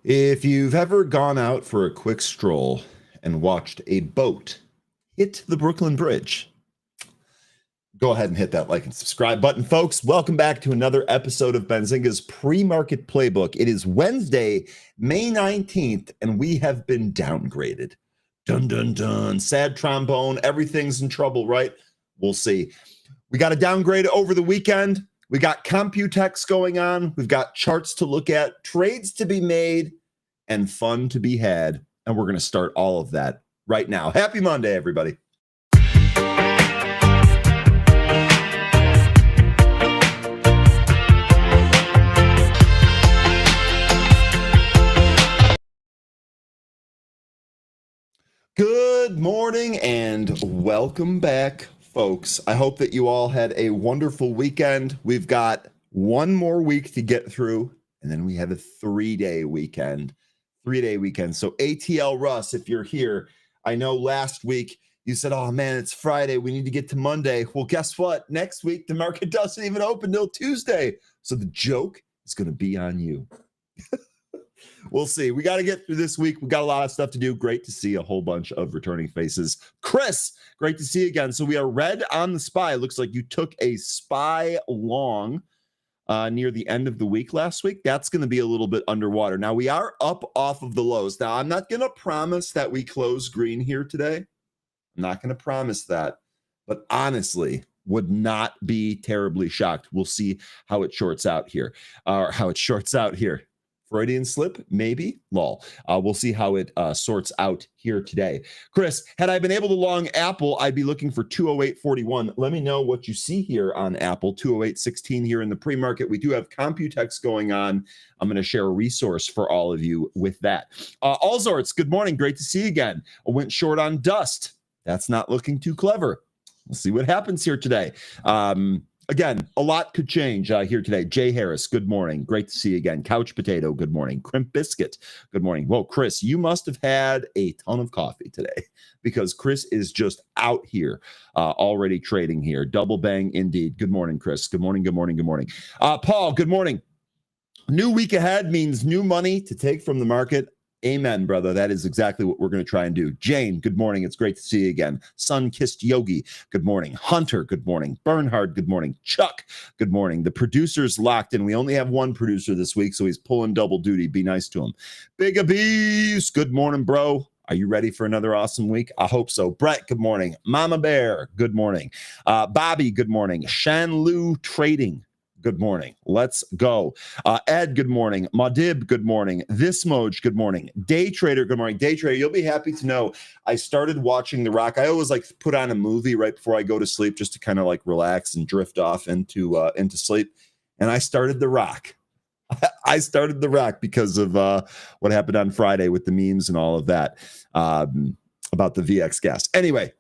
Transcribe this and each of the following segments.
If you've ever gone out for a quick stroll and watched a boat hit the Brooklyn Bridge, go ahead and hit that like and subscribe button, folks. Welcome back to another episode of Benzinga's Pre-Market Playbook. It is Wednesday, May 19th, and we have been downgraded. Dun, dun, dun. Sad trombone. Everything's in trouble, right? We'll see. We got a downgrade over the weekend. We got Computex going on. We've got charts to look at, trades to be made, and fun to be had. And we're going to start all of that right now. Happy Monday, everybody. Good morning and welcome back, folks. I hope that you all had a wonderful weekend. We've got one more week to get through, and then we have a three-day weekend. So ATL Russ, if you're here, I know last week you said, oh man, it's Friday. We need to get to Monday. Well, guess what? Next week, the market doesn't even open till Tuesday. So the joke is going to be on you. We'll see. We got to get through this week. We got a lot of stuff to do. Great to see a whole bunch of returning faces. Chris, great to see you again. So we are red on the SPY. It looks like you took a SPY long near the end of the week last week. That's going to be a little bit underwater. Now, we are up off of the lows. Now, I'm not going to promise that we close green here today. I'm not going to promise that. But honestly, would not be terribly shocked. We'll see how it shorts out here. Freudian slip, maybe. Lol. We'll see how it sorts out here today. Chris, had I been able to long Apple, I'd be looking for 208.41. Let me know what you see here on Apple. 208.16 here in the pre-market. We do have Computex going on. I'm going to share a resource for all of you with that. Allsorts, good morning. Great to see you again. I went short on Dust. That's not looking too clever. We'll see what happens here today. Again, a lot could change here today. Jay Harris, good morning. Great to see you again. Couch Potato, good morning. Crimp Biscuit, good morning. Whoa, Chris, you must have had a ton of coffee today because Chris is just out here already trading here. Double bang indeed. Good morning, Chris. Good morning, good morning, good morning. Paul, good morning. New week ahead means new money to take from the market. Amen, brother. That is exactly what we're going to try and do. Jane, good morning. It's great to see you again. Sun-kissed Yogi, good morning. Hunter, good morning. Bernhard, good morning. Chuck, good morning. The producer's locked in. We only have one producer this week, so he's pulling double duty. Be nice to him. Big Abuse, good morning, bro. Are you ready for another awesome week? I hope so. Brett, good morning. Mama Bear, good morning. Bobby, good morning. Shanlu Trading, good morning. Let's go. Ed, good morning. Madib, good morning. This Moj, good morning. Day Trader, good morning. Day Trader, you'll be happy to know I started watching The Rock. I always like put on a movie right before I go to sleep just to kind of like relax and drift off into sleep. And I started The Rock. I started The Rock because of what happened on Friday with the memes and all of that about the VX gas. Anyway,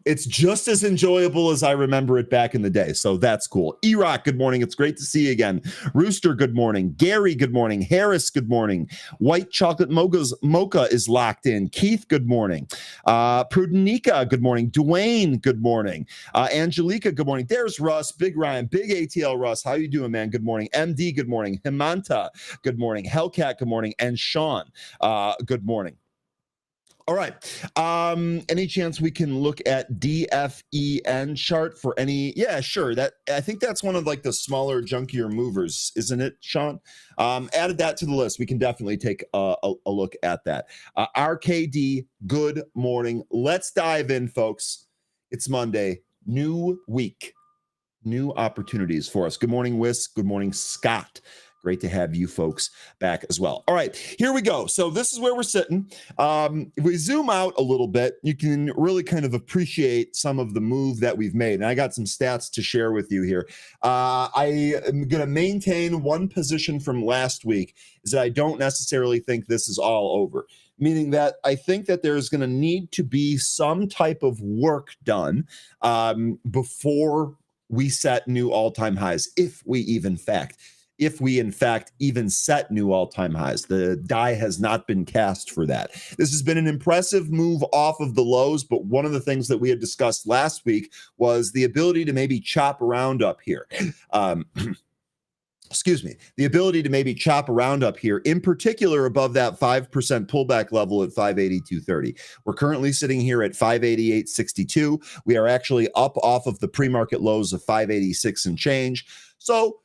it's just as enjoyable as I remember it back in the day. So that's cool. E-Rock, good morning. It's great to see you again. Rooster, good morning. Gary, good morning. Harris, good morning. White Chocolate Mocha is locked in. Keith, good morning. Prudenica, good morning. Dwayne, good morning. Angelica, good morning. There's Russ, Big Ryan, Big ATL Russ. How you doing, man? Good morning. MD, good morning. Himanta, good morning. Hellcat, good morning. And Sean, good morning. All right. Any chance we can look at DFEN chart for any? Yeah, sure. That I think that's one of like the smaller, junkier movers, isn't it, Sean? Added that to the list. We can definitely take a look at that. RKD, good morning. Let's dive in, folks. It's Monday. New week. New opportunities for us. Good morning, Whisk. Good morning, Scott. Great to have you folks back as well. All right, here we go. So this is where we're sitting. If we zoom out a little bit, you can really kind of appreciate some of the move that we've made. And I got some stats to share with you here. I am going to maintain one position from last week, is that I don't necessarily think this is all over. Meaning that I think that there's going to need to be some type of work done before we set new all-time highs, if we in fact even set new all-time highs. The die has not been cast for that. This has been an impressive move off of the lows, but one of the things that we had discussed last week was the ability to maybe chop around up here. the ability to maybe chop around up here, in particular above that 5% pullback level at 582.30. We're currently sitting here at 588.62. We are actually up off of the pre-market lows of 586 and change. So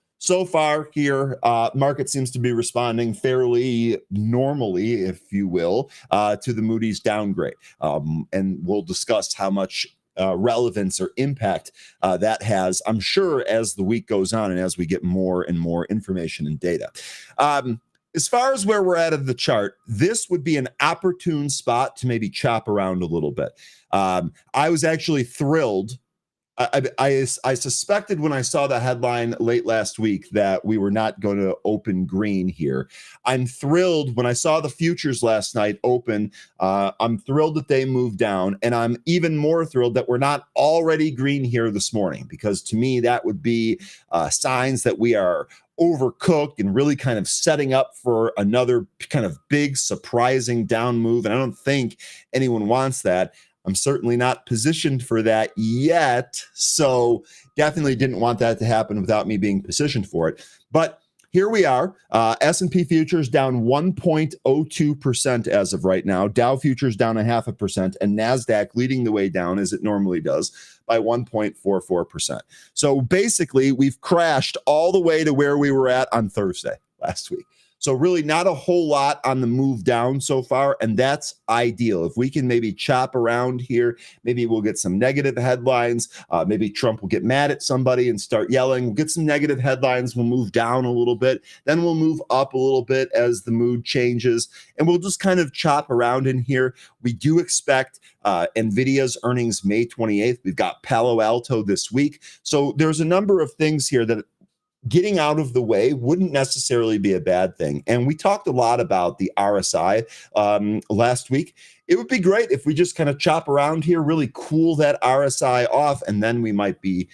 far here, market seems to be responding fairly normally, if you will, to the Moody's downgrade. And we'll discuss how much relevance or impact that has, I'm sure, as the week goes on and as we get more and more information and data. As far as where we're at of the chart, this would be an opportune spot to maybe chop around a little bit. I was actually thrilled. I suspected when I saw the headline late last week that we were not going to open green here. I'm thrilled when I saw the futures last night open. I'm thrilled that they moved down, and I'm even more thrilled that we're not already green here this morning, because to me that would be signs that we are overcooked and really kind of setting up for another kind of big surprising down move. And I don't think anyone wants that. I'm certainly not positioned for that yet, so definitely didn't want that to happen without me being positioned for it. But here we are. S&P futures down 1.02% as of right now. Dow futures down 0.5%, and NASDAQ leading the way down, as it normally does, by 1.44%. So basically, we've crashed all the way to where we were at on Thursday last week. So really not a whole lot on the move down so far, and that's ideal. If we can maybe chop around here, maybe we'll get some negative headlines. Maybe Trump will get mad at somebody and start yelling. We'll get some negative headlines. We'll move down a little bit. Then we'll move up a little bit as the mood changes, and we'll just kind of chop around in here. We do expect NVIDIA's earnings May 28th. We've got Palo Alto this week. So there's a number of things here that getting out of the way wouldn't necessarily be a bad thing. And we talked a lot about the RSI last week. It would be great if we just kind of chop around here, really cool that RSI off, and then we might be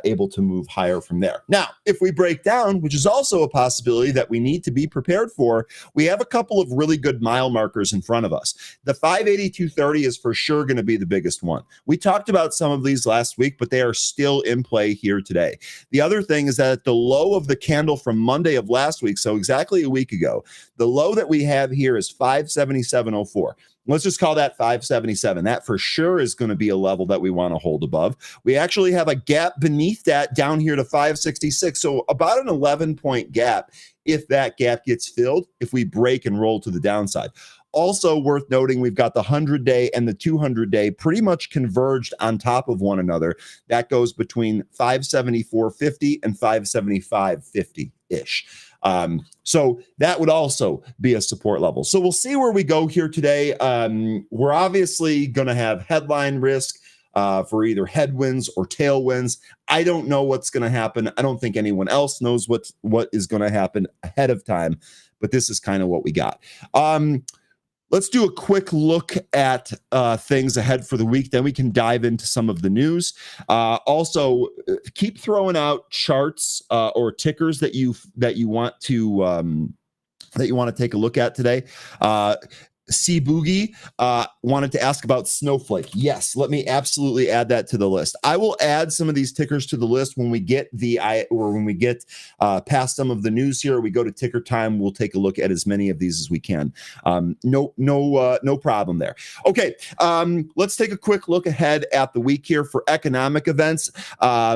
able to move higher from there. Now, if we break down, which is also a possibility that we need to be prepared for, we have a couple of really good mile markers in front of us. The 582.30 is for sure going to be the biggest one. We talked about some of these last week, but they are still in play here today. The other thing is that at the low of the candle from Monday of last week, so exactly a week ago, the low that we have here is 577.04. Let's just call that 577. That for sure is going to be a level that we want to hold above. We actually have a gap beneath that down here to 566. So about an 11-point gap if that gap gets filled, if we break and roll to the downside. Also worth noting, we've got the 100-day and the 200-day pretty much converged on top of one another. That goes between 574.50 and 575.50-ish. So that would also be a support level. So we'll see where we go here today. We're obviously going to have headline risk for either headwinds or tailwinds. I don't know what's going to happen. I don't think anyone else knows what is going to happen ahead of time, but this is kind of what we got. Let's do a quick look at things ahead for the week. Then we can dive into some of the news. Also, keep throwing out charts or tickers that you want to take a look at today. C Boogie wanted to ask about Snowflake. Yes, let me absolutely add that to the list. I will add some of these tickers to the list when we get past some of the news here. We go to ticker time. We'll take a look at as many of these as we can. No problem there. Okay, let's take a quick look ahead at the week here for economic events.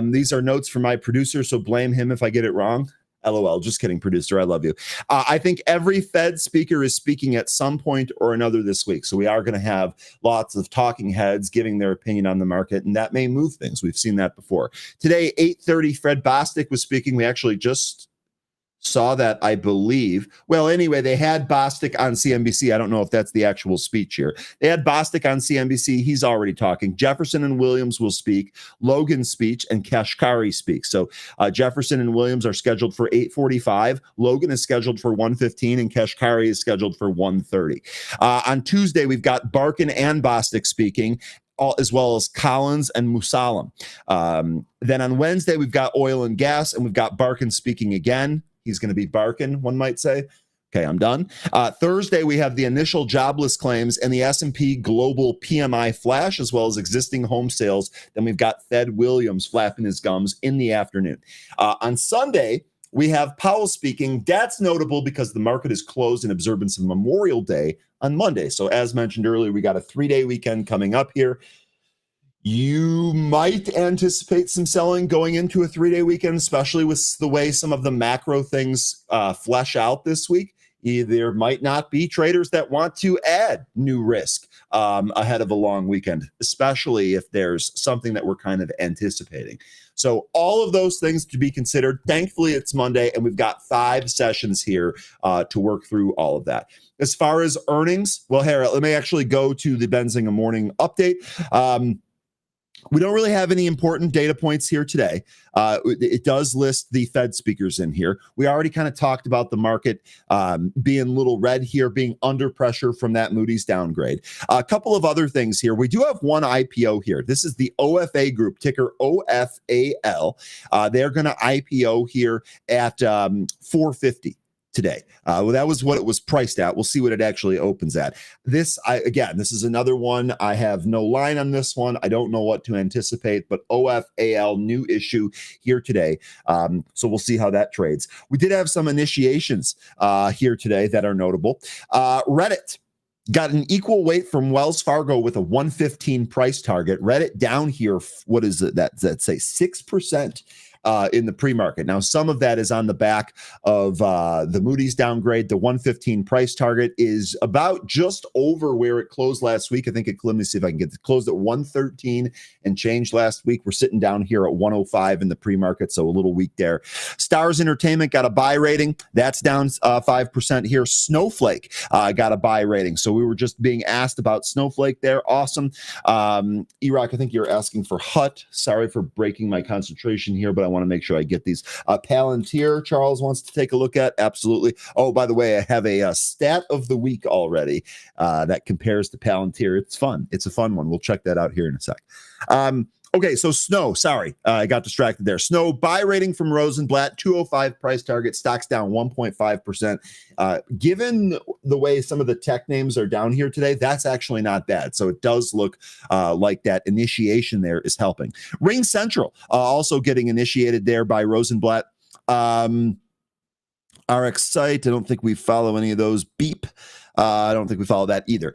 These are notes from my producer, so blame him if I get it wrong. LOL, just kidding, producer. I love you. I think every Fed speaker is speaking at some point or another this week. So we are going to have lots of talking heads giving their opinion on the market, and that may move things. We've seen that before. Today, 8:30, Fred Bostic was speaking. We actually just saw that, I believe. Well, anyway, they had Bostic on CNBC. I don't know if that's the actual speech here. They had Bostic on CNBC. He's already talking. Jefferson and Williams will speak. Logan's speech and Kashkari speaks. So Jefferson and Williams are scheduled for 8:45. Logan is scheduled for 1:15, and Kashkari is scheduled for 1:30. On Tuesday, we've got Barkin and Bostic speaking, as well as Collins and Musalam. Then on Wednesday, we've got oil and gas, and we've got Barkin speaking again. He's going to be barking, one might say. Okay, I'm done. Thursday, we have the initial jobless claims and the S&P Global PMI flash, as well as existing home sales. Then we've got Fed Williams flapping his gums in the afternoon. On Sunday, we have Powell speaking. That's notable because the market is closed in observance of Memorial Day on Monday. So as mentioned earlier, we got a 3-day weekend coming up here. You might anticipate some selling going into a 3-day weekend, especially with the way some of the macro things flesh out this week. There might not be traders that want to add new risk ahead of a long weekend, especially if there's something that we're kind of anticipating. So all of those things to be considered. Thankfully, it's Monday, and we've got 5 sessions here to work through all of that. As far as earnings, well, here, let me actually go to the Benzinga morning update. We don't really have any important data points here today. It does list the Fed speakers in here. We already kind of talked about the market being a little red here, being under pressure from that Moody's downgrade. A couple of other things here. We do have one IPO here. This is the OFA group, ticker OFAL. They're going to IPO here at 450. Today. Well, that was what it was priced at. We'll see what it actually opens at. This is another one. I have no line on this one. I don't know what to anticipate, but OFAL new issue here today. So we'll see how that trades. We did have some initiations here today that are notable. Reddit got an equal weight from Wells Fargo with a 115 price target. Reddit down here. What is it? That's say 6%. In the pre-market. Now, some of that is on the back of the Moody's downgrade. The 115 price target is about just over where it closed last week. I think let me see if I can get it closed at 113 and changed last week. We're sitting down here at 105 in the pre-market, so a little weak there. Stars Entertainment got a buy rating. That's down 5% here. Snowflake got a buy rating. So we were just being asked about Snowflake there. Awesome. E-Rock, I think you're asking for HUT. Sorry for breaking my concentration here, but I want to make sure I get these. Palantir, Charles wants to take a look at. Absolutely. Oh, by the way, I have a stat of the week already that compares to Palantir. It's fun. It's a fun one. We'll check that out here in a sec. Okay, so Snow, sorry, I got distracted there. Snow, buy rating from Rosenblatt, 205 price target, stocks down 1.5%. Given the way some of the tech names are down here today, that's actually not bad. So it does look like that initiation there is helping. Ring Central, also getting initiated there by Rosenblatt. RX Site, I don't think we follow any of those. Beep. I don't think we follow that either.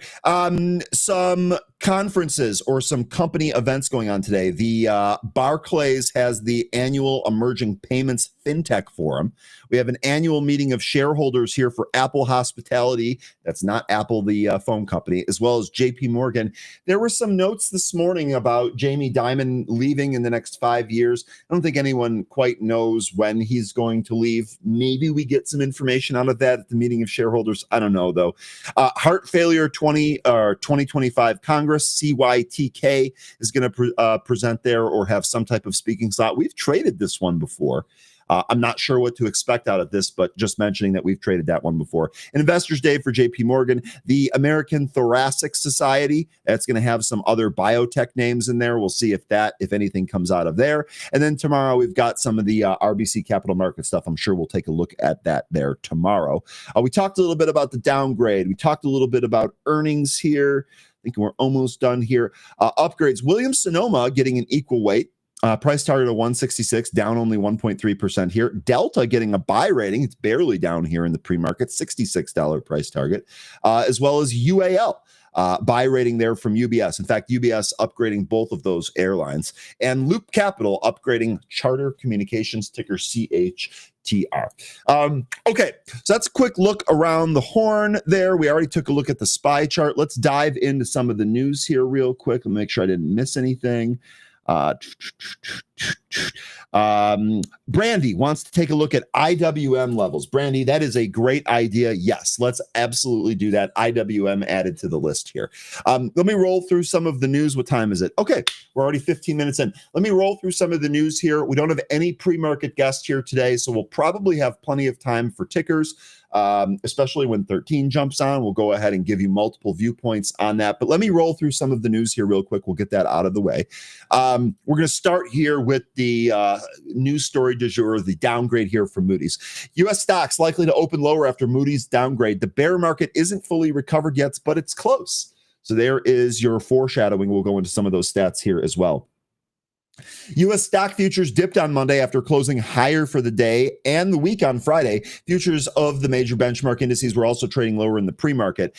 Some conferences or some company events going on today. The Barclays has the annual Emerging Payments FinTech Forum. We have an annual meeting of shareholders here for Apple Hospitality. That's not Apple, the phone company, as well as JP Morgan. There were some notes this morning about Jamie Dimon leaving in the next 5 years. I don't think anyone quite knows when he's going to leave. Maybe we get some information out of that at the meeting of shareholders. I don't know, though. Heart Failure 2025 Congress, CYTK, is going to present there or have some type of speaking slot. We've traded this one before. I'm not sure what to expect out of this, but just mentioning that we've traded that one before. An Investors Day for JP Morgan, the American Thoracic Society, that's going to have some other biotech names in there. We'll see if anything comes out of there. And then tomorrow we've got some of the RBC capital market stuff. I'm sure we'll take a look at that there tomorrow. We talked a little bit about the downgrade. We talked a little bit about earnings here. I think we're almost done here. Upgrades, Williams-Sonoma getting an equal weight. Price target of 166, down only 1.3% here. Delta getting a buy rating. It's barely down here in the pre-market, $66 price target, as well as UAL. Buy rating there from UBS. In fact, UBS upgrading both of those airlines. And Loop Capital upgrading Charter Communications, ticker CHTR. Okay, so that's a quick look around the horn there. We already took a look at the SPY chart. Let's dive into some of the news here real quick and make sure I didn't miss anything. Brandy wants to take a look at IWM levels. Brandy, that is a great idea. Yes, let's absolutely do that. IWM added to the list here. Let me roll through some of the news. What time is it? Okay, we're already 15 minutes in. Let me roll through some of the news here. We don't have any pre-market guests here today, so we'll probably have plenty of time for tickers. Especially when 13 jumps on. We'll go ahead and give you multiple viewpoints on that. But let me roll through some of the news here real quick. We'll get that out of the way. We're going to start here with the news story du jour, the downgrade here from Moody's. U.S. stocks likely to open lower after Moody's downgrade. The bear market isn't fully recovered yet, but it's close. So there is your foreshadowing. We'll go into some of those stats here as well. U.S. stock futures dipped on Monday after closing higher for the day and the week on Friday. Futures of the major benchmark indices were also trading lower in the pre-market.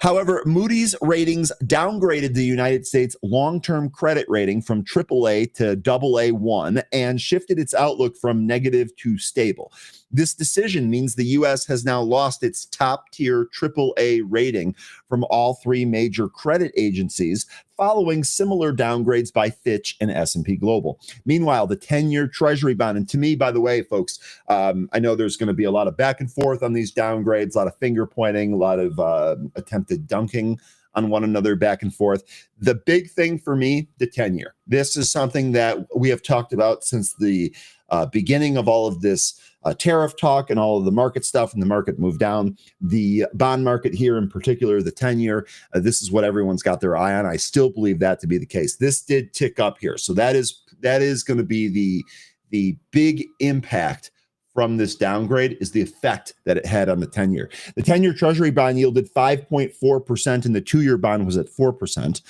However, Moody's ratings downgraded the United States long-term credit rating from AAA to AA1 and shifted its outlook from negative to stable. This decision means the U.S. has now lost its top-tier AAA rating from all three major credit agencies, following similar downgrades by Fitch and S&P Global. Meanwhile, the 10-year Treasury bond, and to me, by the way, folks, I know there's going to be a lot of back and forth on these downgrades, a lot of finger pointing, a lot of attempted dunking on one another back and forth. The big thing for me, the 10-year. This is something that we have talked about since the beginning of all of this tariff talk and all of the market stuff, and the market moved down. The bond market here in particular, the 10-year, this is what everyone's got their eye on. I still believe that to be the case. This did tick up here. So that is going to be the big impact from this downgrade, is the effect that it had on the 10-year. The 10-year Treasury bond yielded 5.4%, and the 2-year bond was at 4%.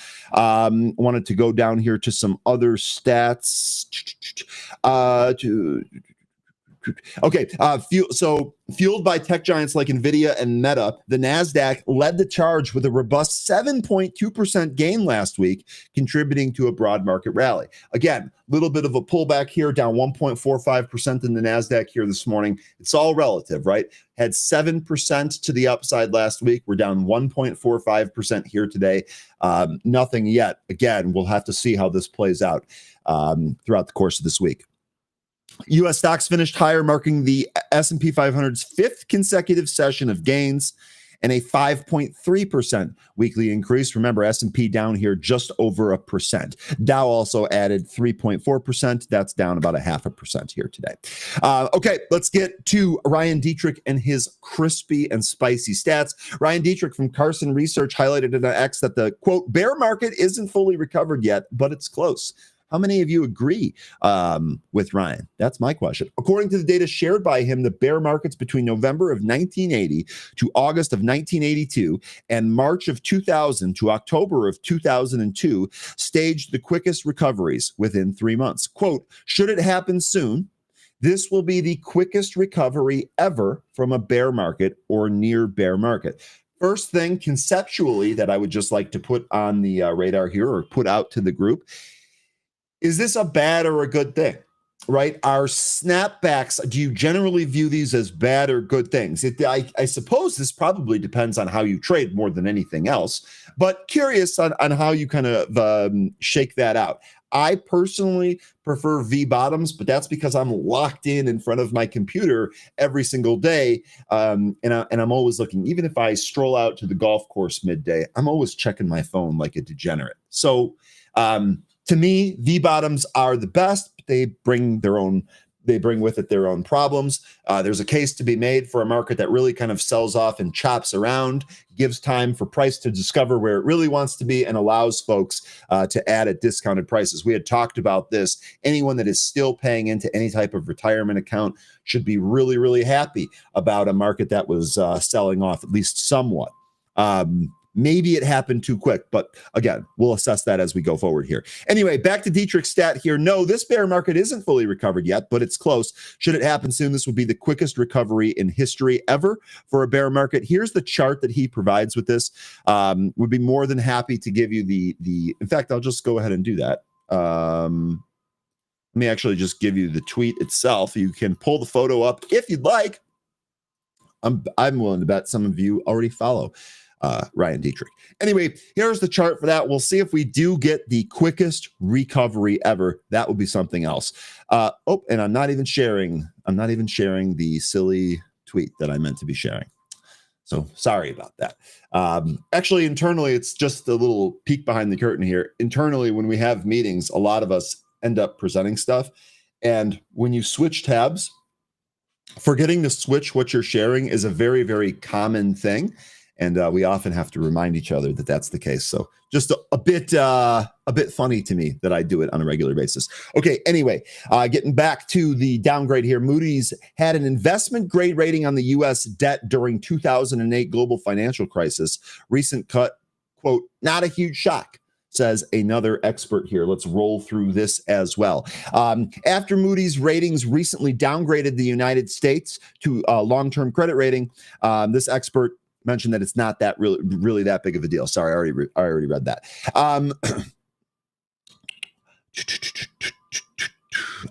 Wanted to go down here to some other stats. Okay, fueled by tech giants like NVIDIA and Meta, the NASDAQ led the charge with a robust 7.2% gain last week, contributing to a broad market rally. Again, a little bit of a pullback here, down 1.45% in the NASDAQ here this morning. It's all relative, right? Had 7% to the upside last week. We're down 1.45% here today. Nothing yet. Again, we'll have to see how this plays out throughout the course of this week. U.S. stocks finished higher, marking the S&P 500's fifth consecutive session of gains and a 5.3% weekly increase. Remember, S&P down here just over 1%. Dow also added 3.4%. That's down about 0.5% here today. Okay, let's get to Ryan Dietrich and his crispy and spicy stats. Ryan Dietrich from Carson Research highlighted in X that the, quote, bear market isn't fully recovered yet, but it's close. How many of you agree with Ryan? That's my question. According to the data shared by him, the bear markets between November of 1980 to August of 1982 and March of 2000 to October of 2002 staged the quickest recoveries within 3 months. Quote, should it happen soon, this will be the quickest recovery ever from a bear market or near bear market. First thing conceptually that I would just like to put on the radar here, or put out to the group, is this a bad or a good thing, right? Our snapbacks, do you generally view these as bad or good things? I suppose this probably depends on how you trade more than anything else, but curious on how you kind of shake that out. I personally prefer V bottoms, but that's because I'm locked in front of my computer every single day, and I'm always looking. Even if I stroll out to the golf course midday, I'm always checking my phone like a degenerate. So, to me, V bottoms are the best. They bring with it their own problems. There's a case to be made for a market that really kind of sells off and chops around, gives time for price to discover where it really wants to be, and allows folks to add at discounted prices. We had talked about this. Anyone that is still paying into any type of retirement account should be really, really happy about a market that was selling off at least somewhat. Maybe it happened too quick, but again, we'll assess that as we go forward here. Anyway, back to Dietrich's stat here. No, this bear market isn't fully recovered yet, but it's close. Should it happen soon, this would be the quickest recovery in history ever for a bear market. Here's the chart that he provides with this. Would be more than happy to give you the. In fact, I'll just go ahead and do that. Let me actually just give you the tweet itself. You can pull the photo up if you'd like. I'm willing to bet some of you already follow Ryan Dietrich. Anyway, here's the chart for that. We'll see if we do get the quickest recovery ever. That would be something else. And I'm not even sharing the silly tweet that I meant to be sharing. So sorry about that. Actually, internally, it's just a little peek behind the curtain here. Internally, when we have meetings, a lot of us end up presenting stuff. And when you switch tabs, forgetting to switch what you're sharing is a very, very common thing. And we often have to remind each other that that's the case. So just a bit funny to me that I do it on a regular basis. Okay, anyway, getting back to the downgrade here. Moody's had an investment grade rating on the U.S. debt during 2008 global financial crisis. Recent cut, quote, not a huge shock, says another expert here. Let's roll through this as well. After Moody's ratings recently downgraded the United States to long-term credit rating, this expert mentioned that it's not that really that big of a deal. Sorry, I already read that.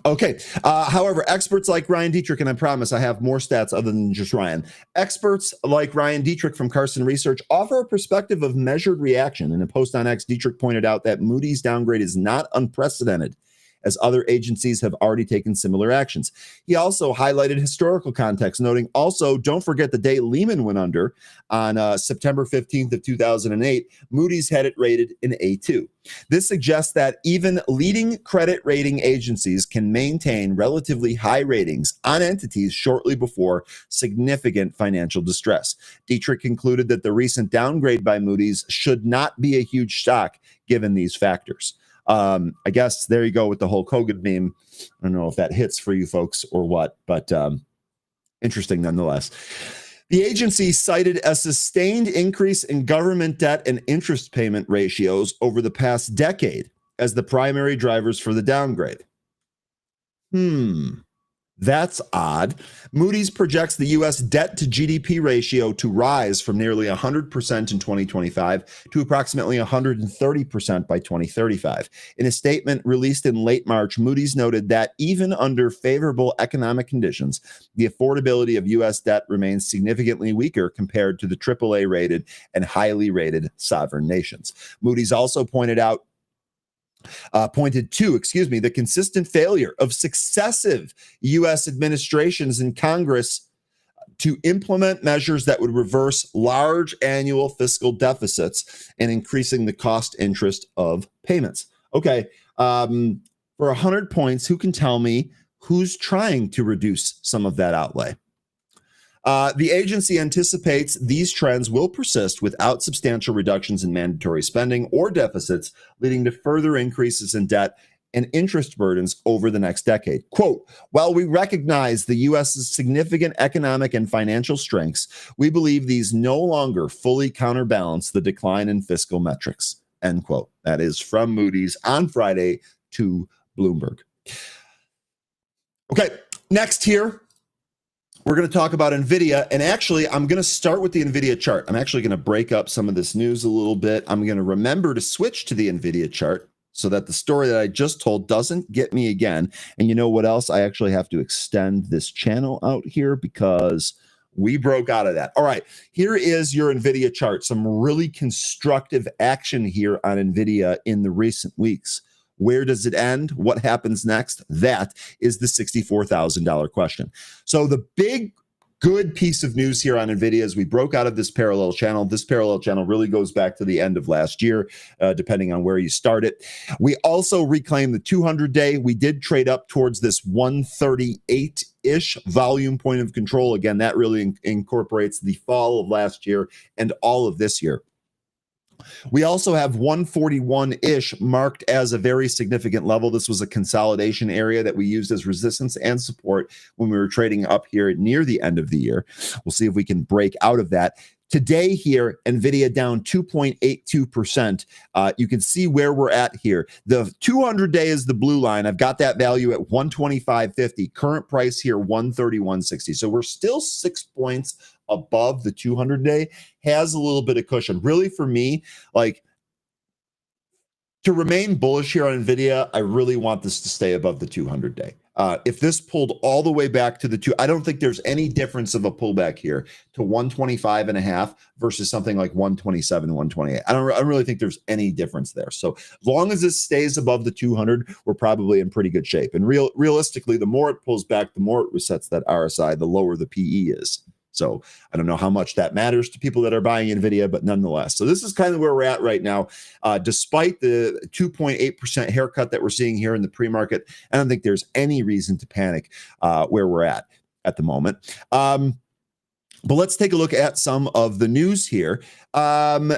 Okay. However, experts like Ryan Dietrich, and I promise I have more stats other than just Ryan. Experts like Ryan Dietrich from Carson Research offer a perspective of measured reaction. In a post on X, Dietrich pointed out that Moody's downgrade is not unprecedented, as other agencies have already taken similar actions. He also highlighted historical context, noting also, don't forget the day Lehman went under on September 15th of 2008, Moody's had it rated an A2. This suggests that even leading credit rating agencies can maintain relatively high ratings on entities shortly before significant financial distress. Dietrich concluded that the recent downgrade by Moody's should not be a huge shock given these factors. I guess there you go with the whole Kogan meme. I don't know if that hits for you folks or what, but interesting nonetheless. The agency cited a sustained increase in government debt and interest payment ratios over the past decade as the primary drivers for the downgrade. That's odd. Moody's projects the U.S. debt to GDP ratio to rise from nearly 100% in 2025 to approximately 130% by 2035. In a statement released in late March, Moody's noted that even under favorable economic conditions, the affordability of U.S. debt remains significantly weaker compared to the AAA-rated and highly rated sovereign nations. Moody's also pointed to the consistent failure of successive U.S. administrations and Congress to implement measures that would reverse large annual fiscal deficits and increasing the cost interest of payments. Okay, for 100 points, who can tell me who's trying to reduce some of that outlay? The agency anticipates these trends will persist without substantial reductions in mandatory spending or deficits, leading to further increases in debt and interest burdens over the next decade. Quote, while we recognize the U.S.'s significant economic and financial strengths, we believe these no longer fully counterbalance the decline in fiscal metrics, end quote. That is from Moody's on Friday to Bloomberg. Okay, next here, we're going to talk about NVIDIA, and actually, I'm going to start with the NVIDIA chart. I'm actually going to break up some of this news a little bit. I'm going to remember to switch to the NVIDIA chart so that the story that I just told doesn't get me again. And you know what else? I actually have to extend this channel out here because we broke out of that. All right, here is your NVIDIA chart. Some really constructive action here on NVIDIA in the recent weeks. Where does it end? What happens next? That is the $64,000 question. So the big good piece of news here on NVIDIA is we broke out of this parallel channel. This parallel channel really goes back to the end of last year, depending on where you start it. We also reclaimed the 200-day. We did trade up towards this 138-ish volume point of control. Again, that really incorporates the fall of last year and all of this year. We also have 141-ish marked as a very significant level. This was a consolidation area that we used as resistance and support when we were trading up here near the end of the year. We'll see if we can break out of that. Today here, NVIDIA down 2.82%. You can see where we're at here. The 200-day is the blue line. I've got that value at 125.50. Current price here, 131.60. So we're still 6 points above the 200-day, has a little bit of cushion. Really, for me, like, to remain bullish here on NVIDIA, I really want this to stay above the 200-day. If this pulled all the way back to the I don't think there's any difference of a pullback here to 125.5 versus something like 127, 128. I don't really think there's any difference there. So as long as this stays above the 200, we're probably in pretty good shape. And realistically, the more it pulls back, the more it resets that RSI, the lower the PE is. So I don't know how much that matters to people that are buying NVIDIA, but nonetheless. So this is kind of where we're at right now. Despite the 2.8% haircut that we're seeing here in the pre-market, I don't think there's any reason to panic where we're at the moment. But let's take a look at some of the news here. Taiwan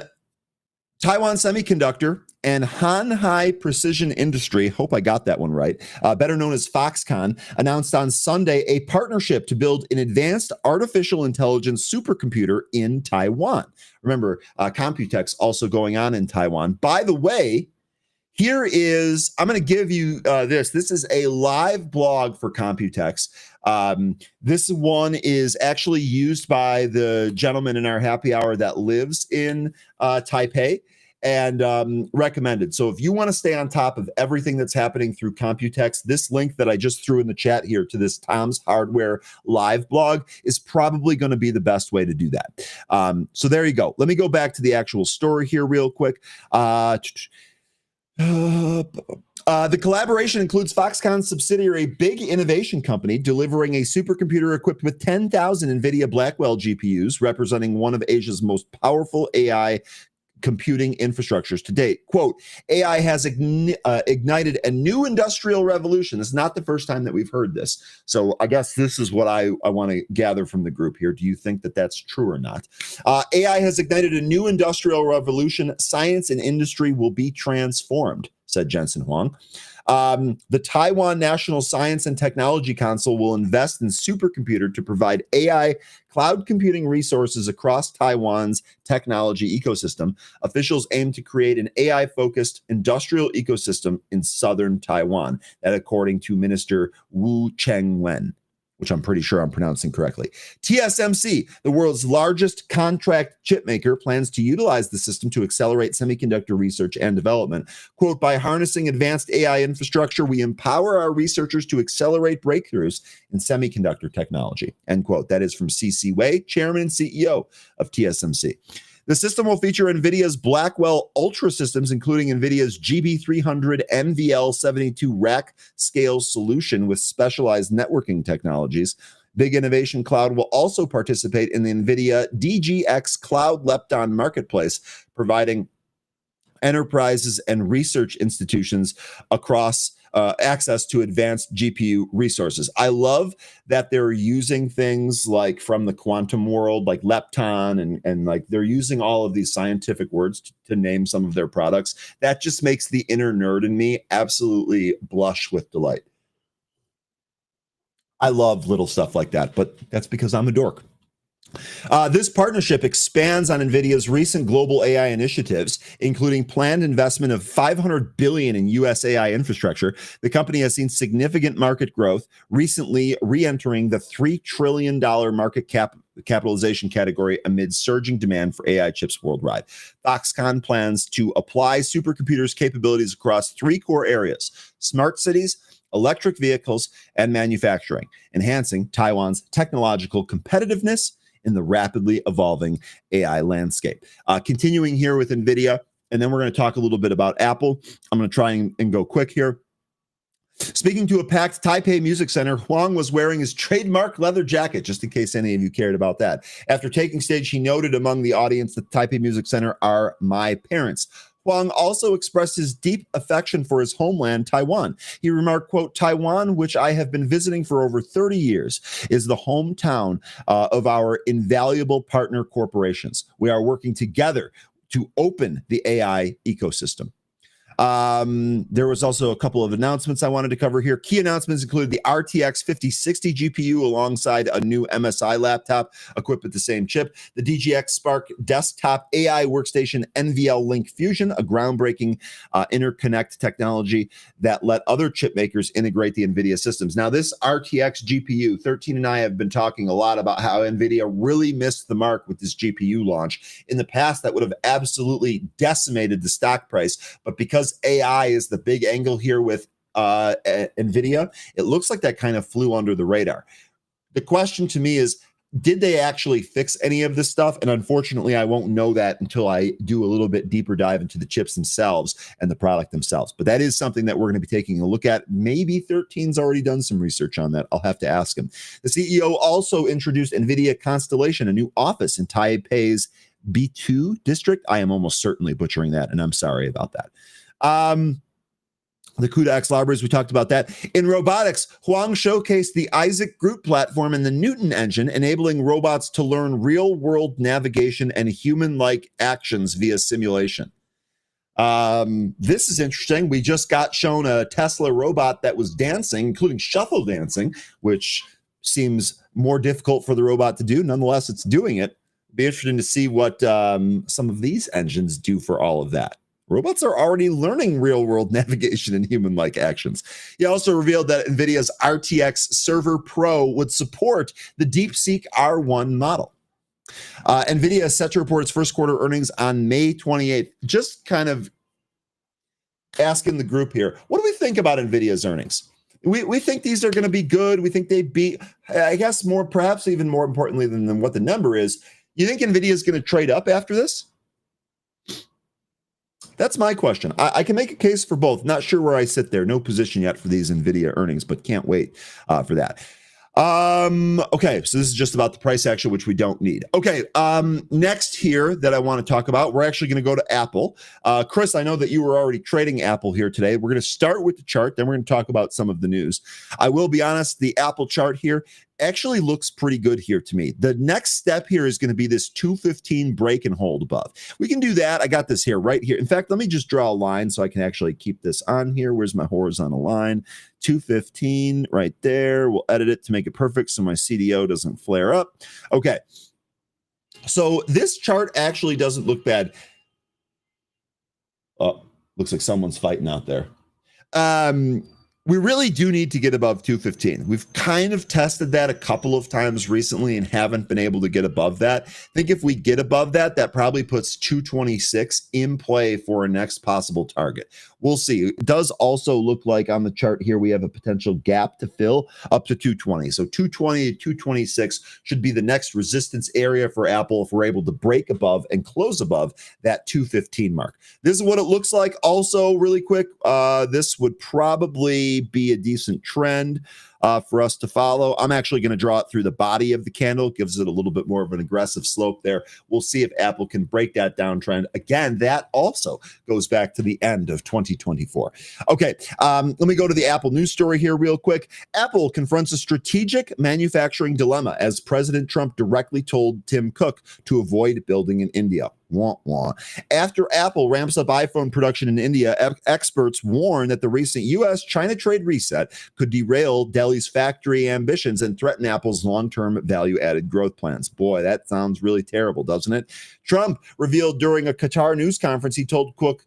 Semiconductor and Hanhai Precision Industry, hope I got that one right, better known as Foxconn, announced on Sunday a partnership to build an advanced artificial intelligence supercomputer in Taiwan. Remember, Computex also going on in Taiwan. By the way, Here is, I'm going to give you this. This is a live blog for Computex. This one is actually used by the gentleman in our happy hour that lives in Taipei, and recommended. So if you want to stay on top of everything that's happening through Computex, this link that I just threw in the chat here to this Tom's Hardware live blog is probably going to be the best way to do that. So there you go. Let me go back to the actual story here real quick. The collaboration includes Foxconn's subsidiary Big Innovation Company, delivering a supercomputer equipped with 10,000 NVIDIA Blackwell GPUs, representing one of Asia's most powerful AI computing infrastructures to date. Quote, AI has ignited a new industrial revolution. This is not the first time that we've heard this. So I guess this is what I want to gather from the group here. Do you think that that's true or not? AI has ignited a new industrial revolution. Science and industry will be transformed, said Jensen Huang. The Taiwan National Science and Technology Council will invest in supercomputer to provide AI cloud computing resources across Taiwan's technology ecosystem. Officials aim to create an AI-focused industrial ecosystem in southern Taiwan, that according to Minister Wu Chengwen, which I'm pretty sure I'm pronouncing correctly. TSMC, the world's largest contract chip maker, plans to utilize the system to accelerate semiconductor research and development. Quote, by harnessing advanced AI infrastructure, we empower our researchers to accelerate breakthroughs in semiconductor technology. End quote. That is from C.C. Wei, chairman and CEO of TSMC. The system will feature NVIDIA's Blackwell Ultra systems, including NVIDIA's GB300 NVL72 rack scale solution with specialized networking technologies. Big Innovation Cloud will also participate in the NVIDIA DGX Cloud Lepton Marketplace, providing enterprises and research institutions across access to advanced GPU resources. I love that they're using things like from the quantum world, like lepton, and like they're using all of these scientific words to name some of their products. That just makes the inner nerd in me absolutely blush with delight. I love little stuff like that, but that's because I'm a dork. This partnership expands on NVIDIA's recent global AI initiatives, including planned investment of $500 billion in U.S. AI infrastructure. The company has seen significant market growth, recently re-entering the $3 trillion market capitalization category amid surging demand for AI chips worldwide. Foxconn plans to apply supercomputers' capabilities across three core areas: smart cities, electric vehicles, and manufacturing, enhancing Taiwan's technological competitiveness in the rapidly evolving AI landscape. Continuing here with NVIDIA, and then we're going to talk a little bit about Apple. I'm going to try and go quick here. Speaking to a packed Taipei Music Center, Huang was wearing his trademark leather jacket, just in case any of you cared about that. After taking stage, he noted among the audience that Taipei Music Center are my parents. Huang also expressed his deep affection for his homeland, Taiwan. He remarked, quote, Taiwan, which I have been visiting for over 30 years, is the hometown of our invaluable partner corporations. We are working together to open the AI ecosystem. There was also a couple of announcements I wanted to cover here. Key announcements include the RTX 5060 GPU alongside a new MSI laptop equipped with the same chip, the DGX Spark desktop AI workstation NVL Link Fusion, a groundbreaking interconnect technology that let other chip makers integrate the NVIDIA systems. Now, this RTX GPU, 13 and I have been talking a lot about how NVIDIA really missed the mark with this GPU launch. In the past, that would have absolutely decimated the stock price, but because AI is the big angle here with NVIDIA, it looks like that kind of flew under the radar. The question to me is, did they actually fix any of this stuff? And unfortunately, I won't know that until I do a little bit deeper dive into the chips themselves and the product themselves. But that is something that we're going to be taking a look at. Maybe 13's already done some research on that. I'll have to ask him. The CEO also introduced NVIDIA Constellation, a new office in Taipei's B2 district. I am almost certainly butchering that, and I'm sorry about that. The CUDA-X libraries, we talked about that. In robotics, Huang showcased the Isaac Group platform and the Newton engine, enabling robots to learn real-world navigation and human-like actions via simulation. This is interesting. We just got shown a Tesla robot that was dancing, including shuffle dancing, which seems more difficult for the robot to do. Nonetheless, it's doing it. Be interesting to see what some of these engines do for all of that. Robots are already learning real-world navigation and human-like actions. He also revealed that NVIDIA's RTX Server Pro would support the DeepSeek R1 model. NVIDIA is set to report its first quarter earnings on May 28th. Just kind of asking the group here, what do we think about NVIDIA's earnings? We think these are going to be good. We think they beat, I guess, perhaps even more importantly than what the number is. You think NVIDIA is going to trade up after this? That's my question. I can make a case for both. Not sure where I sit there. No position yet for these NVIDIA earnings, but can't wait for that. Okay, so this is just about the price action, which we don't need. Okay, next here that I want to talk about, we're actually going to go to Apple. Chris, I know that you were already trading Apple here today. We're going to start with the chart, then we're going to talk about some of the news. I will be honest, the Apple chart here actually looks pretty good here to me. The next step here is going to be this 215 break and hold above. We can do that. I got this here, right here. In fact, let me just draw a line so I can actually keep this on here. Where's my horizontal line? 215 right there. We'll edit it to make it perfect so my CDO doesn't flare up. Okay. So this chart actually doesn't look bad. Oh, looks like someone's fighting out there. We really do need to get above 215. We've kind of tested that a couple of times recently and haven't been able to get above that. I think if we get above that, that probably puts 226 in play for a next possible target. We'll see. It does also look like on the chart here, we have a potential gap to fill up to 220. So 220 to 226 should be the next resistance area for Apple if we're able to break above and close above that 215 mark. This is what it looks like. Also, really quick, this would probably be a decent trend for us to follow. I'm actually going to draw it through the body of the candle. Gives it a little bit more of an aggressive slope there. We'll see if Apple can break that downtrend. Again, that also goes back to the end of 2024. Okay, let me go to the Apple news story here real quick. Apple confronts a strategic manufacturing dilemma as President Trump directly told Tim Cook to avoid building in India. Wah, wah. After Apple ramps up iPhone production in India, experts warn that the recent U.S.-China trade reset could derail Delhi's factory ambitions and threaten Apple's long-term value-added growth plans. Boy, that sounds really terrible, doesn't it? Trump revealed during a Qatar news conference, he told Cook,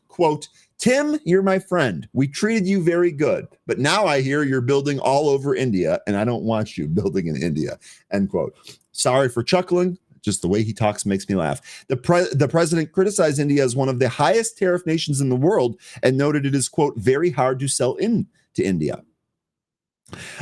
quote, "Tim, you're my friend. We treated you very good, but now I hear you're building all over India, and I don't want you building in India," end quote. Sorry for chuckling. Just the way he talks makes me laugh. The president criticized India as one of the highest tariff nations in the world and noted it is, quote, very hard to sell into India.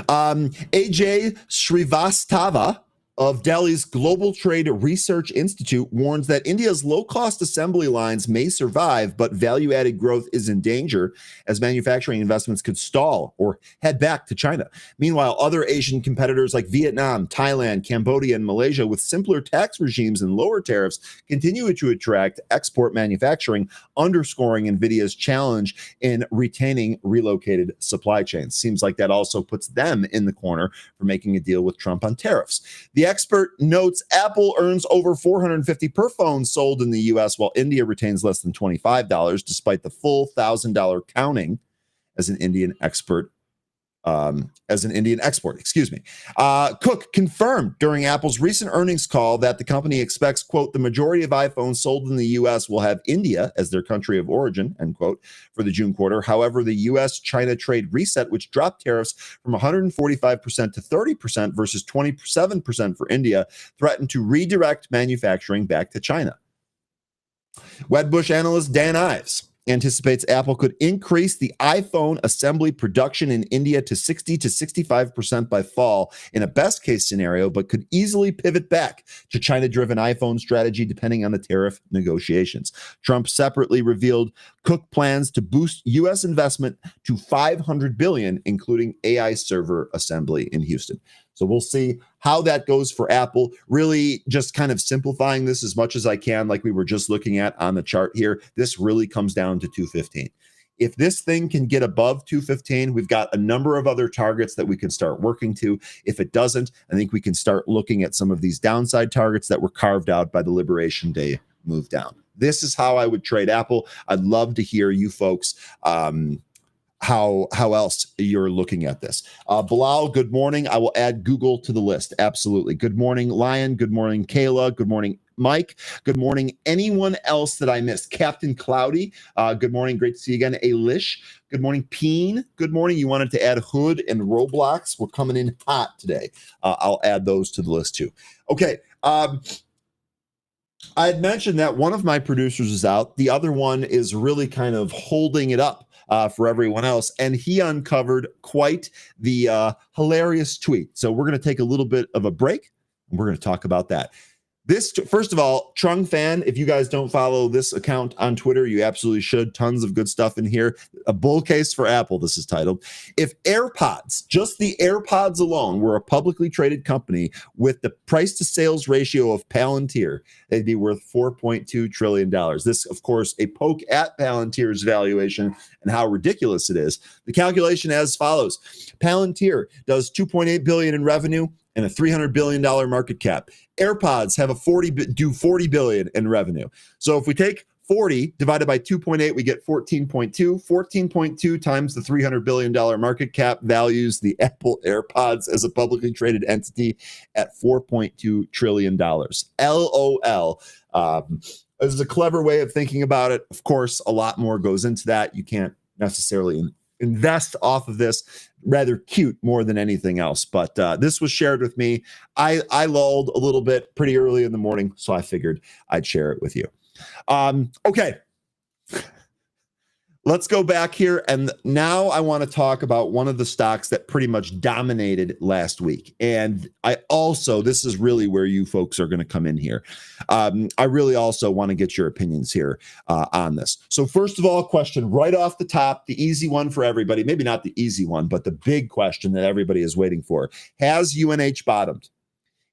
AJ Srivastava of Delhi's Global Trade Research Institute warns that India's low-cost assembly lines may survive, but value-added growth is in danger as manufacturing investments could stall or head back to China. Meanwhile, other Asian competitors like Vietnam, Thailand, Cambodia, and Malaysia with simpler tax regimes and lower tariffs continue to attract export manufacturing, underscoring NVIDIA's challenge in retaining relocated supply chains. Seems like that also puts them in the corner for making a deal with Trump on tariffs. The expert notes Apple earns over $450 per phone sold in the U.S., while India retains less than $25, despite the full $1,000 counting as an Indian export. Excuse me. Cook confirmed during Apple's recent earnings call that the company expects, quote, the majority of iPhones sold in the U.S. will have India as their country of origin, end quote, for the June quarter. However, the U.S.-China trade reset, which dropped tariffs from 145% to 30% versus 27% for India, threatened to redirect manufacturing back to China. Wedbush analyst Dan Ives anticipates Apple could increase the iPhone assembly production in India to 60 to 65% by fall in a best case scenario, but could easily pivot back to China-driven iPhone strategy depending on the tariff negotiations. Trump separately revealed Cook plans to boost U.S. investment to $500 billion, including AI server assembly in Houston. So we'll see how that goes for Apple. Really just kind of simplifying this as much as I can, like we were just looking at on the chart here. This really comes down to 215. If this thing can get above 215, we've got a number of other targets that we can start working to. If it doesn't, I think we can start looking at some of these downside targets that were carved out by the Liberation Day move down. This is how I would trade Apple. I'd love to hear you folks how else you're looking at this. Bilal, good morning. I will add Google to the list. Absolutely. Good morning, Lion. Good morning, Kayla. Good morning, Mike. Good morning. Anyone else that I missed? Captain Cloudy. Good morning. Great to see you again. Alish. Good morning. Peen. Good morning. You wanted to add Hood and Roblox. We're coming in hot today. I'll add those to the list too. Okay. I had mentioned that one of my producers is out. The other one is really kind of holding it up for everyone else. And he uncovered quite the hilarious tweet. So we're going to take a little bit of a break, and we're going to talk about that. First of all, Trung Fan, if you guys don't follow this account on Twitter, you absolutely should. Tons of good stuff in here. A bull case for Apple, this is titled. If AirPods, just the AirPods alone, were a publicly traded company with the price to sales ratio of Palantir, they'd be worth $4.2 trillion. This, of course, a poke at Palantir's valuation and how ridiculous it is. The calculation as follows. Palantir does $2.8 billion in revenue and a $300 billion market cap. AirPods have do $40 billion in revenue. So if we take 40 divided by 2.8, we get 14.2. 14.2 times the $300 billion market cap values the Apple AirPods as a publicly traded entity at $4.2 trillion. LOL. This is a clever way of thinking about it. Of course, a lot more goes into that. You can't necessarily invest off of this. Rather cute more than anything else. But this was shared with me. I lulled a little bit pretty early in the morning, so I figured I'd share it with you. Okay. Let's go back here. And now I want to talk about one of the stocks that pretty much dominated last week. And this is really where you folks are going to come in here. I really also want to get your opinions here on this. So first of all, question right off the top, the easy one for everybody, maybe not the easy one, but the big question that everybody is waiting for. Has UNH bottomed?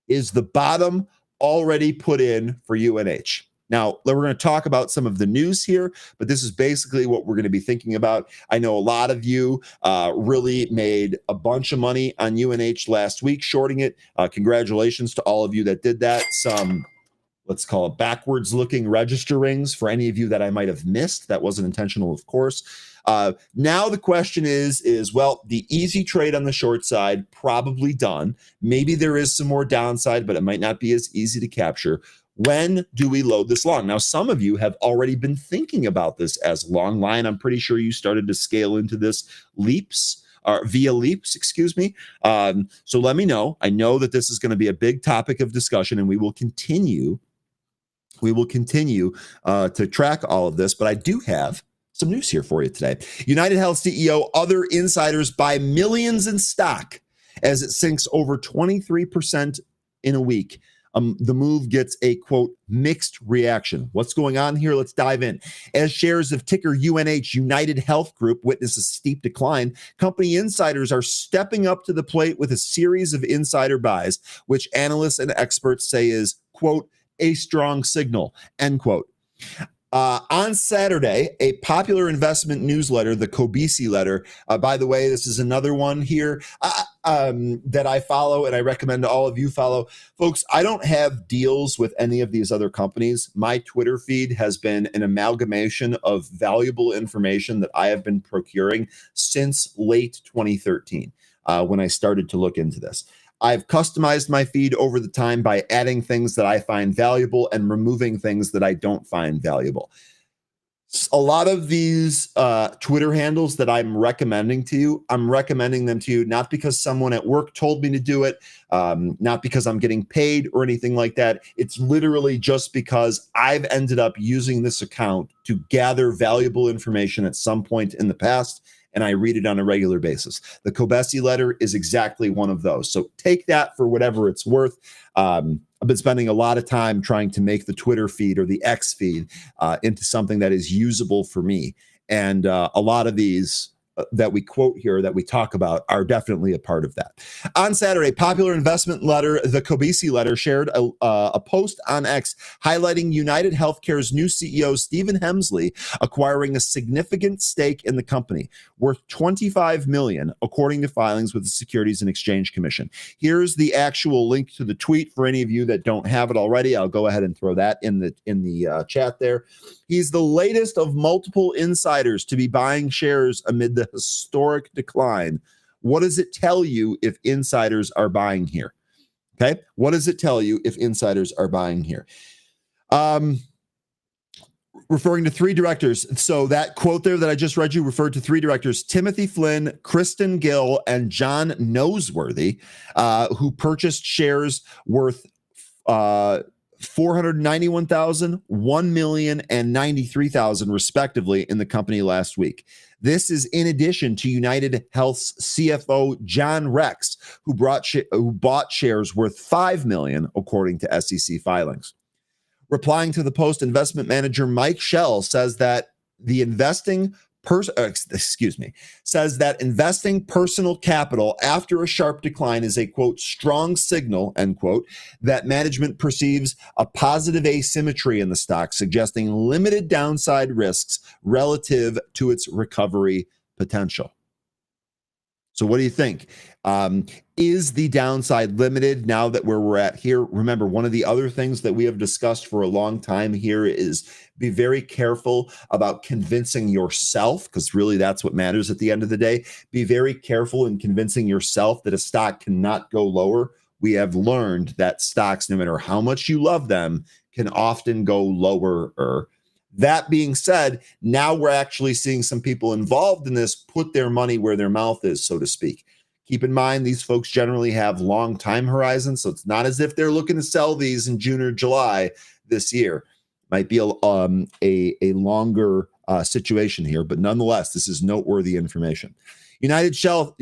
Is the bottom already put in for UNH? Now, we're going to talk about some of the news here, but this is basically what we're going to be thinking about. I know a lot of you really made a bunch of money on UNH last week, shorting it. Congratulations to all of you that did that. Some, let's call it backwards looking register rings for any of you that I might have missed. That wasn't intentional, of course. Now the question is, well, the easy trade on the short side, probably done. Maybe there is some more downside, but it might not be as easy to capture. When do we load this long? Now, some of you have already been thinking about this as long line. I'm pretty sure you started to scale into this via leaps, excuse me. So let me know. I know that this is going to be a big topic of discussion, and we will continue to track all of this. But I do have some news here for you today. United Health CEO, other insiders buy millions in stock as it sinks over 23% in a week. The move gets a, quote, mixed reaction. What's going on here? Let's dive in. As shares of ticker UNH, United Health Group, witness a steep decline, company insiders are stepping up to the plate with a series of insider buys, which analysts and experts say is, quote, a strong signal, end quote. On Saturday, a popular investment newsletter, the Kobisi letter, by the way, this is another one here that I follow and I recommend all of you follow. Folks, I don't have deals with any of these other companies. My Twitter feed has been an amalgamation of valuable information that I have been procuring since late 2013 when I started to look into this. I've customized my feed over the time by adding things that I find valuable and removing things that I don't find valuable. A lot of these Twitter handles that I'm recommending to you, I'm recommending them to you not because someone at work told me to do it, not because I'm getting paid or anything like that. It's literally just because I've ended up using this account to gather valuable information at some point in the past, and I read it on a regular basis. The Kobesi letter is exactly one of those. So take that for whatever it's worth. I've been spending a lot of time trying to make the Twitter feed or the X feed into something that is usable for me. And a lot of these that we quote here, that we talk about, are definitely a part of that. On Saturday, popular investment letter, the Kobisi letter, shared a post on X highlighting United Healthcare's new CEO, Stephen Hemsley, acquiring a significant stake in the company, worth $25 million, according to filings with the Securities and Exchange Commission. Here's the actual link to the tweet for any of you that don't have it already. I'll go ahead and throw that in the chat there. He's the latest of multiple insiders to be buying shares amid the historic decline. What does it tell you if insiders are buying here? Okay. What does it tell you if insiders are buying here? Referring to three directors. So that quote there that I just read you referred to three directors: Timothy Flynn, Kristen Gill, and John Noseworthy, who purchased shares worth 491,000, 1 million, and 93,000 respectively in the company last week. This is in addition to United Health's CFO John Rex, who bought shares worth 5 million, according to SEC filings. Replying to the Post, investment manager Mike Shell says that investing personal capital after a sharp decline is a, quote, strong signal, end quote, that management perceives a positive asymmetry in the stock, suggesting limited downside risks relative to its recovery potential. So what do you think? Is the downside limited now that where we're at here? Remember, one of the other things that we have discussed for a long time here is be very careful about convincing yourself, because really that's what matters at the end of the day. Be very careful in convincing yourself that a stock cannot go lower. We have learned that stocks, no matter how much you love them, can often go lower. That being said, now we're actually seeing some people involved in this put their money where their mouth is, so to speak. Keep in mind, these folks generally have long time horizons, so it's not as if they're looking to sell these in June or July this year. Might be a longer situation here, but nonetheless, this is noteworthy information. United Shell.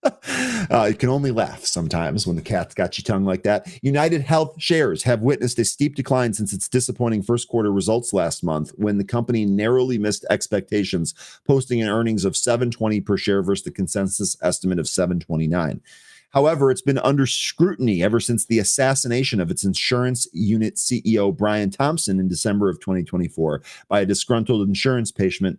You can only laugh sometimes when the cat's got your tongue like that. United Health shares have witnessed a steep decline since its disappointing first quarter results last month, when the company narrowly missed expectations, posting an earnings of $7.20 per share versus the consensus estimate of $7.29. However, it's been under scrutiny ever since the assassination of its insurance unit CEO Brian Thompson in December of 2024 by a disgruntled insurance patient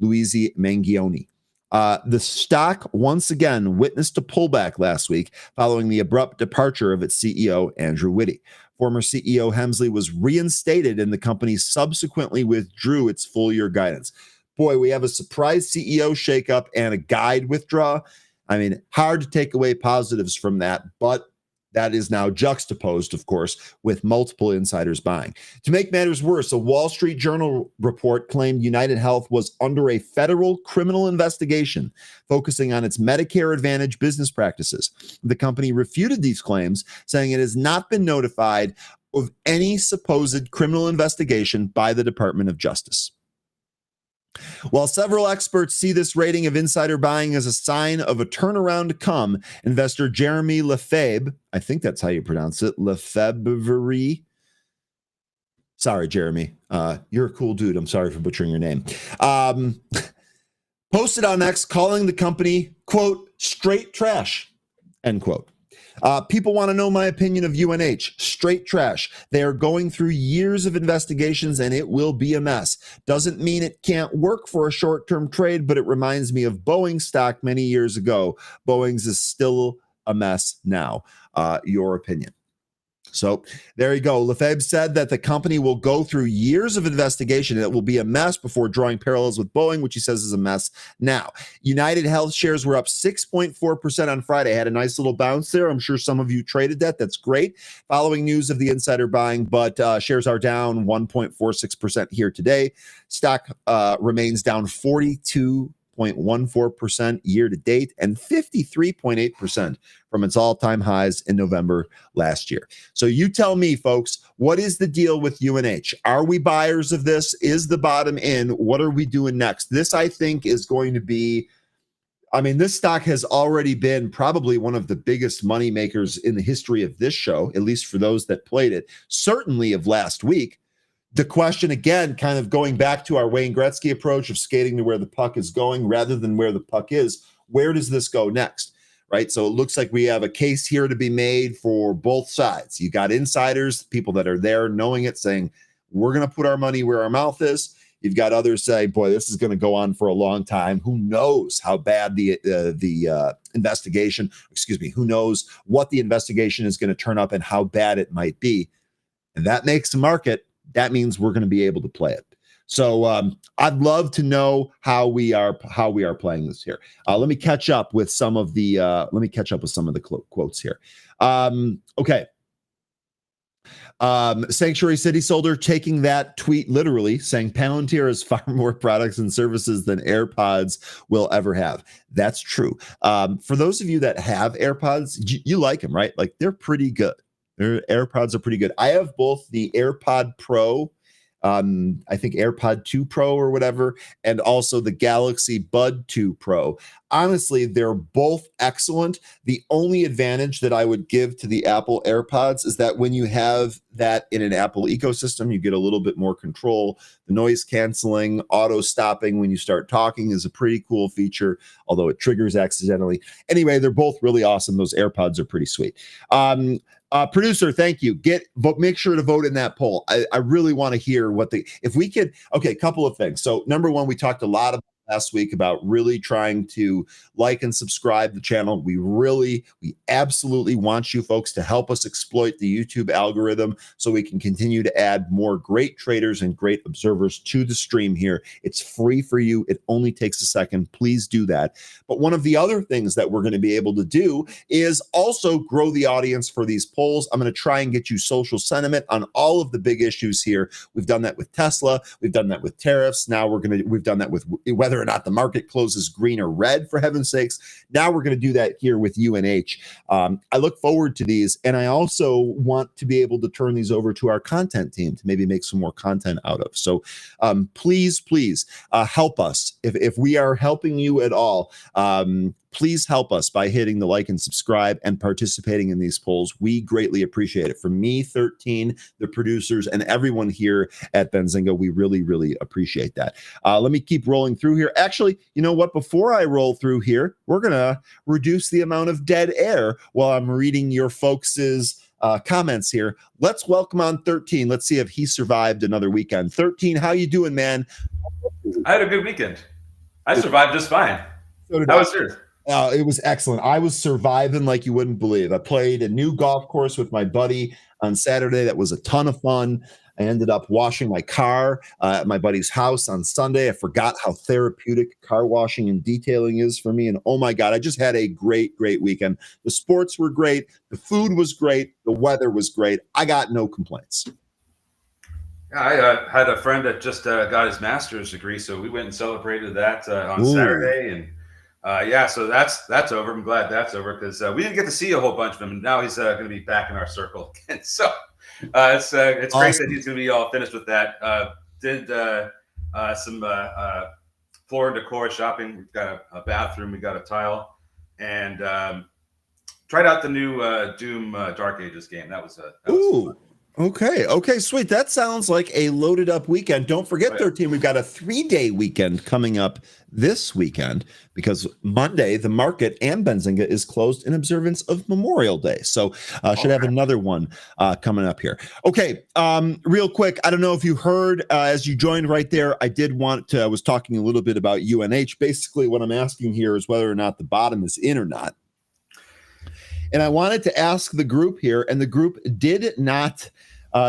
Luigi Mangione. The stock once again witnessed a pullback last week following the abrupt departure of its CEO, Andrew Whitty. Former CEO Hemsley was reinstated, and the company subsequently withdrew its full-year guidance. Boy, we have a surprise CEO shakeup and a guide withdraw. I mean, hard to take away positives from that, but that is now juxtaposed, of course, with multiple insiders buying. To make matters worse, a Wall Street Journal report claimed United Health was under a federal criminal investigation focusing on its Medicare Advantage business practices. The company refuted these claims, saying it has not been notified of any supposed criminal investigation by the Department of Justice. While several experts see this rating of insider buying as a sign of a turnaround to come, investor Jeremy Lefebvre, I think that's how you pronounce it, Lefebvre. Sorry, Jeremy. You're a cool dude. I'm sorry for butchering your name. Posted on X calling the company, quote, straight trash, end quote. People want to know my opinion of UNH. Straight trash. They are going through years of investigations, and it will be a mess. Doesn't mean it can't work for a short-term trade, but it reminds me of Boeing stock many years ago. Boeing's is still a mess now. Your opinion. So there you go. Lefebvre said that the company will go through years of investigation and it will be a mess before drawing parallels with Boeing, which he says is a mess now. United Health shares were up 6.4% on Friday. Had a nice little bounce there. I'm sure some of you traded that. That's great. Following news of the insider buying, but shares are down 1.46% here today. Stock remains down 42.14% year to date and 53.8% from its all-time highs in November last year. So you tell me, folks, what is the deal with UNH? Are we buyers of this? Is the bottom in? What are we doing next? This, I think, is going to be, I mean, this stock has already been probably one of the biggest money makers in the history of this show, at least for those that played it, certainly of last week. The question, again, kind of going back to our Wayne Gretzky approach of skating to where the puck is going rather than where the puck is, where does this go next, right? So it looks like we have a case here to be made for both sides. You got insiders, people that are there knowing it, saying, we're going to put our money where our mouth is. You've got others say, boy, this is going to go on for a long time. Who knows how bad the investigation, who knows what the investigation is going to turn up and how bad it might be. And that makes the market. That means we're going to be able to play it. So I'd love to know how we are playing this here. Let me catch up with some of the quotes here. Okay. Sanctuary City Soldier taking that tweet literally, saying Palantir has far more products and services than AirPods will ever have. That's true. For those of you that have AirPods, you like them, right? Like they're pretty good. Their AirPods are pretty good. I have both the AirPod Pro, I think AirPod 2 Pro or whatever, and also the Galaxy Bud 2 Pro. Honestly, they're both excellent. The only advantage that I would give to the Apple AirPods is that when you have that in an Apple ecosystem, you get a little bit more control. The noise canceling, auto stopping when you start talking is a pretty cool feature, although it triggers accidentally. Anyway, they're both really awesome. Those AirPods are pretty sweet. Producer, thank you. Make sure to vote in that poll. I really want to hear if we could. Okay, a couple of things. So number one, we talked a lot about last week about really trying to like and subscribe the channel. We absolutely want you folks to help us exploit the YouTube algorithm so we can continue to add more great traders and great observers to the stream here. It's free for you. It only takes a second. Please do that. But one of the other things that we're going to be able to do is also grow the audience for these polls. I'm going to try and get you social sentiment on all of the big issues here. We've done that with Tesla. We've done that with tariffs. Now we've done that with whether or not the market closes green or red, for heaven's sakes. Now we're going to do that here with UNH. I look forward to these, and I also want to be able to turn these over to our content team to maybe make some more content out of. So please help us. If we are helping you at all, please help us by hitting the like and subscribe and participating in these polls. We greatly appreciate it. For me, 13, the producers, and everyone here at Benzinga, we really, really appreciate that. Let me keep rolling through here. Actually, you know what? Before I roll through here, we're going to reduce the amount of dead air while I'm reading your folks' comments here. Let's welcome on 13. Let's see if he survived another weekend. 13, how you doing, man? I had a good weekend. I survived just fine. So How was yours? It was excellent. I was surviving like you wouldn't believe. I played a new golf course with my buddy on Saturday. That was a ton of fun. I ended up washing my car at my buddy's house on Sunday. I forgot how therapeutic car washing and detailing is for me. And oh my God, I just had a great, great weekend. The sports were great. The food was great. The weather was great. I got no complaints. I had a friend that just got his master's degree, so we went and celebrated that on Saturday, and so that's over. I'm glad that's over because we didn't get to see a whole bunch of him, and now he's going to be back in our circle again. So it's awesome. Great that he's going to be all finished with that. Did some floor and decor shopping. We've got a bathroom, we got a tile, and tried out the new Doom Dark Ages game. That was fun. Okay, sweet. That sounds like a loaded up weekend. Don't forget, 13, we've got a 3-day weekend coming up this weekend because Monday, the market and Benzinga is closed in observance of Memorial Day. So should have another one coming up here. Okay, real quick, I don't know if you heard as you joined right there, I was talking a little bit about UNH. Basically, what I'm asking here is whether or not the bottom is in or not. And I wanted to ask the group here, and the group did not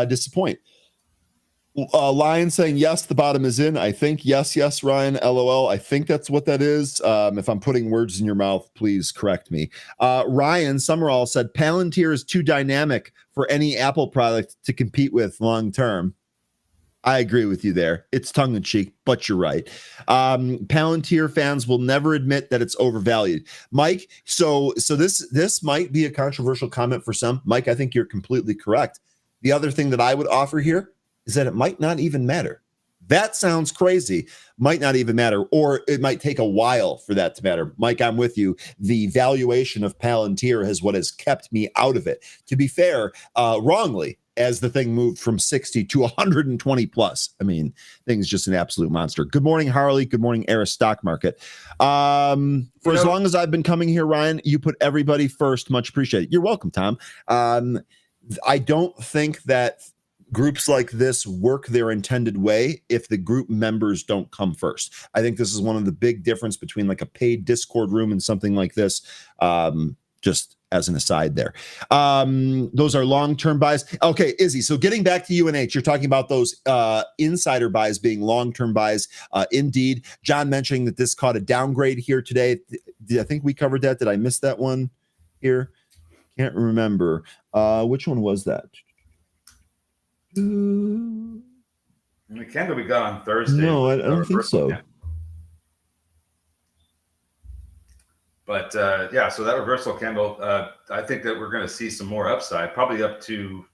disappoint. Lion saying, yes, the bottom is in. I think, yes, Ryan, LOL. I think that's what that is. If I'm putting words in your mouth, please correct me. Ryan Summerall said, Palantir is too dynamic for any Apple product to compete with long term. I agree with you there. It's tongue-in-cheek, but you're right. Palantir fans will never admit that it's overvalued. Mike, so this might be a controversial comment for some. Mike, I think you're completely correct. The other thing that I would offer here is that it might not even matter. That sounds crazy. Might not even matter, or it might take a while for that to matter. Mike, I'm with you. The valuation of Palantir is what has kept me out of it. To be fair, wrongly, as the thing moved from 60 to 120 plus. I mean, thing's just an absolute monster. Good morning, Harley. Good morning, Eris Stock Market. For as long as I've been coming here, Ryan, you put everybody first. Much appreciated. You're welcome, Tom. I don't think that groups like this work their intended way if the group members don't come first. I think this is one of the big difference between like a paid Discord room and something like this. Just as an aside there. Those are long-term buys. Okay, Izzy, so getting back to UNH, you're talking about those insider buys being long-term buys. Indeed, John mentioning that this caught a downgrade here today. I think we covered that. Did I miss that one here? Can't remember. Which one was that? And the candle we got on Thursday. No, I don't think so. Candle. But yeah, so that reversal candle, I think that we're going to see some more upside, probably up to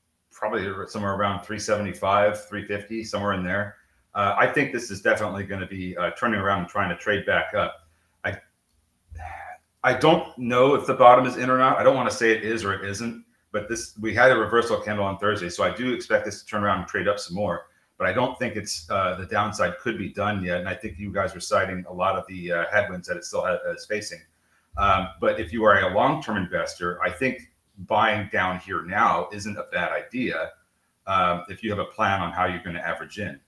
somewhere around 375, 350, somewhere in there. I think this is definitely going to be turning around and trying to trade back up. I don't know if the bottom is in or not. I don't want to say it is or it isn't, but we had a reversal candle on Thursday, so I do expect this to turn around and trade up some more. But I don't think it's the downside could be done yet, and I think you guys are citing a lot of the headwinds that it still is facing. But if you are a long-term investor, I think buying down here now isn't a bad idea if you have a plan on how you're going to average in.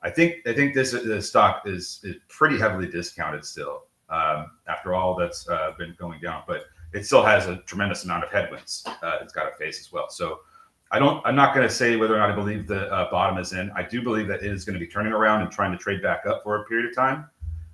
I think this stock is pretty heavily discounted still after all that's been going down, but it still has a tremendous amount of headwinds it's got to face as well. So I'm not going to say whether or not I believe the bottom is in. I do believe that it is going to be turning around and trying to trade back up for a period of time.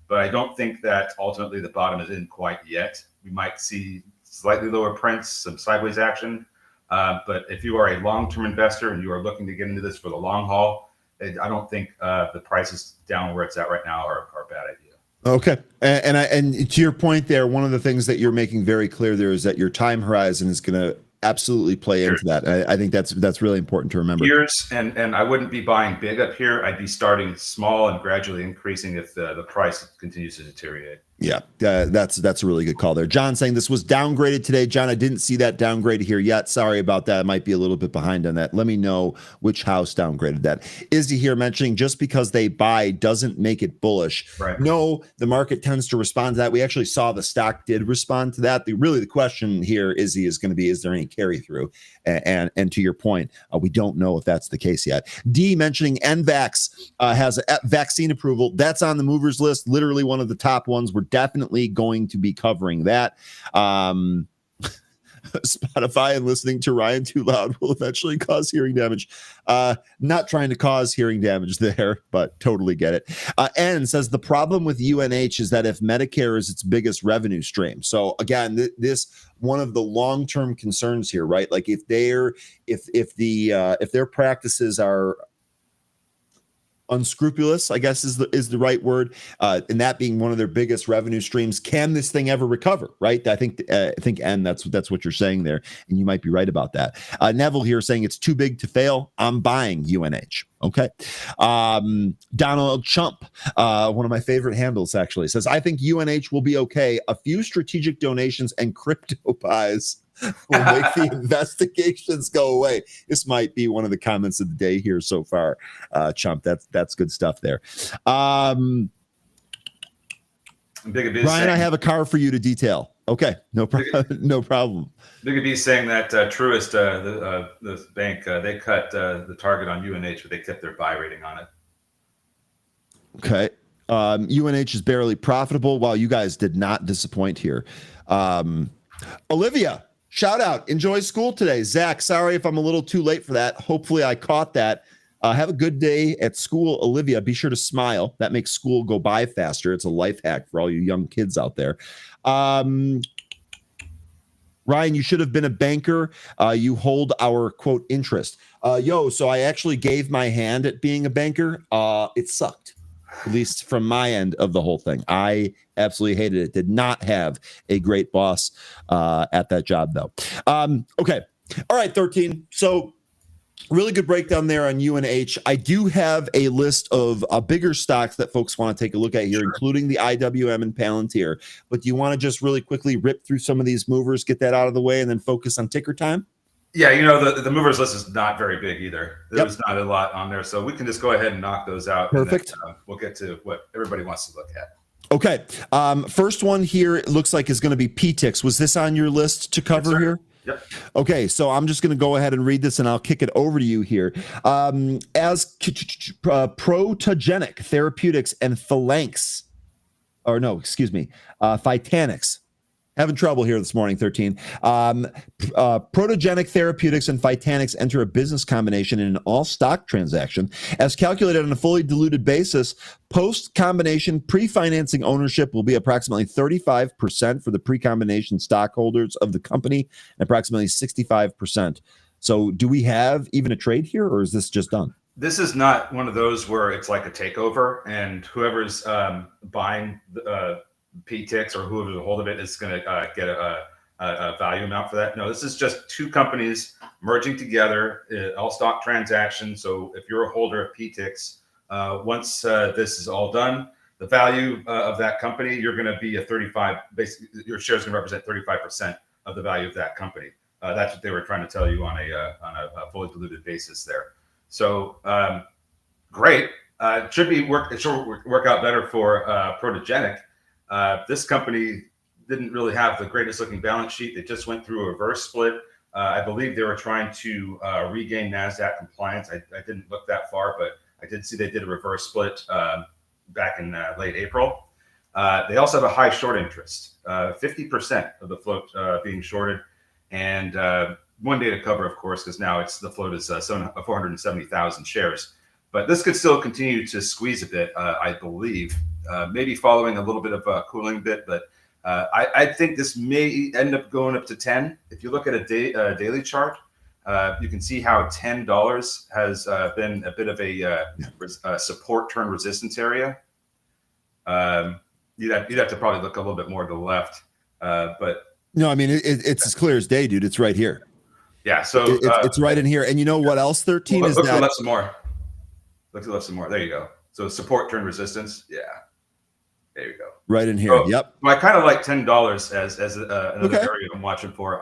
But I don't think that ultimately the bottom is in quite yet. We might see slightly lower prints, some sideways action. But if you are a long-term investor and you are looking to get into this for the long haul, I don't think the prices down where it's at right now are a bad idea. Okay. And to your point there, one of the things that you're making very clear there is that your time horizon is going to absolutely play into that. I think that's really important to remember. Years, and I wouldn't be buying big up here. I'd be starting small and gradually increasing if the price continues to deteriorate. Yeah, that's a really good call there. John saying this was downgraded today. John, I didn't see that downgrade here yet. Sorry about that. I might be a little bit behind on that. Let me know which house downgraded that. Izzy here mentioning just because they buy doesn't make it bullish. Right. No, the market tends to respond to that. We actually saw the stock did respond to that. The question here, Izzy, is going to be, is there any carry through? And to your point, we don't know if that's the case yet. D mentioning NVAX has a vaccine approval. That's on the movers list. Literally one of the top ones. We're definitely going to be covering that. Spotify and listening to Ryan too loud will eventually cause hearing damage. Not trying to cause hearing damage there, but totally get it. N says the problem with UNH is that if Medicare is its biggest revenue stream. So again, this one of the long-term concerns here, right? Like if their practices are unscrupulous, I guess is the right word, and that being one of their biggest revenue streams, can this thing ever recover? Right? I think and that's what you're saying there, and you might be right about that. Neville here saying it's too big to fail. I'm buying UNH. Okay. Donald Chump, one of my favorite handles actually, says I think UNH will be okay. A few strategic donations and crypto buys will make the investigations go away. This might be one of the comments of the day here so far, Chump. That's good stuff there. Ryan, I have a car for you to detail. Okay, no problem. Big B saying that Truist, the bank, they cut the target on UNH, but they kept their buy rating on it. Okay. UNH is barely profitable, while you guys did not disappoint here. Olivia, shout out. Enjoy school today. Zach, sorry if I'm a little too late for that. Hopefully I caught that. Have a good day at school, Olivia. Be sure to smile. That makes school go by faster. It's a life hack for all you young kids out there. Ryan, you should have been a banker. You hold our, quote, interest. So I actually gave my hand at being a banker. It sucked, at least from my end of the whole thing. I absolutely hated it. Did not have a great boss at that job, though. Okay. All right, 13. So really good breakdown there on UNH. I do have a list of bigger stocks that folks want to take a look at here, sure, including the IWM and Palantir. But do you want to just really quickly rip through some of these movers, get that out of the way, and then focus on ticker time? Yeah, the movers list is not very big either. There's not a lot on there. So we can just go ahead and knock those out. Perfect. And then, we'll get to what everybody wants to look at. Okay. First one here, it looks like is going to be PTIX. Was this on your list to cover here? Yep. Okay, so I'm just going to go ahead and read this, and I'll kick it over to you here. As Protogenic Therapeutics and Phalanx, Phytanix. Having trouble here this morning, 13. Protogenic Therapeutics and Phytanix enter a business combination in an all-stock transaction. As calculated on a fully diluted basis, post-combination pre-financing ownership will be approximately 35% for the pre-combination stockholders of the company and approximately 65% So do we have even a trade here, or is this just done? This is not one of those where it's like a takeover and whoever's buying PTIX or whoever's a hold of it is going to get a value amount for that. No, this is just two companies merging together, all stock transaction. So if you're a holder of PTIX, once this is all done, the value of that company, you're going to be a 35. Basically, your shares going to represent 35% of the value of that company. That's what they were trying to tell you on a fully diluted basis there. So great. It should work out better for Protogenic. This company didn't really have the greatest looking balance sheet. They just went through a reverse split. I believe they were trying to regain NASDAQ compliance. I didn't look that far, but I did see they did a reverse split back in late April. They also have a high short interest, 50% of the float being shorted. And one day to cover, of course, because now the float is 470,000 shares. But this could still continue to squeeze a bit, I believe, maybe following a little bit of a cooling bit. But I think this may end up going up to 10. If you look at a daily chart, you can see how $10 has been a bit of a support turn resistance area. You'd have to probably look a little bit more to the left. But no, I mean, it's as clear as day, dude. It's right here. Yeah, so it's right in here. And you know what else? 13 is look that. to the left some more. Look to the left some more. There you go. So support turn resistance. Yeah, there you go. Right in here. So, yep. I kind of like $10 as another area I'm watching for.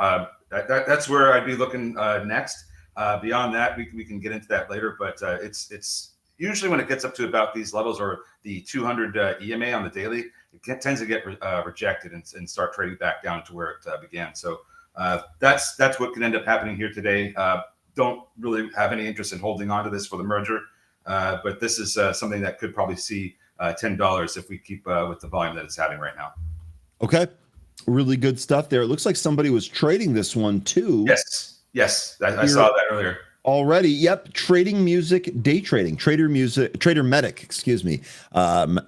That's where I'd be looking next. Beyond that, we can get into that later. But it's usually when it gets up to about these levels or the 200 EMA on the daily, it tends to get rejected and start trading back down to where it began. So that's what could end up happening here today. Don't really have any interest in holding on to this for the merger, but this is something that could probably see $10 if we keep with the volume that it's having right now. Okay, really good stuff there. It looks like somebody was trading this one too. Yes, I saw that earlier. Already, yep. Trading music, day trading, Trader Medic, excuse me.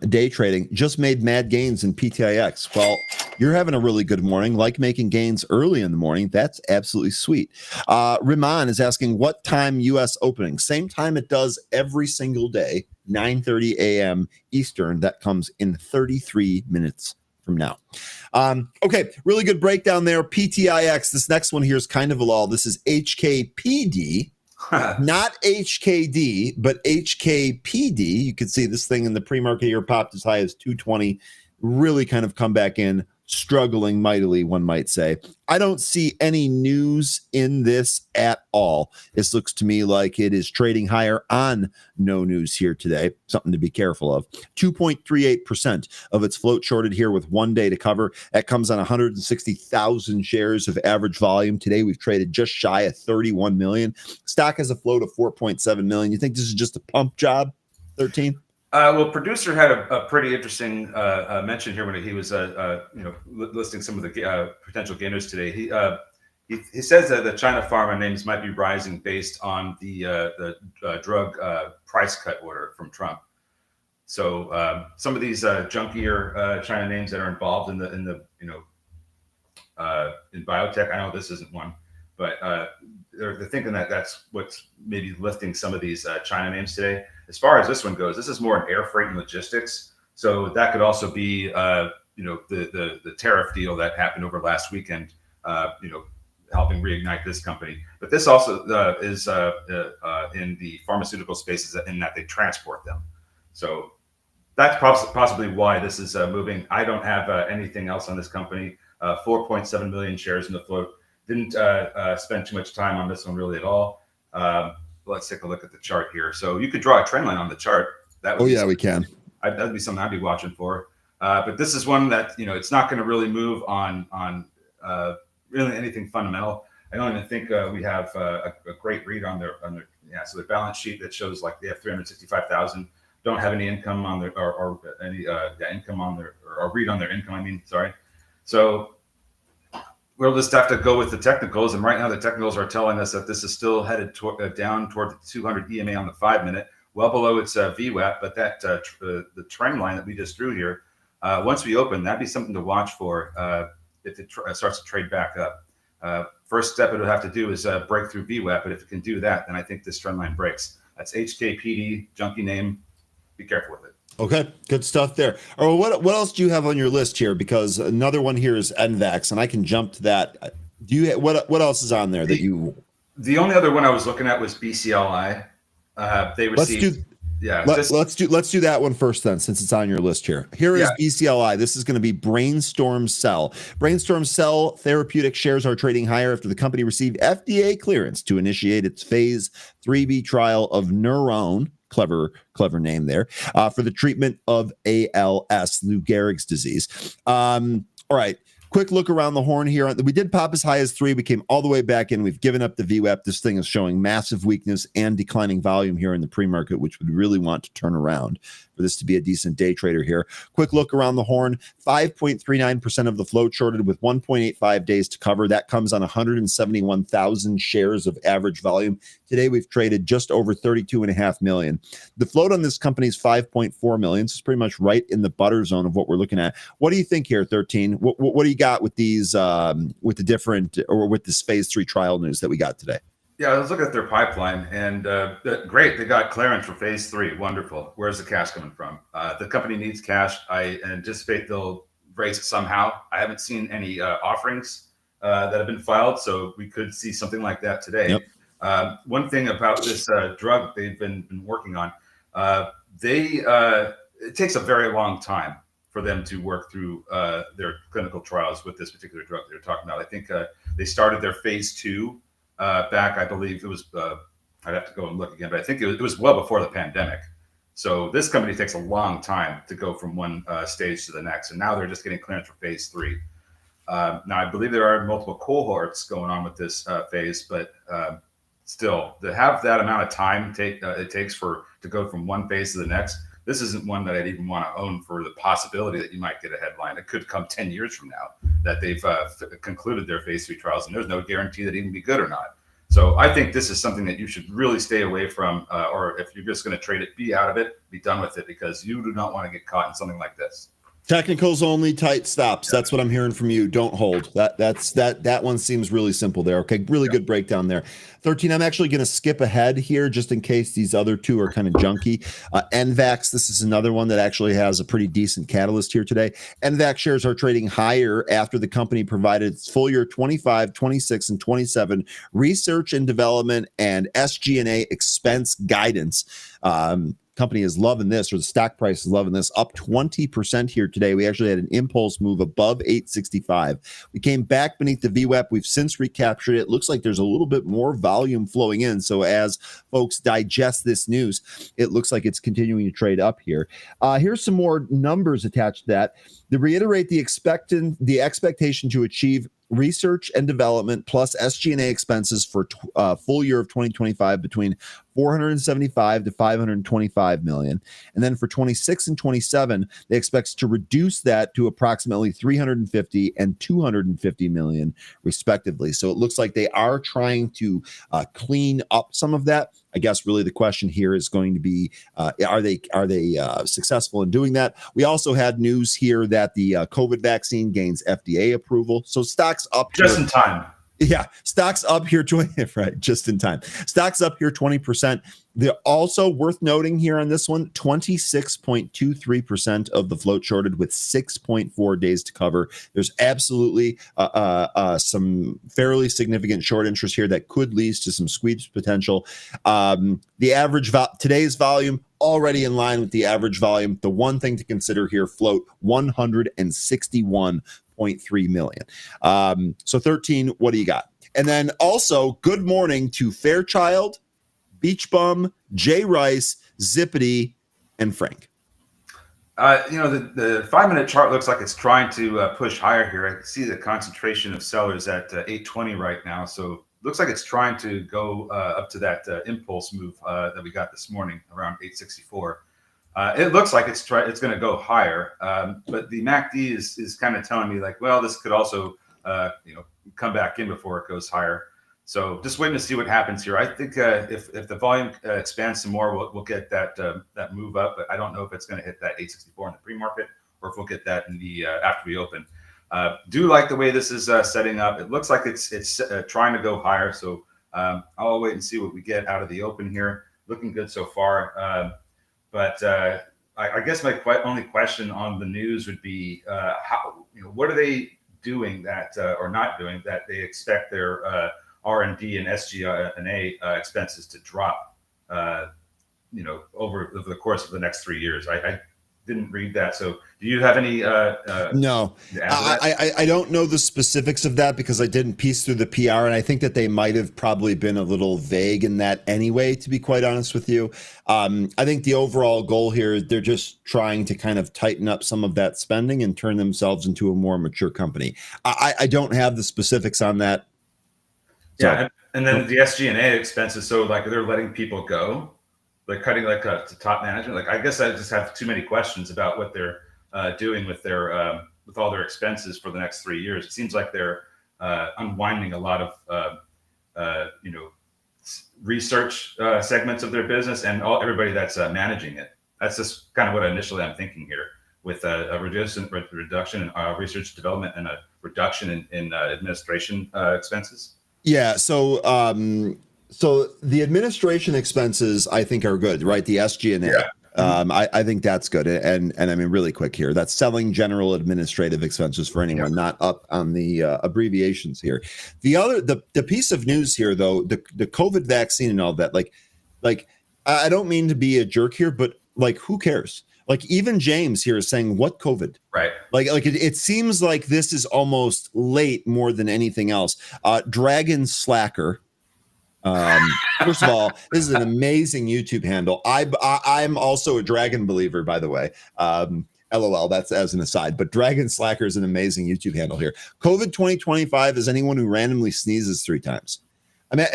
Day trading just made mad gains in PTIX. Well, you're having a really good morning, like making gains early in the morning. That's absolutely sweet. Riman is asking what time U.S. opening? Same time it does every single day, 9:30 a.m. Eastern. That comes in 33 minutes from now. Okay, really good breakdown there. PTIX. This next one here is kind of a lull. This is HKPD. Not HKD, but HKPD. You can see this thing in the pre-market here popped as high as 220. Really kind of come back in, struggling mightily, one might say. I don't see any news in this at all. This looks to me like it is trading higher on no news here today. Something to be careful of. 2.38% of its float shorted here with 1 day to cover. That comes on 160,000 shares of average volume. Today we've traded just shy of 31 million. Stock has a float of 4.7 million. You think this is just a pump job, 13? Well, producer had a pretty interesting mention here when he was, listing some of the potential gainers today. He says that the China pharma names might be rising based on the drug price cut order from Trump. So some of these junkier China names that are involved in biotech. I know this isn't one, but they're thinking that that's what's maybe lifting some of these China names today. As far as this one goes, this is more in air freight and logistics. So that could also be, the tariff deal that happened over last weekend, helping reignite this company. But this also is in the pharmaceutical spaces in that they transport them. So that's possibly why this is moving. I don't have anything else on this company. 4.7 million shares in the float. Didn't spend too much time on this one really at all. Let's take a look at the chart here. So you could draw a trend line on the chart. We can. That'd be something I'd be watching for. But this is one that it's not going to really move on really anything fundamental. I don't even think we have a great read on their so the balance sheet that shows like they have 365,000. Don't have any income on their or any income on their or read on their income. I mean, sorry. So we'll just have to go with the technicals, and right now the technicals are telling us that this is still headed down toward the 200 EMA on the 5-minute, well below its VWAP. But that the trend line that we just drew here, once we open, that'd be something to watch for if it starts to trade back up. First step it would have to do is break through VWAP, but if it can do that, then I think this trend line breaks. That's HKPD, junky name. Be careful with it. Okay, good stuff there. Or what else do you have on your list here? Because another one here is NVAX, and I can jump to that. Do you what else is on there that you? The only other one I was looking at was BCLI. They received. Let's do that one first then, since it's on your list here. Here is BCLI. This is going to be Brainstorm Cell. Brainstorm Cell Therapeutic shares are trading higher after the company received FDA clearance to initiate its phase 3B trial of Neuron. Clever name there, for the treatment of ALS, Lou Gehrig's disease. All right. Quick look around the horn here. We did pop as high as 3. We came all the way back in. We've given up the VWAP. This thing is showing massive weakness and declining volume here in the pre-market, which we really want to turn around for this to be a decent day trader here. Quick look around the horn. 5.39% of the float shorted with 1.85 days to cover. That comes on 171,000 shares of average volume. Today, we've traded just over 32.5 million. The float on this company is 5.4 million. So it's pretty much right in the butter zone of what we're looking at. What do you think here, 13? What do you got with these, with the different, or with this phase 3 trial news that we got today? Yeah, I was looking at their pipeline, and great. They got clearance for phase 3. Wonderful. Where's the cash coming from? The company needs cash. I anticipate they'll raise it somehow. I haven't seen any offerings that have been filed, so we could see something like that today. Yep. One thing about this drug they've been working on, it takes a very long time for them to work through their clinical trials with this particular drug they're talking about. I think they started their phase 2 back, I believe it was, I'd have to go and look again, but I think it was well before the pandemic. So this company takes a long time to go from one stage to the next. And now they're just getting clearance for phase 3. Now, I believe there are multiple cohorts going on with this phase, but still, to have that amount of time it takes to go from one phase to the next, this isn't one that I'd even want to own for the possibility that you might get a headline. It could come 10 years from now that they've concluded their phase 3 trials, and there's no guarantee that it can be good or not. So I think this is something that you should really stay away from, or if you're just going to trade it, be out of it, be done with it, because you do not want to get caught in something like this. Technicals only, tight stops. That's what I'm hearing from you. Don't hold. That one seems really simple there. Okay, really good breakdown there. 13, I'm actually going to skip ahead here just in case these other two are kind of junky. NVAX, this is another one that actually has a pretty decent catalyst here today. NVAX shares are trading higher after the company provided its full year 25, 26, and 27 research and development and SG&A expense guidance. Company is loving this, or the stock price is loving this, up 20% here today. We actually had an impulse move above 865. We came back beneath the VWAP. We've since recaptured it. Looks like there's a little bit more volume flowing in. So as folks digest this news, it looks like it's continuing to trade up here. Here's some more numbers attached to that. To reiterate the expectation to achieve research and development plus SG&A expenses for full year of 2025 between 475 to 525 million. And then for 26 and 27, they expect to reduce that to approximately 350 and 250 million respectively. So it looks like they are trying to clean up some of that. I guess really the question here is going to be, are they successful in doing that? We also had news here that the COVID vaccine gains FDA approval. So stocks up just in time. Yeah, stocks up here 20, right? Just in time. Stocks up here 20%. They're also worth noting here on this one, 26.23% of the float shorted with 6.4 days to cover. There's absolutely some fairly significant short interest here that could lead to some squeeze potential. The average today's volume already in line with the average volume. The one thing to consider here, float 161.3 million. So 13, what do you got? And then also good morning to Fairchild, Beach Bum, Jay Rice, Zippity, and Frank. The 5-minute chart looks like it's trying to push higher here. I can see the concentration of sellers at 820 right now. So looks like it's trying to go up to that impulse move that we got this morning around 864. It looks like it's going to go higher, but the MACD is kind of telling me like, well, this could also come back in before it goes higher. So just waiting to see what happens here. I think if the volume expands some more, we'll get that move up. But I don't know if it's going to hit that 864 in the pre-market or if we'll get that in the after we open. Do like the way this is setting up. It looks like it's trying to go higher. So I'll wait and see what we get out of the open here. Looking good so far. But I guess my only question on the news would be how, what are they doing that or not doing that they expect their R&D and SG&A expenses to drop, over the course of the next 3 years. I didn't read that. So do you have any? No, I don't know the specifics of that because I didn't piece through the PR, and I think that they might have probably been a little vague in that anyway, to be quite honest with you. I think the overall goal here is they're just trying to kind of tighten up some of that spending and turn themselves into a more mature company. I don't have the specifics on that. Yeah, and then the SG&A expenses. So like they're letting people go, like cutting to top management. Like I guess I just have too many questions about what they're doing with their with all their expenses for the next 3 years. It seems like they're unwinding a lot of research segments of their business and everybody that's managing it. That's just kind of what initially I'm thinking here, with a reduction in research development and a reduction in administration expenses. Yeah. So the administration expenses I think are good, right? The SG&A. Yeah. I think that's good. And I mean, really quick here, that's selling general administrative expenses for anyone not up on the abbreviations here. The piece of news here, though, the COVID vaccine and all that, like I don't mean to be a jerk here, but like, who cares? Like even James here is saying, what COVID? Right. Like it seems like this is almost late more than anything else. Dragon Slacker. First of all, this is an amazing YouTube handle. I'm also a Dragon believer, by the way. LOL, that's as an aside, but Dragon Slacker is an amazing YouTube handle here. COVID 2025 is anyone who randomly sneezes 3 times. I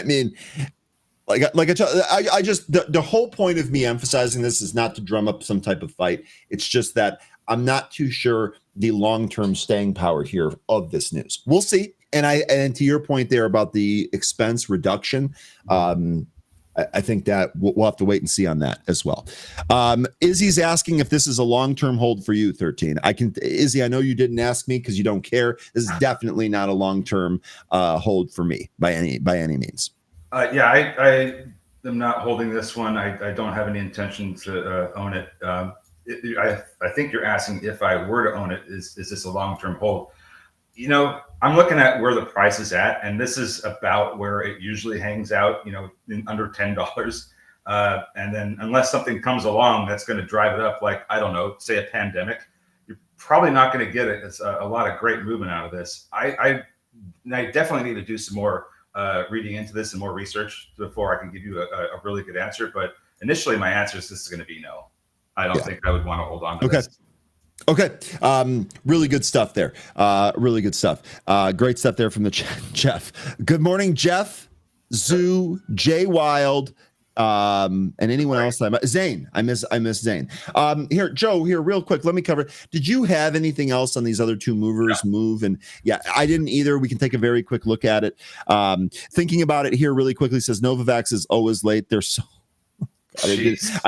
mean, I just the whole point of me emphasizing this is not to drum up some type of fight. It's just that I'm not too sure the long-term staying power here of this news. We'll see. And to your point there about the expense reduction, I think that we'll have to wait and see on that as well. Izzy's asking if this is a long-term hold for you, 13. Izzy, I know you didn't ask me because you don't care. This is definitely not a long-term hold for me by any means. I am not holding this one. I don't have any intention to own it. I think you're asking if I were to own it, is this a long-term hold? I'm looking at where the price is at, and this is about where it usually hangs out, in under $10. And then unless something comes along that's going to drive it up, like, I don't know, say a pandemic, you're probably not going to get it. It's a lot of great movement out of this. I definitely need to do some more reading into this and more research before I can give you a really good answer. But initially, my answer is this is going to be no. I don't think I would want to hold on to this. Okay. Really good stuff there. Really good stuff. Great stuff there from the Jeff. Good morning, Jeff, Zoo, Jay Wild, and anyone else. Zane. I miss Zane. Here, Joe, here real quick. Let me cover. Did you have anything else on these other two movers move? And I didn't either. We can take a very quick look at it. Thinking about it here really quickly says Novavax is always late. They're so I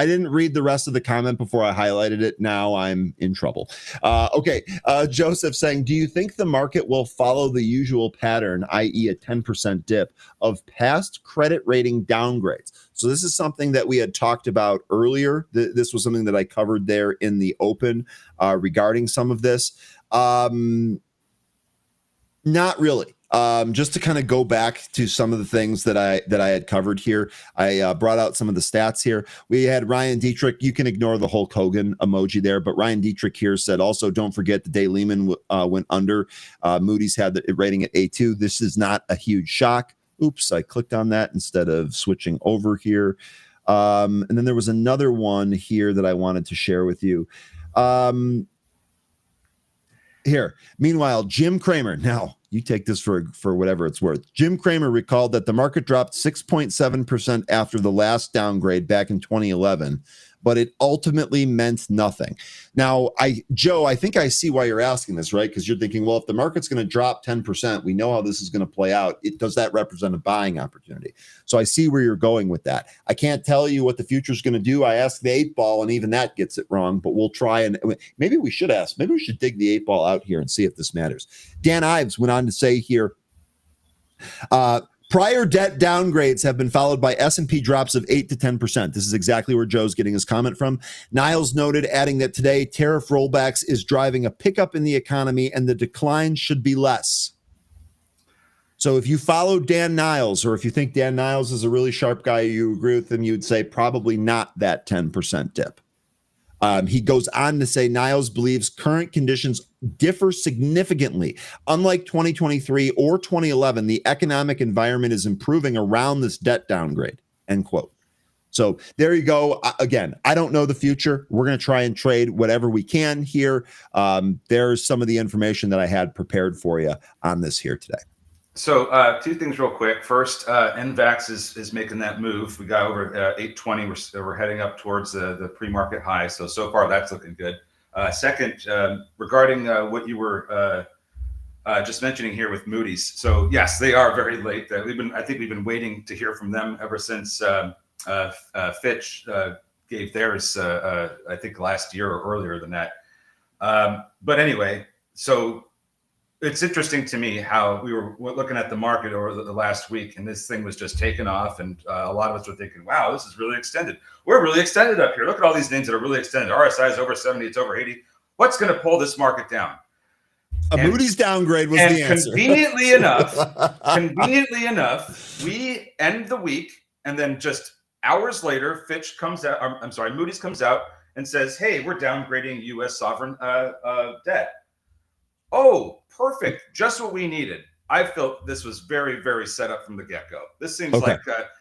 didn't read the rest of the comment before I highlighted it. Now I'm in trouble. Okay. Joseph saying, do you think the market will follow the usual pattern, i.e. a 10% dip of past credit rating downgrades? So this is something that we had talked about earlier. This was something that I covered there in the open regarding some of this. Not really. Just to kind of go back to some of the things that I had covered here, I brought out some of the stats here. We had Ryan Dietrich. You can ignore the Hulk Hogan emoji there, but Ryan Dietrich here said also, don't forget the day Lehman went under. Moody's had the rating at A2. This is not a huge shock. Oops, I clicked on that instead of switching over here. And then there was another one here that I wanted to share with you. Here, meanwhile, Jim Cramer. Now, you take this for whatever it's worth. Jim Cramer recalled that the market dropped 6.7% after the last downgrade back in 2011, but it ultimately meant nothing. Now, Joe, I think I see why you're asking this, right? Because you're thinking, well, if the market's going to drop 10%, we know how this is going to play out. Does that represent a buying opportunity? So I see where you're going with that. I can't tell you what the future is going to do. I asked the 8-ball, and even that gets it wrong, but we'll try, and maybe we should dig the 8-ball out here and see if this matters. Dan Ives went on to say here, prior debt downgrades have been followed by S&P drops of 8 to 10%. This is exactly where Joe's getting his comment from. Niles noted, adding that today tariff rollbacks is driving a pickup in the economy and the decline should be less. So if you follow Dan Niles, or if you think Dan Niles is a really sharp guy, you agree with him, you'd say probably not that 10% dip. He goes on to say Niles believes current conditions differ significantly. Unlike 2023 or 2011, the economic environment is improving around this debt downgrade, end quote. So there you go. Again, I don't know the future. We're going to try and trade whatever we can here. There's some of the information that I had prepared for you on this here today. So two things real quick. First, NVAX is making that move. We got over 820. We're heading up towards the pre-market high. So far that's looking good. Second, regarding what you were just mentioning here with Moody's. So yes, they are very late. I think we've been waiting to hear from them ever since Fitch gave theirs. I think last year or earlier than that. But anyway, so. It's interesting to me how we were looking at the market over the last week, and this thing was just taken off, and a lot of us were thinking, wow, this is really extended. We're really extended up here. Look at all these names that are really extended. RSI is over 70. It's over 80. What's going to pull this market down? Moody's downgrade was the answer. Conveniently enough, we end the week, and then just hours later, Moody's comes out and says, hey, we're downgrading U.S. sovereign debt. Oh, perfect. Just what we needed. I felt this was very, very set up from the get-go. This seems like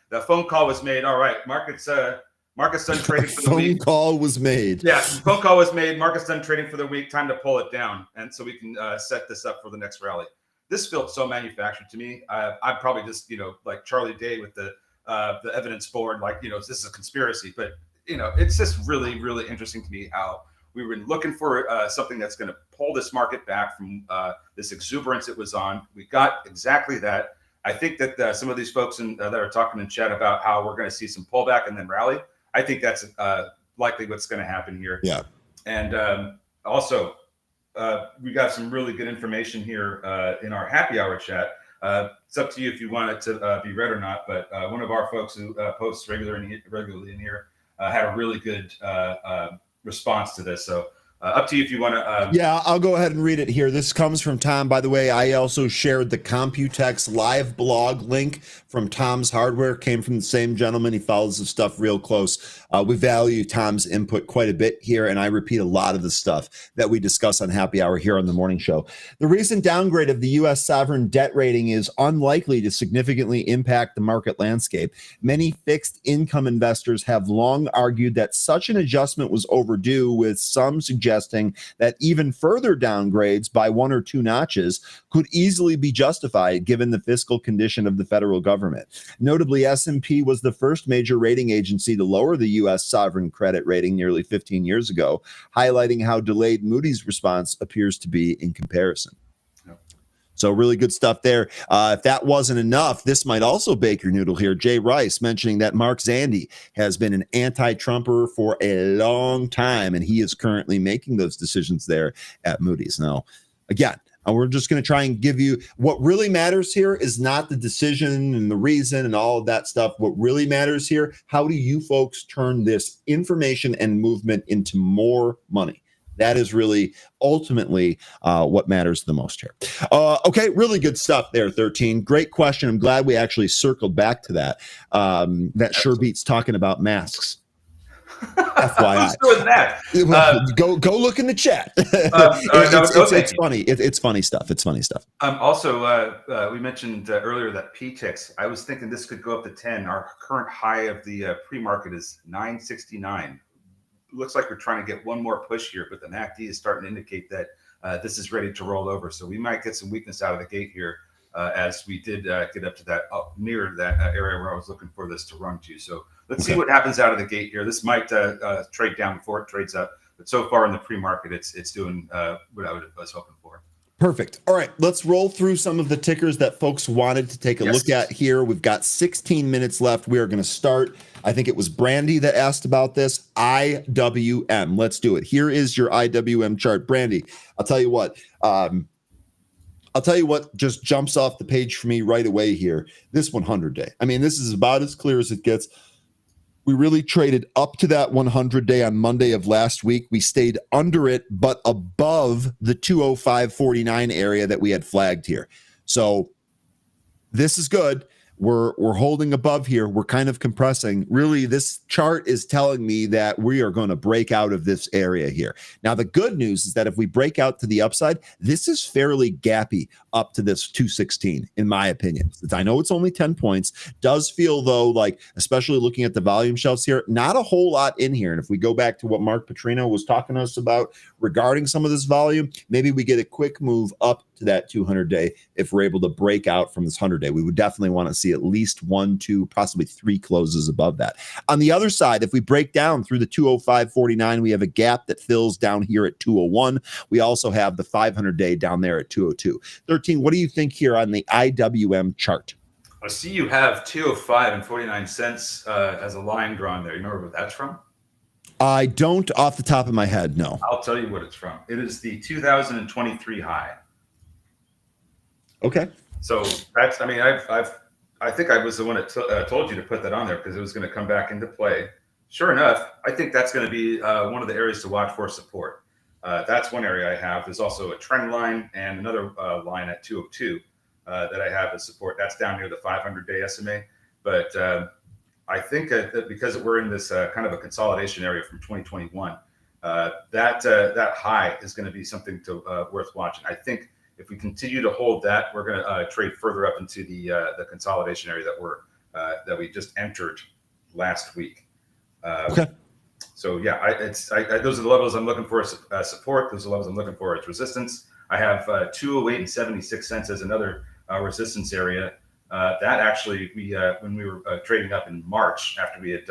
the phone call was made. All right, market's done trading for the week. Phone call was made. Yeah, phone call was made. Market's done trading for the week. Time to pull it down, and so we can set this up for the next rally. This felt so manufactured to me. I'm probably just like Charlie Day with the evidence board, like this is a conspiracy. But it's just really, really interesting to me how we were looking for something that's going to pull this market back from this exuberance it was on. We got exactly that. I think that some of these folks that are talking in chat about how we're going to see some pullback and then rally, I think that's likely what's going to happen here. Yeah. And also, we got some really good information here in our happy hour chat. It's up to you if you want it to be read or not, but one of our folks who posts regularly in here had a really good response to this. So up to you if you want to. Yeah, I'll go ahead and read it here. This comes from Tom. By the way, I also shared the Computex live blog link from Tom's Hardware. Came from the same gentleman. He follows the stuff real close. We value Tom's input quite a bit here, and I repeat a lot of the stuff that we discuss on Happy Hour here on the morning show. The recent downgrade of the U.S. sovereign debt rating is unlikely to significantly impact the market landscape. Many fixed income investors have long argued that such an adjustment was overdue, with some suggesting that even further downgrades by 1 or 2 notches could easily be justified given the fiscal condition of the federal government. Notably, S&P was the first major rating agency to lower the U.S. sovereign credit rating nearly 15 years ago, highlighting how delayed Moody's response appears to be in comparison. So really good stuff there. If that wasn't enough, this might also bake your noodle here. Jay Rice mentioning that Mark Zandi has been an anti-Trumper for a long time, and he is currently making those decisions there at Moody's. Now, again, we're just going to try and give you what really matters here is not the decision and the reason and all of that stuff. What really matters here, how do you folks turn this information and movement into more money? That is really ultimately what matters the most here. Okay, really good stuff there, 13. Great question. I'm glad we actually circled back to that. That sure beats talking about masks. FYI. Who's doing that? Go look in the chat. It's funny. It's funny stuff. It's funny stuff. Also, we mentioned earlier that PTIX. I was thinking this could go up to 10. Our current high of the pre-market is 969. Looks like we're trying to get one more push here, but the MACD is starting to indicate that this is ready to roll over. So we might get some weakness out of the gate here. as we did get up to that near that area where I was looking for this to run to. So let's see Okay. what happens out of the gate here. This might trade down before it trades up, but so far in the pre-market, it's doing what I was hoping for. Perfect. All right, let's roll through some of the tickers that folks wanted to take a look at here. We've got 16 minutes left. We are going to start. I think it was Brandy that asked about this. IWM. Let's do it. Here is your IWM chart. Brandy, I'll tell you what. Just jumps off the page for me right away here. This 100-day. I mean, this is about as clear as it gets. We really traded up to that 100-day on Monday of last week. We stayed under it, but above the 205.49 area that we had flagged here. So this is good. We're holding above here. We're kind of compressing. Really, this chart is telling me that we are going to break out of this area here. Now, the good news is that if we break out to the upside, this is fairly gappy up to this 216, in my opinion. I know it's only 10 points. Does feel, though, like, especially looking at the volume shelves here, not a whole lot in here. And if we go back to what Mark Petrino was talking to us about regarding some of this volume, maybe we get a quick move up to that 200-day if we're able to break out from this 100-day. We would definitely want to see at least 1, 2, possibly 3 closes above that. On the other side, if we break down through the 205.49, we have a gap that fills down here at 201. We also have the 500-day down there at 202. 13, what do you think here on the IWM chart? I see you have 205.49 as a line drawn there. You remember what that's from? I don't off the top of my head, no. I'll tell you what it's from. It is the 2023 high. Okay. So that's, I mean, I think I was the one that told you to put that on there because it was going to come back into play. Sure enough, I think that's going to be one of the areas to watch for support. That's one area I have. There's also a trend line and another line at 202 that I have as support. That's down near the 500-day SMA. But I think that because we're in this kind of a consolidation area from 2021, that high is going to be something worth watching. I think if we continue to hold that, we're going to trade further up into the consolidation area that we just entered last week. Okay. So yeah, those are the levels I'm looking for as support. Those are the levels I'm looking for as resistance. I have 208.76 as another resistance area. That actually, when we were trading up in March after we had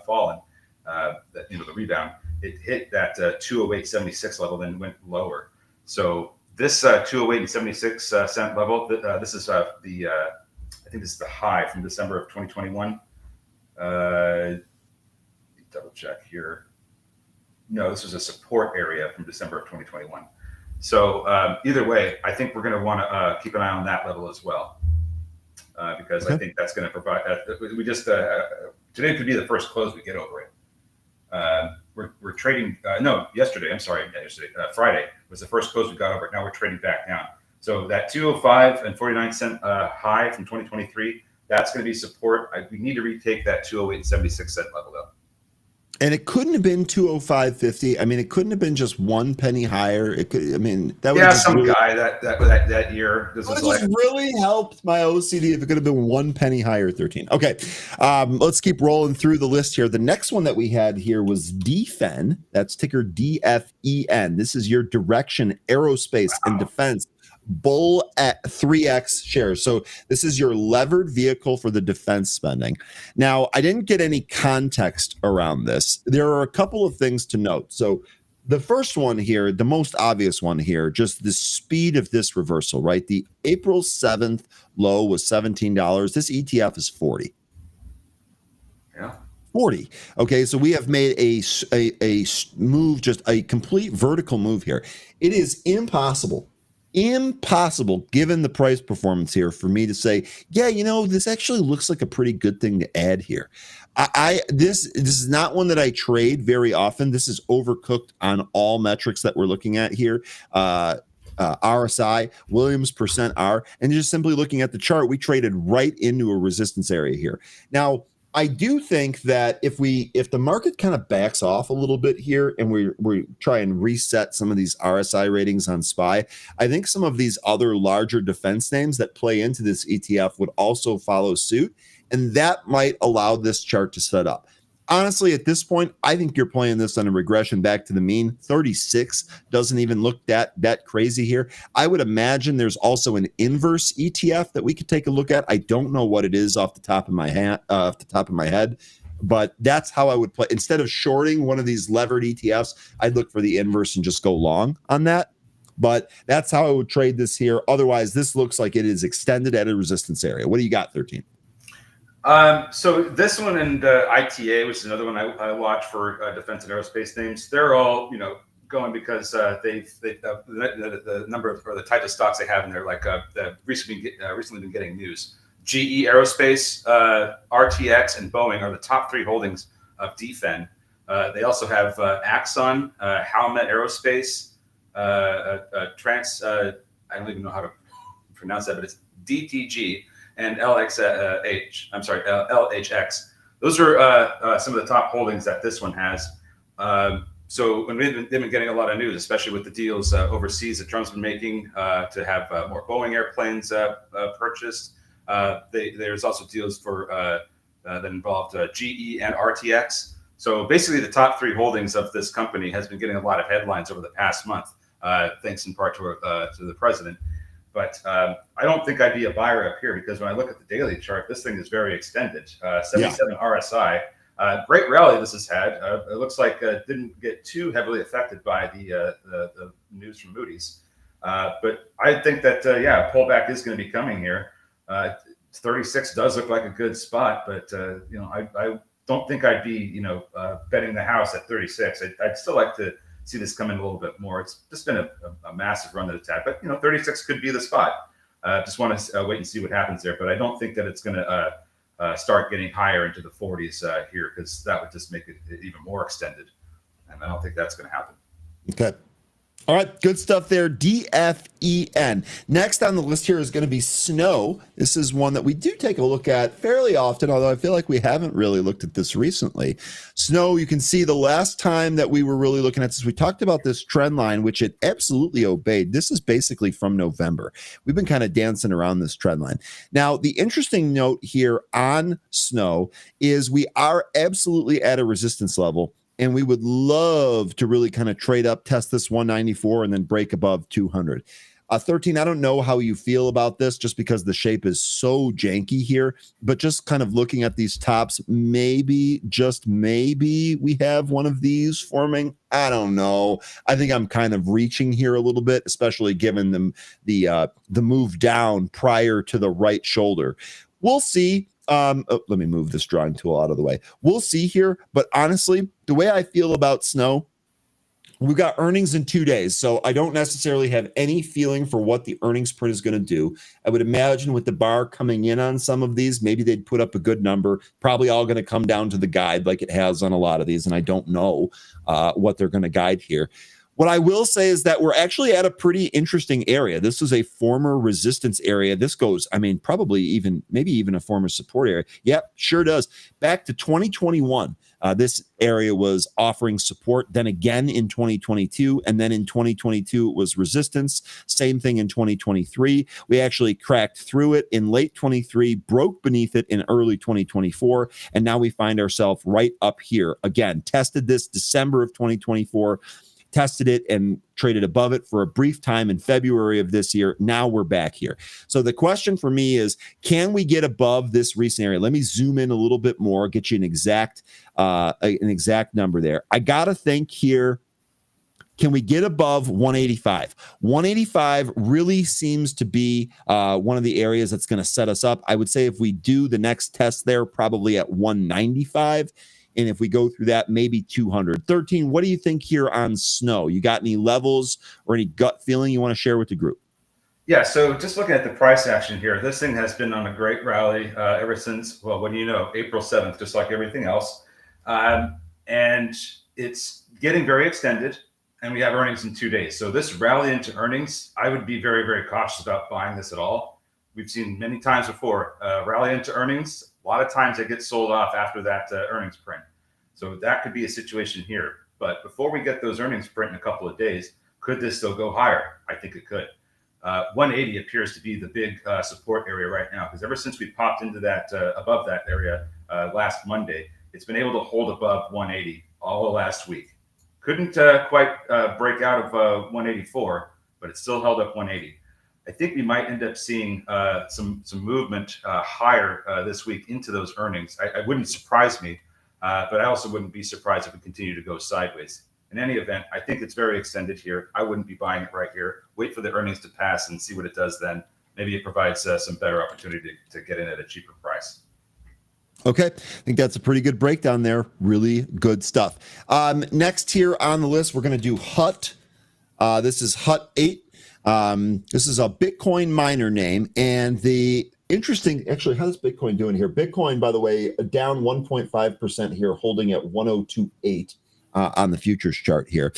fallen, the rebound, it hit that 208.76 level, then went lower. So this 208.76 cent level, this is I think this is the high from December of 2021. Double check here. No, this was a support area from December of 2021. So either way, I think we're going to want to keep an eye on that level as well, because I think that's going to provide. We just today could be the first close we get over it. We're trading. Yesterday. I'm sorry, yesterday. Friday was the first close we got over it. Now we're trading back down. So that 205.49 high from 2023, that's going to be support. We need to retake that 208.76 level though. And it couldn't have been 205.50. I mean, it couldn't have been just 1 penny higher. It could. I mean, that would guy that year. This would just really helped my OCD if it could have been 1 penny higher. 13. Okay, let's keep rolling through the list here. The next one that we had here was DFEN. That's ticker DFEN. This is your direction aerospace and defense bull at 3x shares. So this is your levered vehicle for the defense spending. Now, I didn't get any context around this. There are a couple of things to note. So the first one here, the most obvious one here, just the speed of this reversal, right? The April 7th low was $17. This ETF is 40. Yeah. 40. Okay, so we have made a move, just a complete vertical move here. It is impossible given the price performance here for me to say, yeah, this actually looks like a pretty good thing to add here. This is not one that I trade very often. This is overcooked on all metrics that we're looking at here. RSI, Williams percent R, and just simply looking at the chart, we traded right into a resistance area here. Now, I do think that if the market kind of backs off a little bit here and we try and reset some of these RSI ratings on SPY, I think some of these other larger defense names that play into this ETF would also follow suit, and that might allow this chart to set up. Honestly, at this point, I think you're playing this on a regression back to the mean. 36 doesn't even look that crazy here. I would imagine there's also an inverse ETF that we could take a look at. I don't know what it is off the top of my head, but that's how I would play. Instead of shorting one of these levered ETFs, I'd look for the inverse and just go long on that. But that's how I would trade this here. Otherwise, this looks like it is extended at a resistance area. What do you got, 13? So this one and ITA, which is another one I watch for defense and aerospace names, they're all going because the number of or the type of stocks they have in there, like recently been getting news. GE Aerospace, RTX, and Boeing are the top three holdings of DFEN. They also have Axon, Howmet Aerospace, Trans. I don't even know how to pronounce that, but it's DTG. And LHX. Those are some of the top holdings that this one has. So when they've been getting a lot of news, especially with the deals overseas that Trump's been making to have more Boeing airplanes purchased. There's also deals for that involved GE and RTX. So basically, the top three holdings of this company has been getting a lot of headlines over the past month, thanks in part to the president. But I don't think I'd be a buyer up here because when I look at the daily chart, this thing is very extended. 77 RSI. Great rally this has had. It looks like it didn't get too heavily affected by the news from Moody's. But I think that, a pullback is going to be coming here. 36 does look like a good spot, but, I don't think I'd be, betting the house at 36. I'd still like to see this come in a little bit more. It's just been a massive run that it's had, but 36 could be the spot. Just want to wait and see what happens there, but I don't think that it's going to start getting higher into the 40s here because that would just make it even more extended, and I don't think that's going to happen. Okay. All right, good stuff there. DFEN. Next on the list here is going to be snow. This is one that we do take a look at fairly often, although I feel like we haven't really looked at this recently. Snow, you can see the last time that we were really looking at this, we talked about this trend line, which it absolutely obeyed. This is basically from November. We've been kind of dancing around this trend line. Now, the interesting note here on snow is we are absolutely at a resistance level. And we would love to really kind of trade up, test this 194, and then break above 200. 13, I don't know how you feel about this just because the shape is so janky here, but just kind of looking at these tops, maybe, just maybe we have one of these forming. I don't know. I think I'm kind of reaching here a little bit, especially given the move down prior to the right shoulder. We'll see. Let me move this drawing tool out of the way. We'll see here, but honestly, the way I feel about snow, we've got earnings in 2 days, so I don't necessarily have any feeling for what the earnings print is going to do. I would imagine with the bar coming in on some of these, maybe they'd put up a good number, probably all going to come down to the guide like it has on a lot of these, and I don't know what they're going to guide here. What I will say is that we're actually at a pretty interesting area. This is a former resistance area. This goes, maybe even a former support area. Yep, sure does. Back to 2021, this area was offering support. Then again in 2022, and then in 2022, it was resistance. Same thing in 2023. We actually cracked through it in late 23, broke beneath it in early 2024, and now we find ourselves right up here. Again, tested this December of 2024, tested it and traded above it for a brief time in February of this year. Now we're back here. So the question for me is, can we get above this recent area? Let me zoom in a little bit more, get you an exact number there. I got to think here, can we get above 185? 185 really seems to be one of the areas that's going to set us up. I would say if we do the next test there, probably at 195. And if we go through that, maybe 200. 13, what do you think here on snow? You got any levels or any gut feeling you want to share with the group? Yeah, so just looking at the price action here, this thing has been on a great rally ever since, April 7th, just like everything else. And it's getting very extended, and we have earnings in 2 days. So this rally into earnings, I would be very, very cautious about buying this at all. We've seen many times before, rally into earnings. A lot of times it gets sold off after that earnings print. So that could be a situation here. But before we get those earnings print in a couple of days, could this still go higher? I think it could. 180 appears to be the big support area right now, because ever since we popped into that above that area last Monday, it's been able to hold above 180 all last week. Couldn't quite break out of 184, but it still held up 180. I think we might end up seeing some movement higher this week into those earnings. I wouldn't surprise me, but I also wouldn't be surprised if it continued to go sideways. In any event, I think it's very extended here. I wouldn't be buying it right here. Wait for the earnings to pass and see what it does then. Maybe it provides some better opportunity to get in at a cheaper price. Okay, I think that's a pretty good breakdown there. Really good stuff. Next here on the list, we're going to do HUT. This is XIII. This is a Bitcoin miner name. And the interesting, actually, how's Bitcoin doing here? Bitcoin, by the way, down 1.5% here, holding at 1028 on the futures chart here.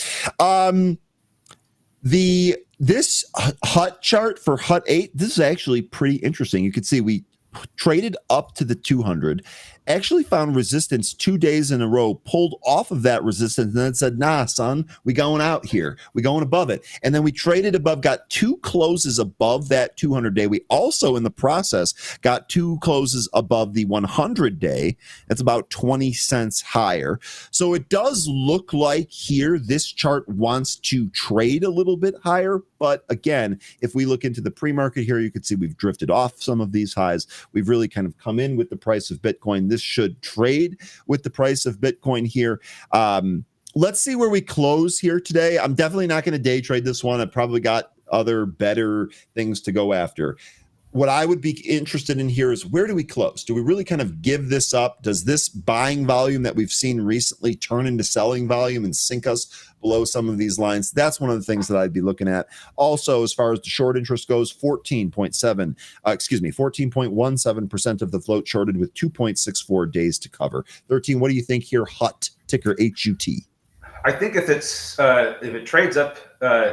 This HUT chart for XIII, this is actually pretty interesting. You can see we traded up to the 200, actually found resistance 2 days in a row, pulled off of that resistance, and then said, nah, son, we going out here. We going above it. And then we traded above, got 2 closes above that 200-day. We also, in the process, got 2 closes above the 100-day. That's about 20 cents higher. So it does look like here this chart wants to trade a little bit higher. But again, if we look into the pre-market here, you can see we've drifted off some of these highs. We've really kind of come in with the price of Bitcoin. This should trade with the price of Bitcoin here. Let's see where we close here today. I'm definitely not going to day trade this one. I've probably got other better things to go after. What I would be interested in here is, where do we close? Do we really kind of give this up? Does this buying volume that we've seen recently turn into selling volume and sink us below some of these lines? That's one of the things that I'd be looking at. Also, as far as the short interest goes, 14.17% of the float shorted with 2.64 days to cover. 13, what do you think here? HUT, ticker HUT. I think if it trades up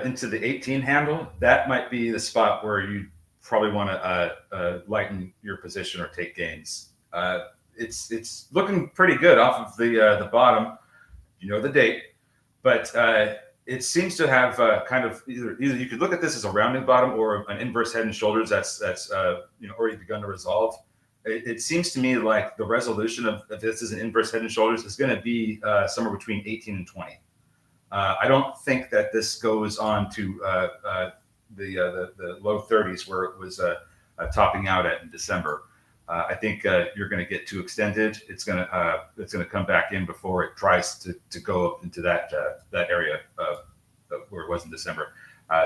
into the 18 handle, that might be the spot where you probably want to lighten your position or take gains. It's looking pretty good off of the bottom, the date, but it seems to have kind of either you could look at this as a rounding bottom or an inverse head and shoulders that's already begun to resolve. It seems to me like the resolution of this is an inverse head and shoulders is going to be somewhere between 18 and 20. I don't think that this goes on to the low 30s where it was topping out at in December. I think you're going to get too extended. It's going to come back in before it tries to go up into that area where it was in December.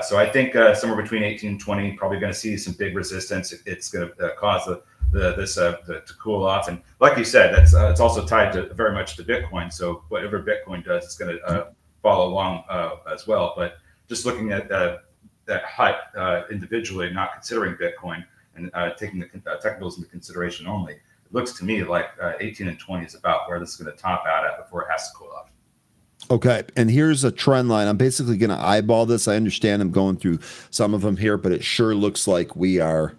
So I think somewhere between 18 and 20, probably going to see some big resistance. It's going to cause this to cool off. And like you said, that's it's also tied to very much to Bitcoin. So whatever Bitcoin does, it's going to follow along as well. But just looking at that HUT individually, not considering Bitcoin and taking the technicals into consideration only, it looks to me like 18 and 20 is about where this is going to top out at before it has to cool off. Okay, and here's a trend line. I'm basically going to eyeball this. I understand I'm going through some of them here, but it sure looks like we are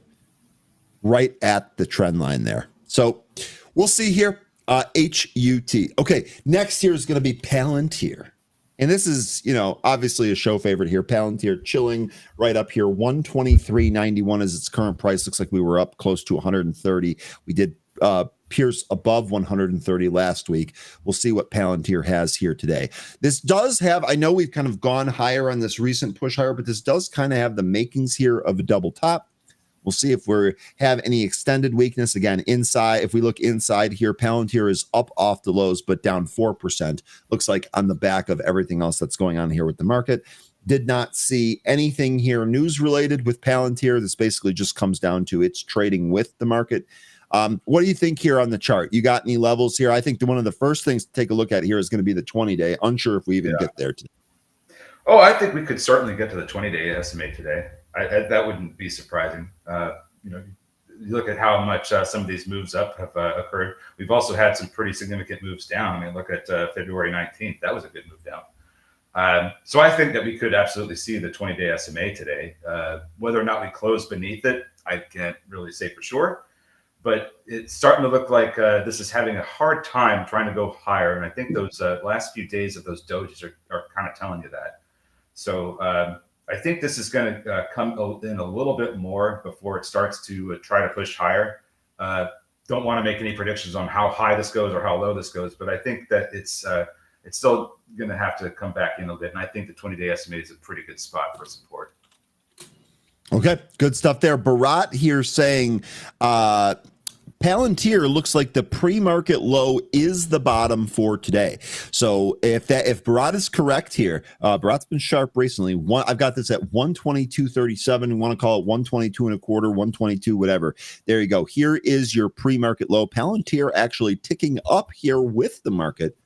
right at the trend line there. So we'll see here. HUT. Okay, next here is going to be Palantir. And this is, obviously a show favorite here. Palantir chilling right up here. 123.91 is its current price. Looks like we were up close to 130. We did pierce above 130 last week. We'll see what Palantir has here today. This does have, I know we've kind of gone higher on this recent push higher, but this does kind of have the makings here of a double top. We'll see if we have any extended weakness. Again, inside, if we look inside here, Palantir is up off the lows, but down 4%. Looks like on the back of everything else that's going on here with the market. Did not see anything here news related with Palantir. This basically just comes down to its trading with the market. What do you think here on the chart? You got any levels here? I think one of the first things to take a look at here is going to be the 20-day. Unsure if we even get there today. Oh, I think we could certainly get to the 20-day estimate today. That wouldn't be surprising. You look at how much some of these moves up have occurred. We've also had some pretty significant moves down. I mean, look at February 19th. That was a good move down. So I think that we could absolutely see the 20-day SMA today. Whether or not we close beneath it, I can't really say for sure. But it's starting to look like this is having a hard time trying to go higher. And I think those last few days of those dojis are kind of telling you that. So I think this is going to come in a little bit more before it starts to try to push higher. don't want to make any predictions on how high this goes or how low this goes, but I think that it's still going to have to come back in a bit. And I think the 20-day estimate is a pretty good spot for support. Okay, good stuff there. Barat here saying Palantir looks like the pre-market low is the bottom for today. So if Barat is correct here, Barat's been sharp recently. I've got this at 122.37. You want to call it 122 and a quarter, 122, whatever. There you go. Here is your pre-market low. Palantir actually ticking up here with the market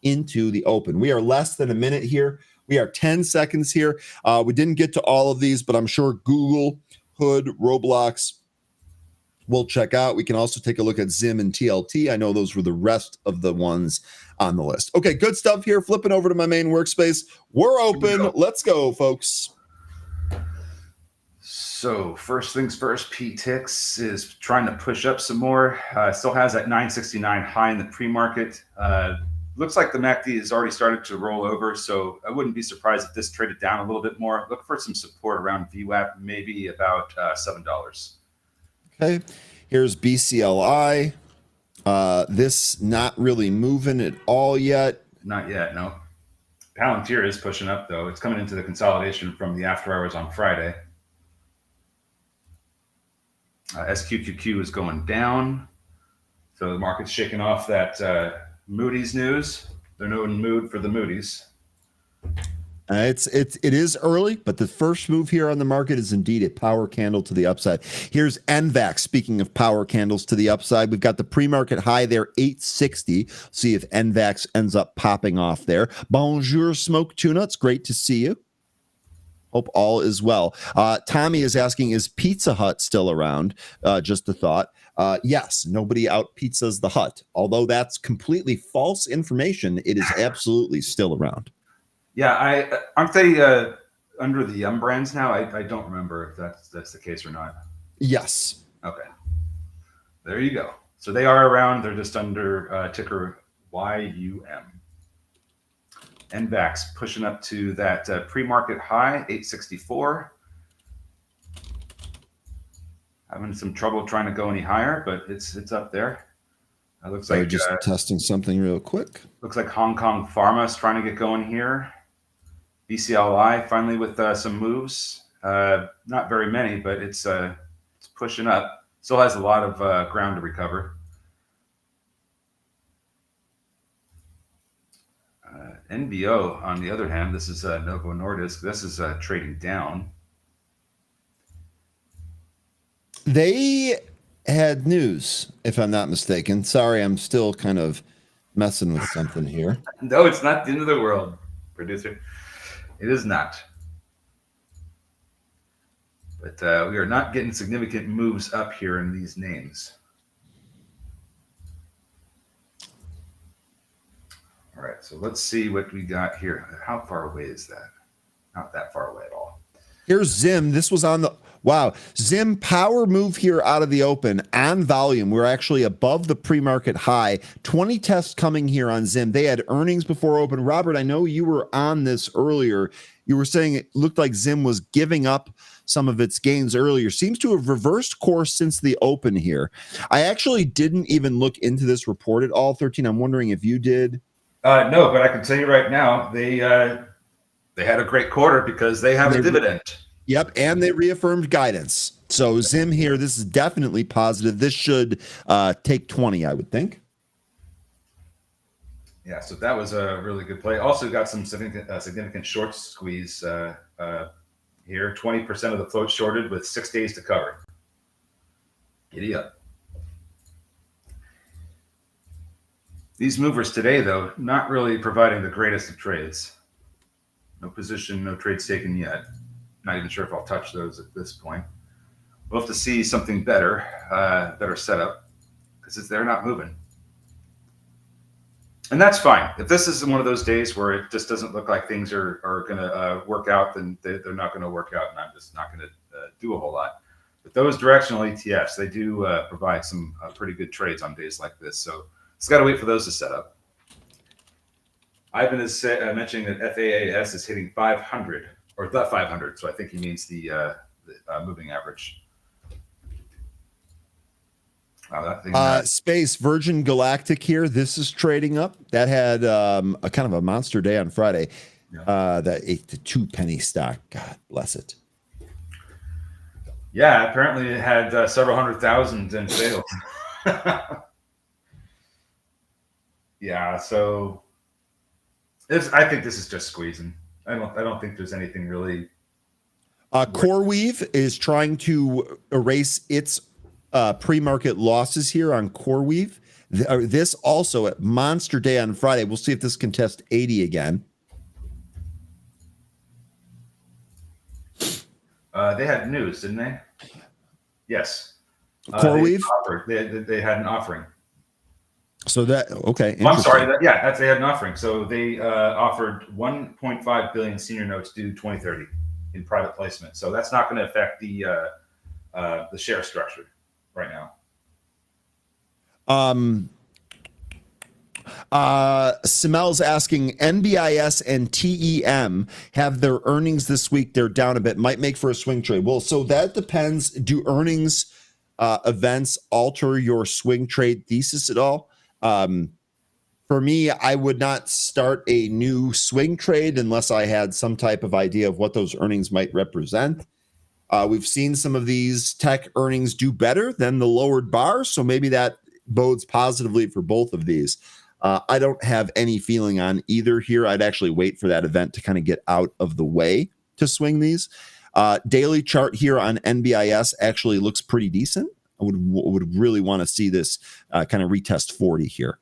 into the open. We are less than a minute here. We are 10 seconds here. We didn't get to all of these, but I'm sure Google, Hood, Roblox, we'll check out. We can also take a look at Zim and TLT. I know those were the rest of the ones on the list. Okay, good stuff here. Flipping over to my main workspace. We're open. Let's go, folks. So first things first, PTIX is trying to push up some more. Still has that 969 high in the pre-market. Looks like the MACD has already started to roll over, so I wouldn't be surprised if this traded down a little bit more. Look for some support around VWAP, maybe about $7. Okay, here's BCLI. This not really moving at all yet. Not yet, no. Palantir is pushing up, though. It's coming into the consolidation from the after hours on Friday. SQQQ is going down, so the market's shaking off that Moody's news. They're no mood for the Moody's. It is early, but the first move here on the market is indeed a power candle to the upside. Here's NVAX. Speaking of power candles to the upside, we've got the pre-market high there, 860. See if NVAX ends up popping off there. Bonjour, Smoke Tuna. It's great to see you. Hope all is well. Tommy is asking, is Pizza Hut still around? Just a thought. Yes, nobody out pizzas the Hut. Although that's completely false information, it is absolutely still around. Yeah, aren't they under the Yum brands now? I don't remember if that's the case or not. Yes. Okay. There you go. So they are around. They're just under ticker YUM. NVAX pushing up to that pre-market high, 864. Having some trouble trying to go any higher, but it's up there. It looks like just testing something real quick. Looks like Hong Kong Pharma is trying to get going here. BCLI finally with some moves. Not very many, but it's pushing up. Still has a lot of ground to recover. NBO, on the other hand, this is Novo Nordisk. This is trading down. They had news, if I'm not mistaken. Sorry, I'm still kind of messing with something here. No, it's not the end of the world, producer. It is not. But we are not getting significant moves up here in these names. All right, so let's see what we got here. How far away is that? Not that far away at all. Here's Zim. This was on the wow. Zim power move here out of the open on volume. We're actually above the pre-market high. 20 tests coming here on Zim. They had earnings before open. Robert, I know you were on this earlier. You were saying it looked like Zim was giving up some of its gains earlier. Seems to have reversed course since the open here. I actually didn't even look into this report at all, 13. I'm wondering if you did. No, but I can tell you right now, they had a great quarter because they have a dividend. Yep, and they reaffirmed guidance. So Zim here, this is definitely positive. This should take 20, I would think. Yeah, so that was a really good play. Also got some significant short squeeze here. 20% of the float shorted with 6 days to cover. Giddy up. These movers today, though, not really providing the greatest of trades. No position, no trades taken yet. Not even sure if I'll touch those at this point. We'll have to see something better, better setup, because they're not moving. And that's fine. If this is one of those days where it just doesn't look like things are going to work out, then they're not going to work out, and I'm just not going to do a whole lot. But those directional ETFs, they do provide some pretty good trades on days like this. So it's got to wait for those to set up. Ivan is mentioning that FAAS is hitting 500, or the 500. So I think he means the moving average. Wow, that thing. Space Virgin Galactic here. This is trading up. That had a kind of a monster day on Friday. Yeah. That 8 to 2 penny stock. God bless it. Yeah, apparently it had several 100,000 in sales. Yeah, so I think this is just squeezing. I don't think there's anything really. CoreWeave is trying to erase its pre-market losses here on CoreWeave. This also at monster day on Friday. We'll see if this can test 80 again. They had news, didn't they? Yes. CoreWeave? They had an offering. So that, okay. I'm sorry. They had an offering. So they offered 1.5 billion senior notes due 2030 in private placement. So that's not going to affect the share structure right now. Simel's asking, NBIS and TEM have their earnings this week. They're down a bit, might make for a swing trade. Well, so that depends. Do earnings events alter your swing trade thesis at all? For me, I would not start a new swing trade unless I had some type of idea of what those earnings might represent. We've seen some of these tech earnings do better than the lowered bar, so maybe that bodes positively for both of these. I don't have any feeling on either here. I'd actually wait for that event to kind of get out of the way to swing these. Daily chart here on NBIS actually looks pretty decent. I would really want to see this kind of retest 40 here.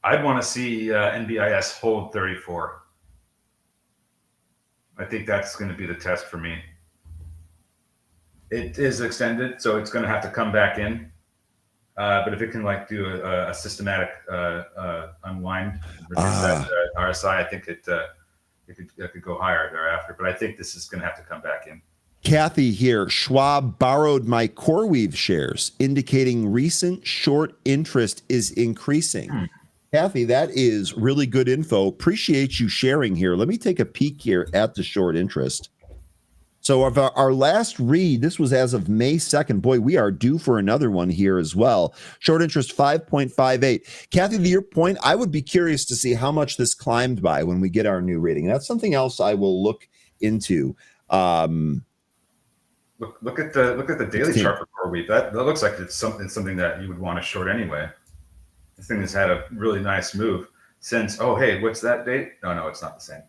I'd want to see NBIS hold 34. I think that's going to be the test for me. It is extended, so it's going to have to come back in. But if it can do a systematic unwind, reduce that RSI, I think it could go higher thereafter. But I think this is going to have to come back in. Kathy here, Schwab borrowed my CoreWeave shares, indicating recent short interest is increasing. Kathy, that is really good info. Appreciate you sharing here. Let me take a peek here at the short interest. So of our last read, this was as of May 2nd. Boy, we are due for another one here as well. Short interest 5.58. Kathy, to your point, I would be curious to see how much this climbed by when we get our new reading. That's something else I will look into. Look at the daily chart for CoreWeave. That looks like it's something that you would want to short anyway. This thing has had a really nice move since. Oh, hey, what's that date? No, it's not the same.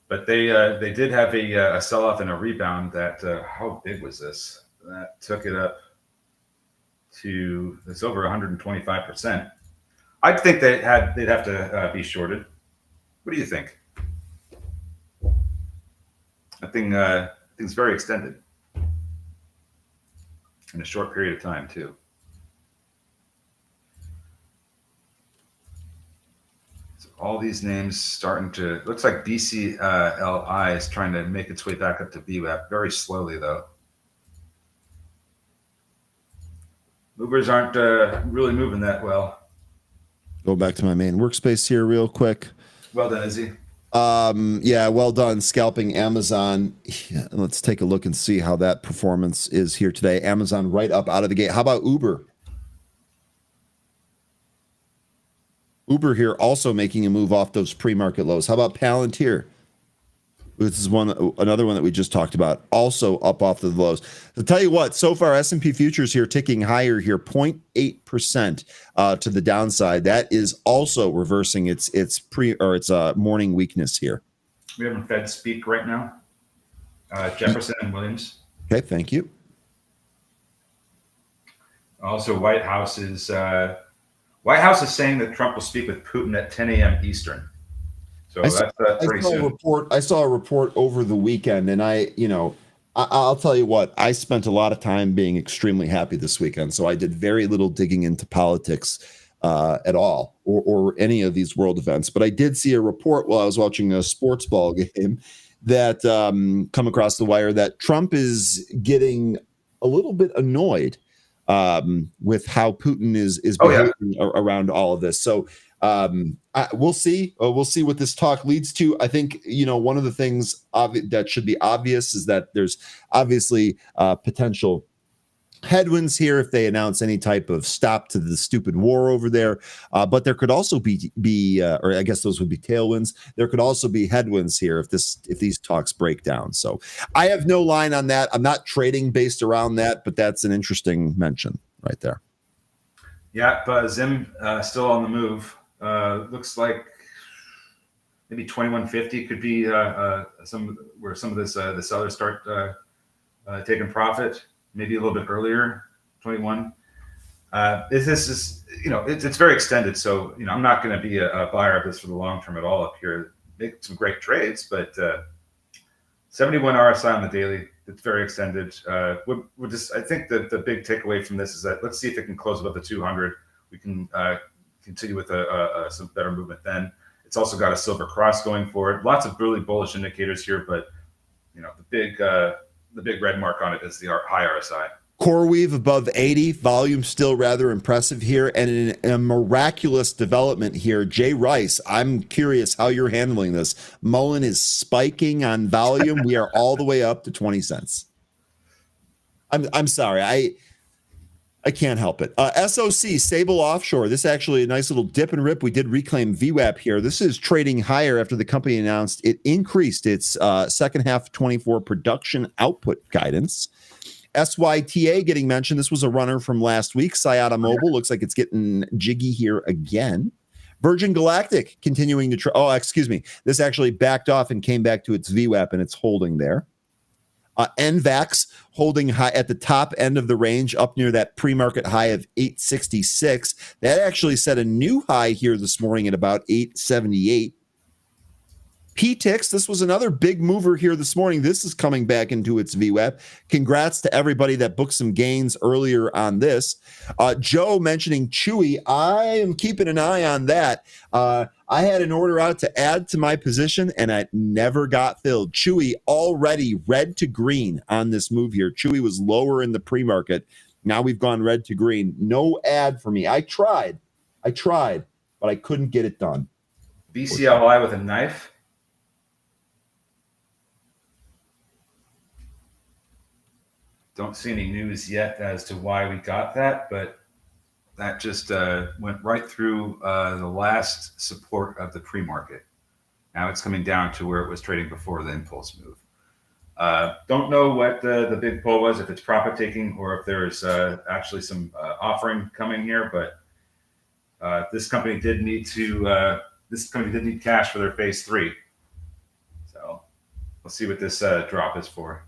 But they did have a sell-off and a rebound that how big was this? That took it up to it's over 125%. I think they'd have to be shorted. What do you think? I think it's very extended in a short period of time too. All these names starting to looks like BCLI is trying to make its way back up to VWAP very slowly though. Movers aren't really moving that well. Go back to my main workspace here real quick. Well done, Izzy. Yeah, well done scalping Amazon. Yeah, let's take a look and see how that performance is here today. Amazon right up out of the gate. How about Uber? Uber here also making a move off those pre-market lows. How about Palantir? This is another one that we just talked about, also up off the lows. To tell you what, so far S&P futures here ticking higher here, 0.8% to the downside. That is also reversing its morning weakness here. We have a Fed speak right now. Jefferson and Williams. Okay, thank you. Also, White House is saying that Trump will speak with Putin at 10 a.m. Eastern. So that's pretty soon. I saw a report over the weekend, and I'll tell you what, I spent a lot of time being extremely happy this weekend. So I did very little digging into politics at all, or any of these world events. But I did see a report while I was watching a sports ball game that come across the wire that Trump is getting a little bit annoyed with how Putin is behaving around all of this. So we'll see. We'll see what this talk leads to. I think, one of the things that should be obvious is that there's obviously potential headwinds here if they announce any type of stop to the stupid war over there. But there could also be or I guess those would be tailwinds. There could also be headwinds here if these talks break down. So I have no line on that. I'm not trading based around that, but that's an interesting mention right there. Yeah, but Zim still on the move. Looks like maybe 2150 could be some of this the sellers start taking profit. Maybe a little bit earlier, 21. This is, it's very extended. So, I'm not going to be a buyer of this for the long term at all up here. Make some great trades, but 71 RSI on the daily, it's very extended. We're just, I think that the big takeaway from this is that let's see if it can close above the 200. We can continue with some better movement then. It's also got a silver cross going for it. Lots of really bullish indicators here, but the big red mark on it is the high RSI. Core weave above 80, volume still rather impressive here, and in a miraculous development here, Jay Rice, I'm curious how you're handling this. Mullen is spiking on volume. We are all the way up to 20 cents. I'm sorry. I can't help it. SOC, Sable Offshore. This is actually a nice little dip and rip. We did reclaim VWAP here. This is trading higher after the company announced it increased its second half 24 production output guidance. SYTA getting mentioned. This was a runner from last week. Sciata Mobile looks like it's getting jiggy here again. Virgin Galactic continuing to this actually backed off and came back to its VWAP, and it's holding there. NVAX holding high at the top end of the range, up near that pre-market high of 866. That actually set a new high here this morning at about 878. PTIX, this was another big mover here this morning. This is coming back into its VWAP. Congrats to everybody that booked some gains earlier on this. Joe mentioning Chewy. I am keeping an eye on that. I had an order out to add to my position, and it never got filled. Chewy already red to green on this move here. Chewy was lower in the pre-market. Now we've gone red to green. No ad for me. I tried, but I couldn't get it done. BCLI with a knife. Don't see any news yet as to why we got that, but that just went right through the last support of the pre-market. Now it's coming down to where it was trading before the impulse move. Don't know what the big pull was, if it's profit taking or if there's actually some offering coming here, but this company did need cash for their phase 3. So let's see what this drop is for.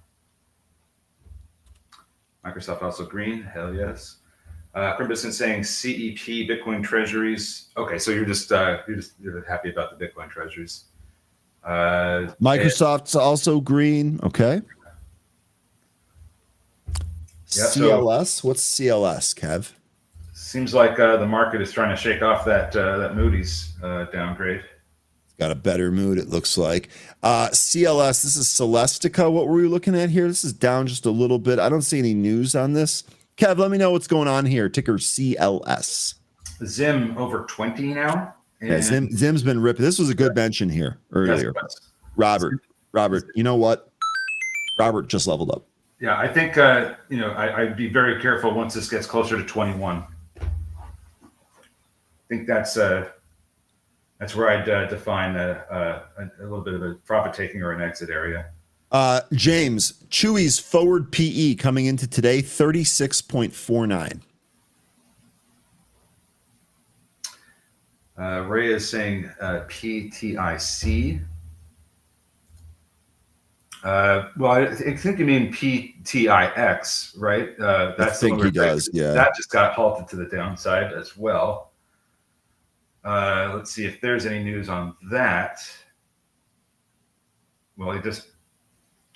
Microsoft also green, hell yes. Crimbison saying CEP Bitcoin treasuries. Okay, so you're happy about the Bitcoin treasuries. Microsoft's also green. Okay. Yeah, CLS. What's CLS, Kev? Seems like the market is trying to shake off that Moody's downgrade. Got a better mood, it looks like. CLS, this is Celestica. What were we looking at here? This is down just a little bit. I don't see any news on this. Kev, let me know what's going on here. Ticker CLS. Zim over 20 now. Yeah, Zim's been ripping. This was a good mention here earlier. Robert, you know what? Robert just leveled up. Yeah, I think, I'd be very careful once this gets closer to 21. I think that's where I'd define a little bit of a profit taking or an exit area. James, Chewy's forward PE coming into today, 36.49. Ray is saying PTIC. Well, I think you mean PTIX, right? I think he does, yeah. That just got halted to the downside as well. Let's see if there's any news on that. Well, he just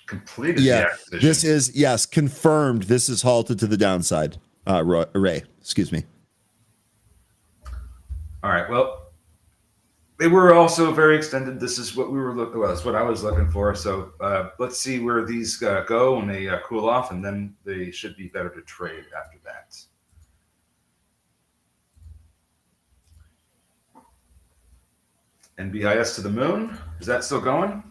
completed the acquisition. This is, yes, confirmed. This is halted to the downside. Ray, excuse me. All right. Well, they were also very extended. This is what we were looking. Well, that's what I was looking for. So let's see where these go when they cool off, and then they should be better to trade after that. NBIS to the moon. Is that still going?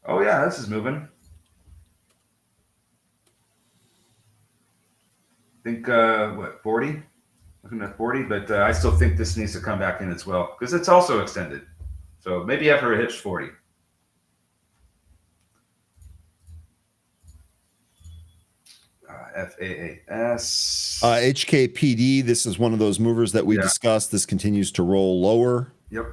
Oh yeah, this is moving. think, 40? Looking at 40, but I still think this needs to come back in as well because it's also extended. So maybe after it hits 40. FAAS. HKPD, this is one of those movers that we discussed. This continues to roll lower. Yep.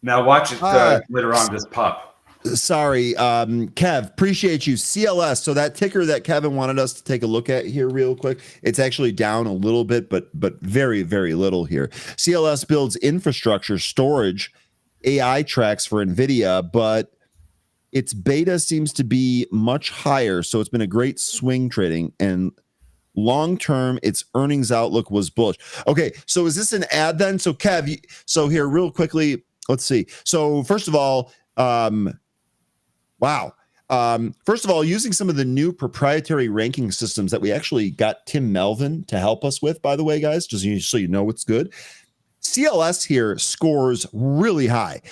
Now watch it later on just pop. Sorry, Kev, appreciate you. CLS, so that ticker that Kevin wanted us to take a look at here real quick, it's actually down a little bit, but very, very little here. CLS builds infrastructure, storage, AI tracks for NVIDIA, but its beta seems to be much higher, so it's been a great swing trading, and long-term, its earnings outlook was bullish. Okay, so is this an ad then? So Kev, so here real quickly, let's see. So first of all, wow. First of all, using some of the new proprietary ranking systems that we actually got Tim Melvin to help us with, by the way, guys, just so you know what's good. CLS here scores really high,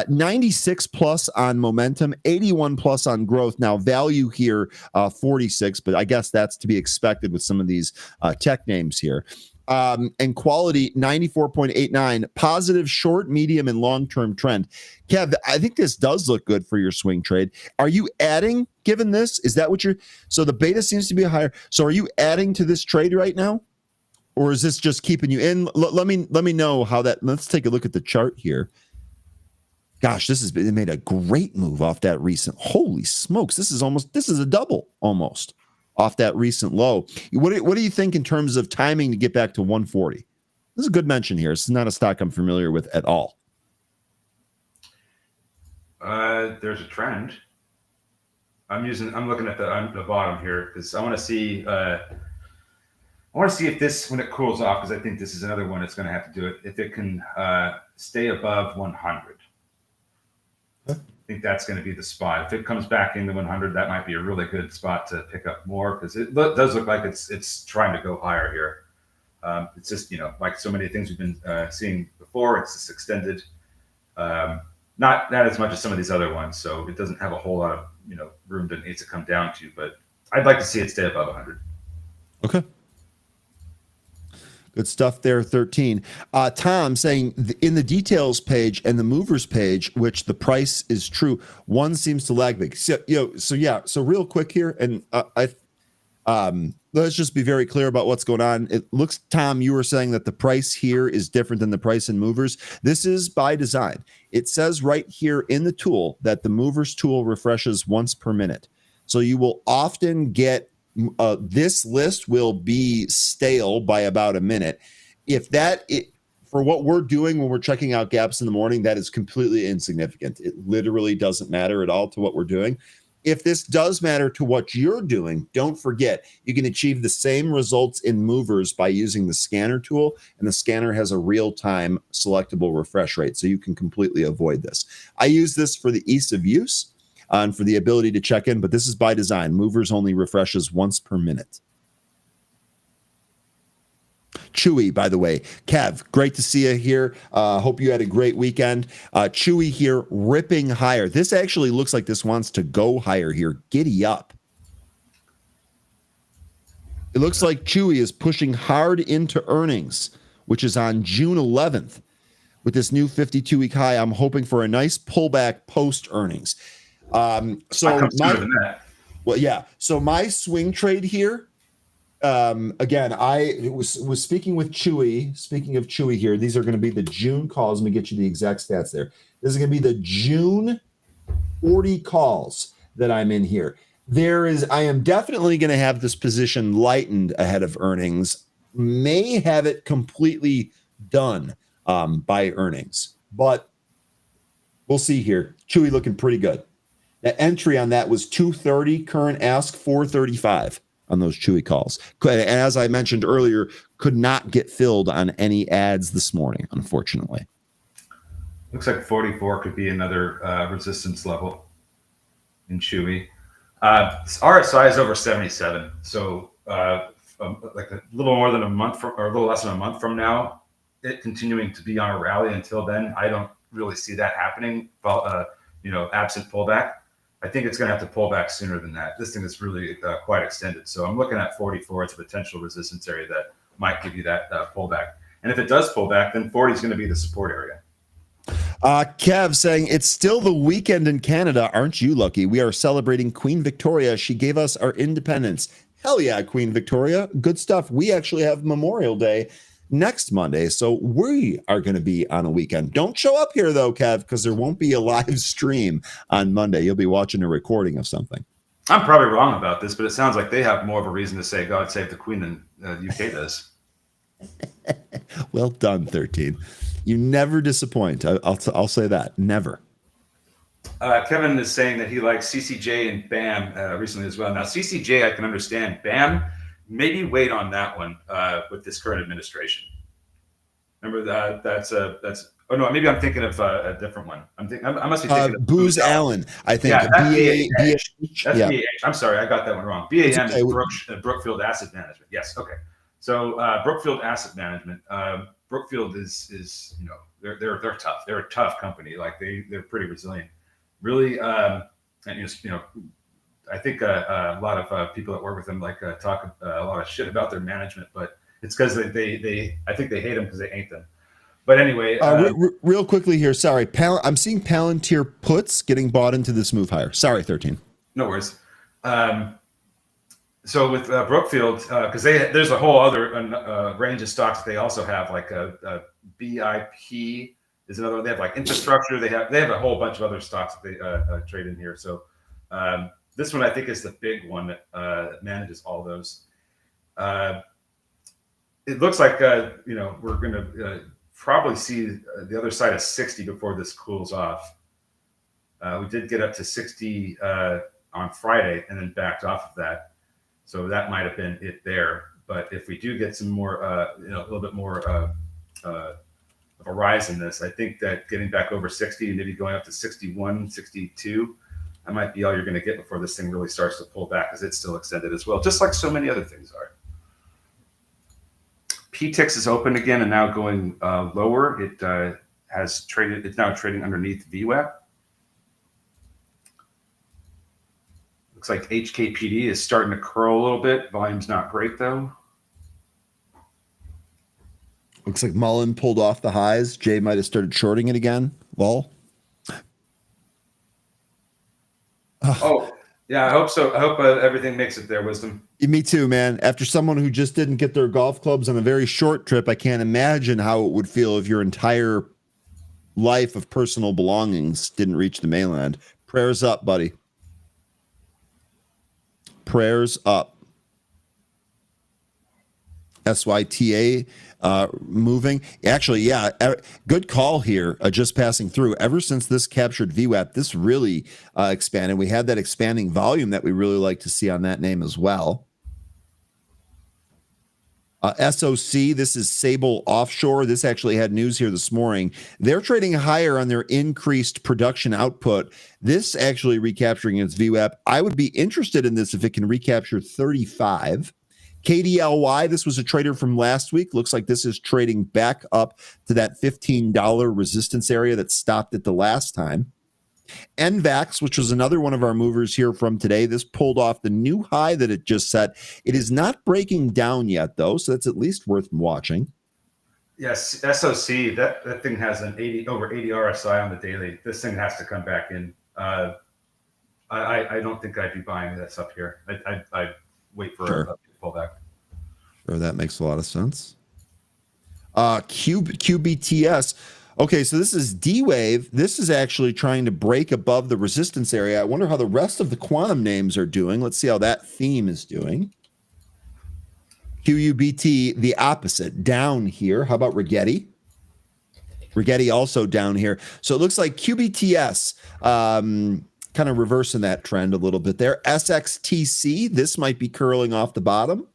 96 plus on momentum, 81 plus on growth. Now value here, 46, but I guess that's to be expected with some of these tech names here. And quality 94.89, positive short, medium, and long-term trend. Kev, I think this does look good for your swing trade. Are you adding, given this? Is that what so the beta seems to be higher. So are you adding to this trade right now? Or is this just keeping you in? Let me know how that, let's take a look at the chart here. Gosh, it made a great move off that recent, holy smokes. This is a double almost off that recent low. What do you think in terms of timing to get back to 140? This is a good mention here. This is not a stock I'm familiar with at all. There's a trend. I'm looking at the bottom here because I want to see if this, when it cools off, because I think this is another one that's going to have to do it, if it can stay above 100. I think that's going to be the spot. If it comes back into 100, that might be a really good spot to pick up more because it does look like it's trying to go higher here. It's just, like so many things we've been seeing before, it's just extended. Not as much as some of these other ones, so it doesn't have a whole lot of room that it needs to come down to, but I'd like to see it stay above 100. Okay. Good stuff there, 13. Tom saying in the details page and the movers page, which the price is true, one seems to lag big. So real quick here, and let's just be very clear about what's going on. It looks, Tom, you were saying that the price here is different than the price in movers. This is by design. It says right here in the tool that the movers tool refreshes once per minute. So you will often get this list will be stale by about a minute. For what we're doing when we're checking out gaps in the morning, that is completely insignificant. It literally doesn't matter at all to what we're doing. If this does matter to what you're doing, don't forget, you can achieve the same results in movers by using the scanner tool, and the scanner has a real-time selectable refresh rate, so you can completely avoid this. I use this for the ease of use and for the ability to check in, but this is by design. Movers only refreshes once per minute. Chewy, by the way. Kev, great to see you here. Hope you had a great weekend. Chewy here, ripping higher. This actually looks like this wants to go higher here. Giddy up. It looks like Chewy is pushing hard into earnings, which is on June 11th. With this new 52-week high, I'm hoping for a nice pullback post-earnings. So my swing trade here, again, I was speaking with Chewy. Speaking of Chewy here, these are going to be the June calls. Let me get you the exact stats there. This is going to be the June 40 calls that I'm in here. I am definitely going to have this position lightened ahead of earnings. May have it completely done by earnings, but we'll see here. Chewy looking pretty good. The entry on that was 230, current ask 435 on those Chewy calls. And as I mentioned earlier, could not get filled on any ads this morning, unfortunately. Looks like 44 could be another resistance level in Chewy. RSI is over 77. So like a little more than a month or a little less than a month from now, it continuing to be on a rally until then, I don't really see that happening, absent pullback. I think it's going to have to pull back sooner than that. This thing is really quite extended. So I'm looking at 44 as a potential resistance area that might give you that pullback. And if it does pull back, then 40 is going to be the support area. Kev saying, it's still the weekend in Canada. Aren't you lucky? We are celebrating Queen Victoria. She gave us our independence. Hell yeah, Queen Victoria. Good stuff. We actually have Memorial Day next Monday, so we are going to be on a weekend. Don't show up here, though, Kev, because there won't be a live stream on Monday. You'll be watching a recording of something. I'm probably wrong about this, but it sounds like they have more of a reason to say God save the Queen than UK does. Well done, 13. You never disappoint. I'll say that. Never. Kevin is saying that he likes CCJ and BAM recently as well. Now, CCJ, I can understand. BAM, maybe wait on that one with this current administration. Remember that's oh no, maybe I'm thinking of a different one. I must be thinking of Booz Allen. I think yeah, that's BAH. That's yeah. BAH. I'm sorry, I got that one wrong. BAM okay. is Brookfield Asset Management. Yes, okay. So Brookfield Asset Management. Brookfield is they're tough. They're a tough company. Like they're pretty resilient. Really, and I think a lot of people that work with them talk a lot of shit about their management, but it's because they I think they hate them because they ain't them. But anyway, real quickly here. Sorry, I'm seeing Palantir puts getting bought into this move higher. Sorry, 13. No worries. So with Brookfield, because there's a whole other range of stocks that they also have, like a BIP is another one. They have like infrastructure. They have a whole bunch of other stocks that they trade in here. So this one I think is the big one that manages all those. It looks like we're going to probably see the other side of 60 before this cools off. We did get up to 60 on Friday and then backed off of that. So that might have been it there. But if we do get some more, a little bit more of a rise in this, I think that getting back over 60 and maybe going up to 61, 62, that might be all you're going to get before this thing really starts to pull back, because it's still extended as well, just like so many other things are. PTIX is open again and now going lower. It has traded. It's now trading underneath VWAP. Looks like HKPD is starting to curl a little bit. Volume's not great though. Looks like Mullen pulled off the highs. Jay might have started shorting it again. Lol. Oh, yeah, I hope so. I hope everything makes it there, Wisdom. Me too, man. After someone who just didn't get their golf clubs on a very short trip, I can't imagine how it would feel if your entire life of personal belongings didn't reach the mainland. Prayers up, buddy. Prayers up. SYTA moving. Actually, yeah, good call here. Just passing through. Ever since this captured VWAP, this really expanded. We had that expanding volume that we really like to see on that name as well. SOC, this is Sable Offshore. This actually had news here this morning. They're trading higher on their increased production output. This actually recapturing its VWAP. I would be interested in this if it can recapture 35. KDLY, this was a trader from last week. Looks like this is trading back up to that $15 resistance area that stopped it the last time. NVAX, which was another one of our movers here from today, this pulled off the new high that it just set. It is not breaking down yet, though, so that's at least worth watching. Yes, SOC, that thing has an over 80 RSI on the daily. This thing has to come back in. I don't think I'd be buying this up here. I'd wait for a pullback. Sure, that makes a lot of sense. QBTS. Okay, so this is D-Wave. This is actually trying to break above the resistance area. I wonder how the rest of the quantum names are doing. Let's see how that theme is doing. QUBT, the opposite, down here. How about Rigetti? Rigetti also down here. So it looks like QBTS kind of reversing that trend a little bit there. SXTC, this might be curling off the bottom.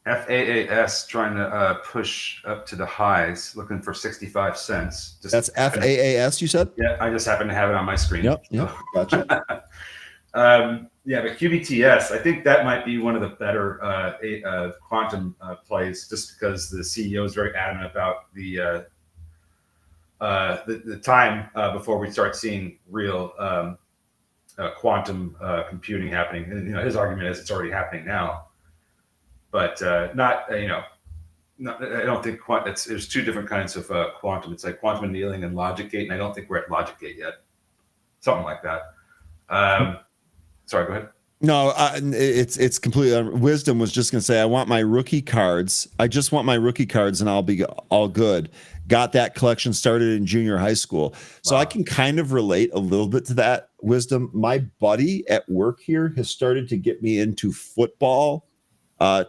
FAAS trying to push up to the highs, looking for 65 cents. That's FAAS, you said? Yeah, I just happen to have it on my screen. Yep, gotcha. Yeah, but QBTS, I think that might be one of the better quantum plays, just because the CEO is very adamant about the time before we start seeing real quantum computing happening. And, his argument is it's already happening now, but not no, I don't think there's two different kinds of quantum. It's like quantum annealing and logic gate, and I don't think we're at logic gate yet. Something like that. Sorry, go ahead. No, it's completely. Wisdom was just going to say, I want my rookie cards. I just want my rookie cards, and I'll be all good. Got that collection started in junior high school, so I can kind of relate a little bit to that. Wisdom. My buddy at work here has started to get me into football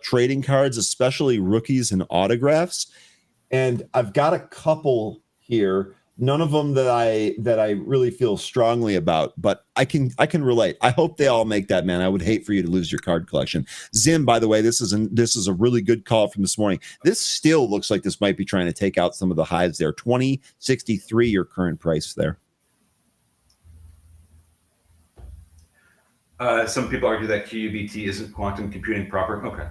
trading cards, especially rookies and autographs. And I've got a couple here. None of them that I really feel strongly about, but I can relate. I hope they all make that, man. I would hate for you to lose your card collection. Zim, by the way, this is a really good call from this morning. This still looks like this might be trying to take out some of the highs there. 2063, your current price there. Some people argue that QUBT isn't quantum computing proper. Okay,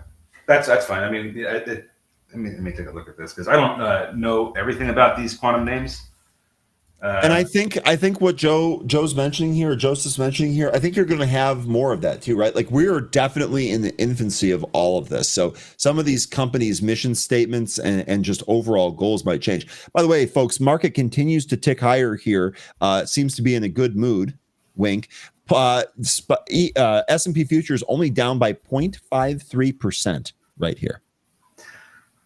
that's fine. I mean, let me take a look at this because I don't know everything about these quantum names. And I think what Joe's mentioning here, or Joseph's mentioning here, I think you're going to have more of that too, right? Like we are definitely in the infancy of all of this. So some of these companies' mission statements and just overall goals might change. By the way, folks, market continues to tick higher here. Seems to be in a good mood. Wink. S&P futures only down by 0.53% right here.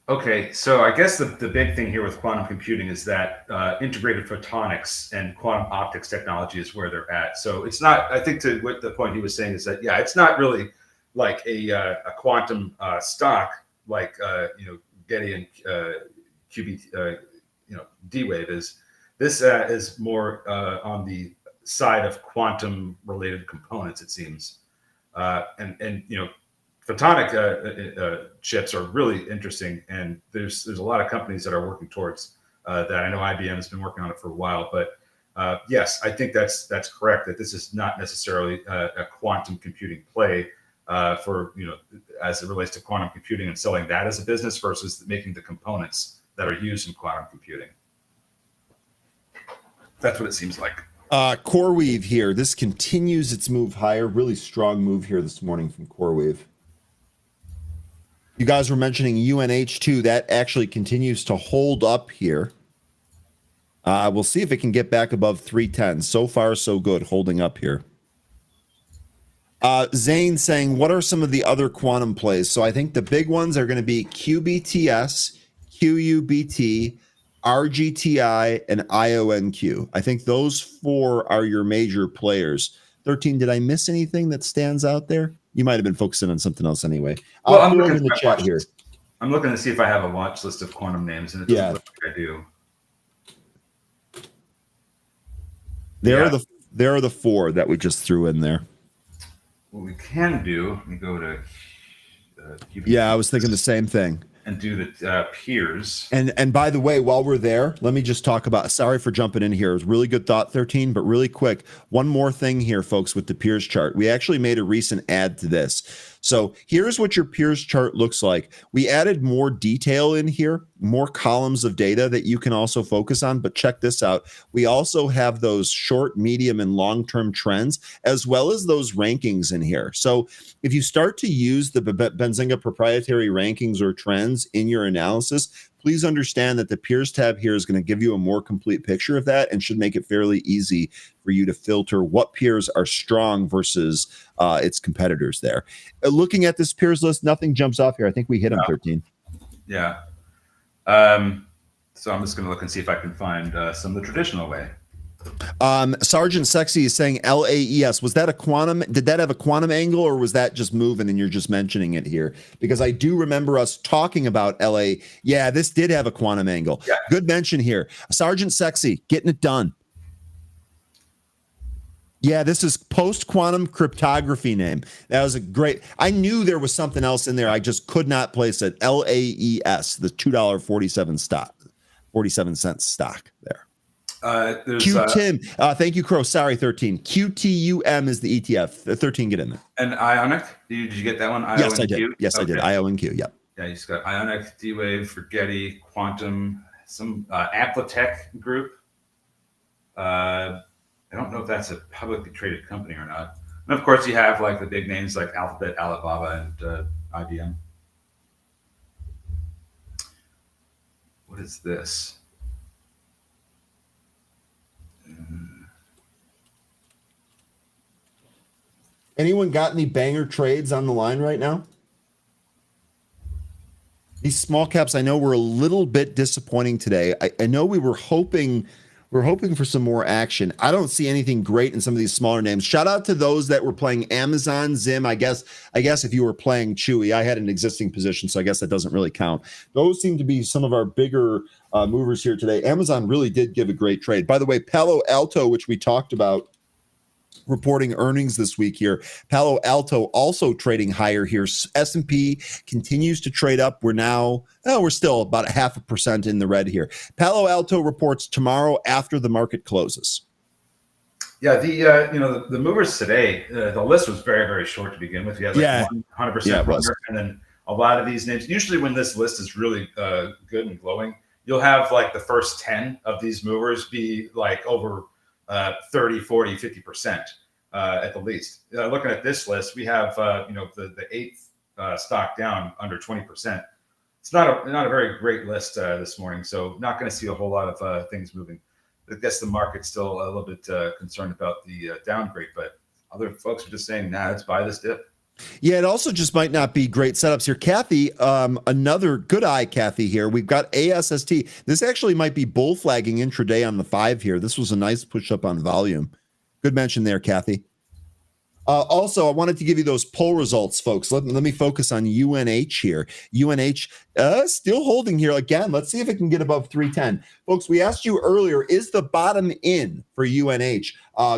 Okay, so I guess the big thing here with quantum computing is that integrated photonics and quantum optics technology is where they're at. So it's not, I think to what the point he was saying is that, yeah, it's not really like a quantum stock like, Getty and QB, D-Wave is. This is more on the side of quantum related components, it seems. And photonic chips are really interesting, and there's a lot of companies that are working towards that. I know IBM has been working on it for a while, but yes, I think that's correct. That this is not necessarily a quantum computing play for as it relates to quantum computing and selling that as a business versus making the components that are used in quantum computing. That's what it seems like. CoreWeave here. This continues its move higher. Really strong move here this morning from CoreWeave. You guys were mentioning UNH2. That actually continues to hold up here. We'll see if it can get back above 310. So far, so good. Holding up here. Zane saying, what are some of the other quantum plays? So I think the big ones are going to be QBTS, QUBT, RGTI, and IONQ. I think those four are your major players. 13, did I miss anything that stands out there? You might have been focusing on something else anyway. Well, I'm looking in the chat here. I'm looking to see if I have a watch list of quantum names, and it doesn't look like I do. There are the four that we just threw in there. What we can do, let me go to I was thinking the same thing. And do the peers. And by the way, while we're there, let me just talk about, sorry for jumping in here. It was really good thought, 13, but really quick. One more thing here, folks, with the peers chart. We actually made a recent add to this. So here's what your peers chart looks like. We added more detail in here, more columns of data that you can also focus on, but check this out. We also have those short, medium, and long-term trends, as well as those rankings in here. So if you start to use the Benzinga proprietary rankings or trends in your analysis, please understand that the peers tab here is going to give you a more complete picture of that and should make it fairly easy for you to filter what peers are strong versus its competitors there. Looking at this peers list, nothing jumps off here. I think we hit them, 13. Yeah. So I'm just going to look and see if I can find some of the traditional way. Sergeant Sexy is saying LAES. Was that a quantum? Did that have a quantum angle, or was that just moving and you're just mentioning it here? Because I do remember us talking about LA. Yeah, this did have a quantum angle. Yeah. Good mention here. Sergeant Sexy, getting it done. Yeah, this is post-quantum cryptography name. That was a great. I knew there was something else in there. I just could not place it. LAES, the $2.47 stock, 47-cent stock there. QTIM. Thank you, Crow. Sorry, 13. QTUM is the ETF. 13, get in there. And Ionic? Did you get that one? Yes, I did. Yes, okay. I did. IONQ. Yep. Yeah, you just got Ionic, D-Wave, for Getty, Quantum, some Amplitech group. And I don't know if that's a publicly traded company or not. And of course, you have like the big names like Alphabet, Alibaba, and IBM. What is this? Anyone got any banger trades on the line right now? These small caps, I know, were a little bit disappointing today. I know we were hoping for some more action. I don't see anything great in some of these smaller names. Shout out to those that were playing Amazon, Zim. I guess if you were playing Chewy, I had an existing position, so I guess that doesn't really count. Those seem to be some of our bigger movers here today. Amazon really did give a great trade. By the way, Palo Alto, which we talked about, reporting earnings this week here. Palo Alto also trading higher here. S&P continues to trade up. We're still about 0.5% in the red here. Palo Alto reports tomorrow after the market closes. Yeah, the movers today, the list was very, very short to begin with. We had 100% runner, and then a lot of these names. Usually when this list is really good and glowing, you'll have like the first 10 of these movers be like over 30, 40, 50% at the least. Looking at this list, we have the eighth stock down under 20%. It's not a very great list this morning, so not going to see a whole lot of things moving. I guess the market's still a little bit concerned about the downgrade, but other folks are just saying, nah, let's buy this dip. Yeah, it also just might not be great setups here. Kathy, another good eye, Kathy, here. We've got ASST. This actually might be bull flagging intraday on the 5 here. This was a nice push up on volume. Good mention there, Kathy. Also, I wanted to give you those poll results, folks. Let me focus on UNH here. UNH still holding here. Again, let's see if it can get above 310. Folks, we asked you earlier, is the bottom in for UNH?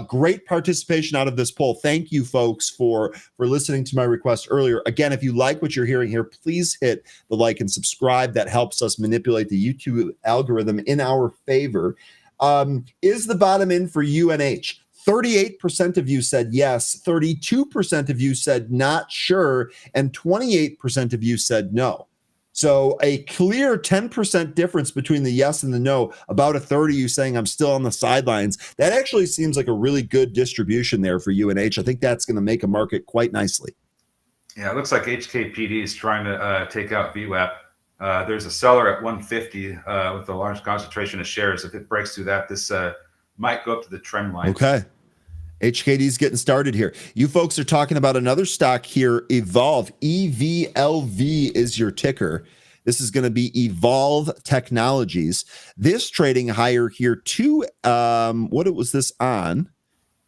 Great participation out of this poll. Thank you, folks, for listening to my request earlier. Again, if you like what you're hearing here, please hit the like and subscribe. That helps us manipulate the YouTube algorithm in our favor. Is the bottom in for UNH? 38% of you said yes, 32% of you said not sure, and 28% of you said no. So a clear 10% difference between the yes and the no, about a third of you saying I'm still on the sidelines. That actually seems like a really good distribution there for UNH. I think that's going to make a market quite nicely. Yeah, it looks like HKPD is trying to take out VWAP. There's a seller at 150 with a large concentration of shares. If it breaks through that, this might go up to the trend line. Okay. HKD's getting started here. You folks are talking about another stock here, Evolve. EVLV is your ticker. This is going to be Evolve Technologies. This trading higher here too. What was this on?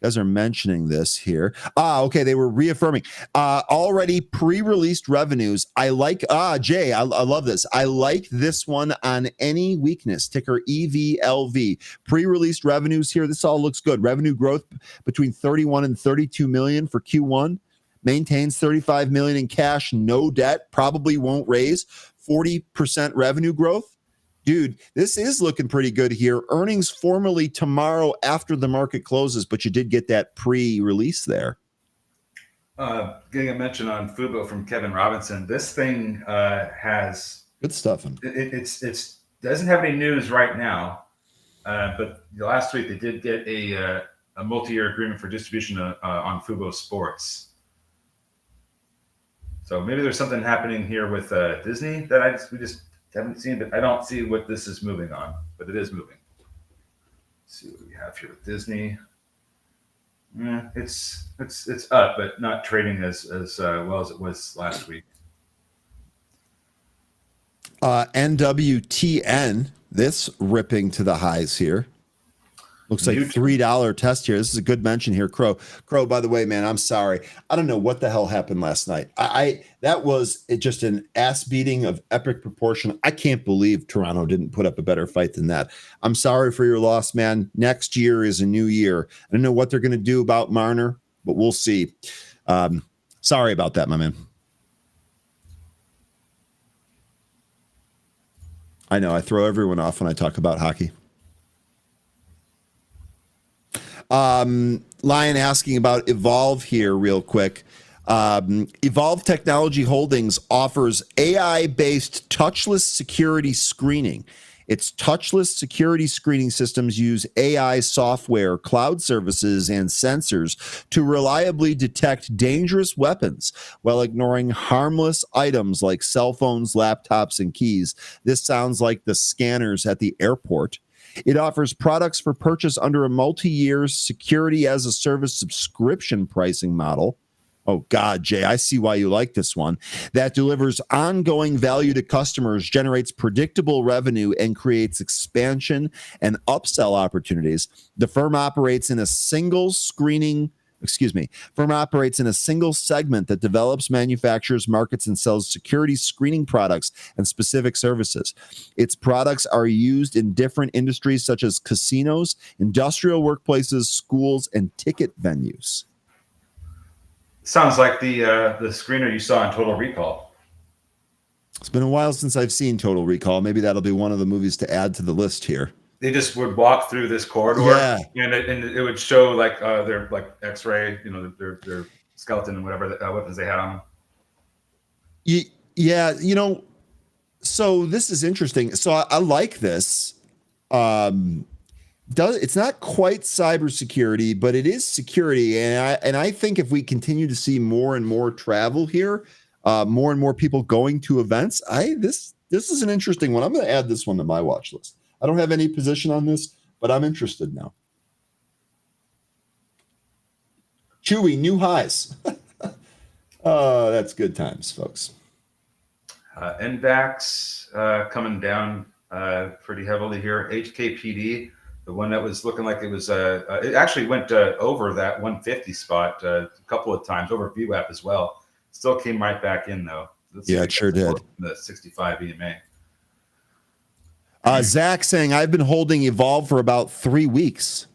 You guys are mentioning this here. Okay. They were reaffirming already pre-released revenues. I like, Jay, I love this. I like this one on any weakness, ticker EVLV. Pre-released revenues here. This all looks good. Revenue growth between 31 and 32 million for Q1. Maintains 35 million in cash, no debt, probably won't raise. 40% revenue growth. Dude, this is looking pretty good here. Earnings formally tomorrow after the market closes, but you did get that pre-release there. Getting a mention on Fubo from Kevin Robinson. This thing has good stuff. It doesn't have any news right now, but last week they did get a multi-year agreement for distribution on Fubo Sports. So maybe there's something happening here with Disney that we just haven't seen, but I don't see what this is moving on, but it is moving. Let's see what we have here with Disney. It's up, but not trading as well as it was last week. NWTN, this ripping to the highs here. Looks like $3 test here. This is a good mention here, Crow. Crow, by the way, man, I'm sorry. I don't know what the hell happened last night. That was just an ass beating of epic proportion. I can't believe Toronto didn't put up a better fight than that. I'm sorry for your loss, man. Next year is a new year. I don't know what they're going to do about Marner, but we'll see. Sorry about that, my man. I know I throw everyone off when I talk about hockey. Lion asking about Evolve here real quick. Evolve Technology Holdings offers AI-based touchless security screening. Its touchless security screening systems use AI software, cloud services, and sensors to reliably detect dangerous weapons while ignoring harmless items like cell phones, laptops, and keys. This sounds like the scanners at the airport. It offers products for purchase under a multi-year security as a service subscription pricing model. Oh, God, Jay, I see why you like this one. That delivers ongoing value to customers, generates predictable revenue, and creates expansion and upsell opportunities. The firm operates in a single segment that develops, manufactures, markets, and sells security screening products and specific services. Its products are used in different industries such as casinos, industrial workplaces, schools, and ticket venues. Sounds like the screener you saw in Total Recall. It's been a while since I've seen Total Recall. Maybe that'll be one of the movies to add to the list here. They just would walk through this corridor, and it would show like their like X-ray, their skeleton and whatever weapons they had on them. Yeah, so this is interesting. So I like this. It's not quite cybersecurity, but it is security, and I think if we continue to see more and more travel here, more and more people going to events, this is an interesting one. I'm going to add this one to my watch list. I don't have any position on this, but I'm interested now. Chewy, new highs. Oh, that's good times, folks. NVAX coming down pretty heavily here. HKPD. The one that was looking like it was, it actually went over that 150 spot a couple of times, over VWAP as well. Still came right back in, though. It sure did. The 65 EMA. Zach saying, I've been holding Evolve for about 3 weeks.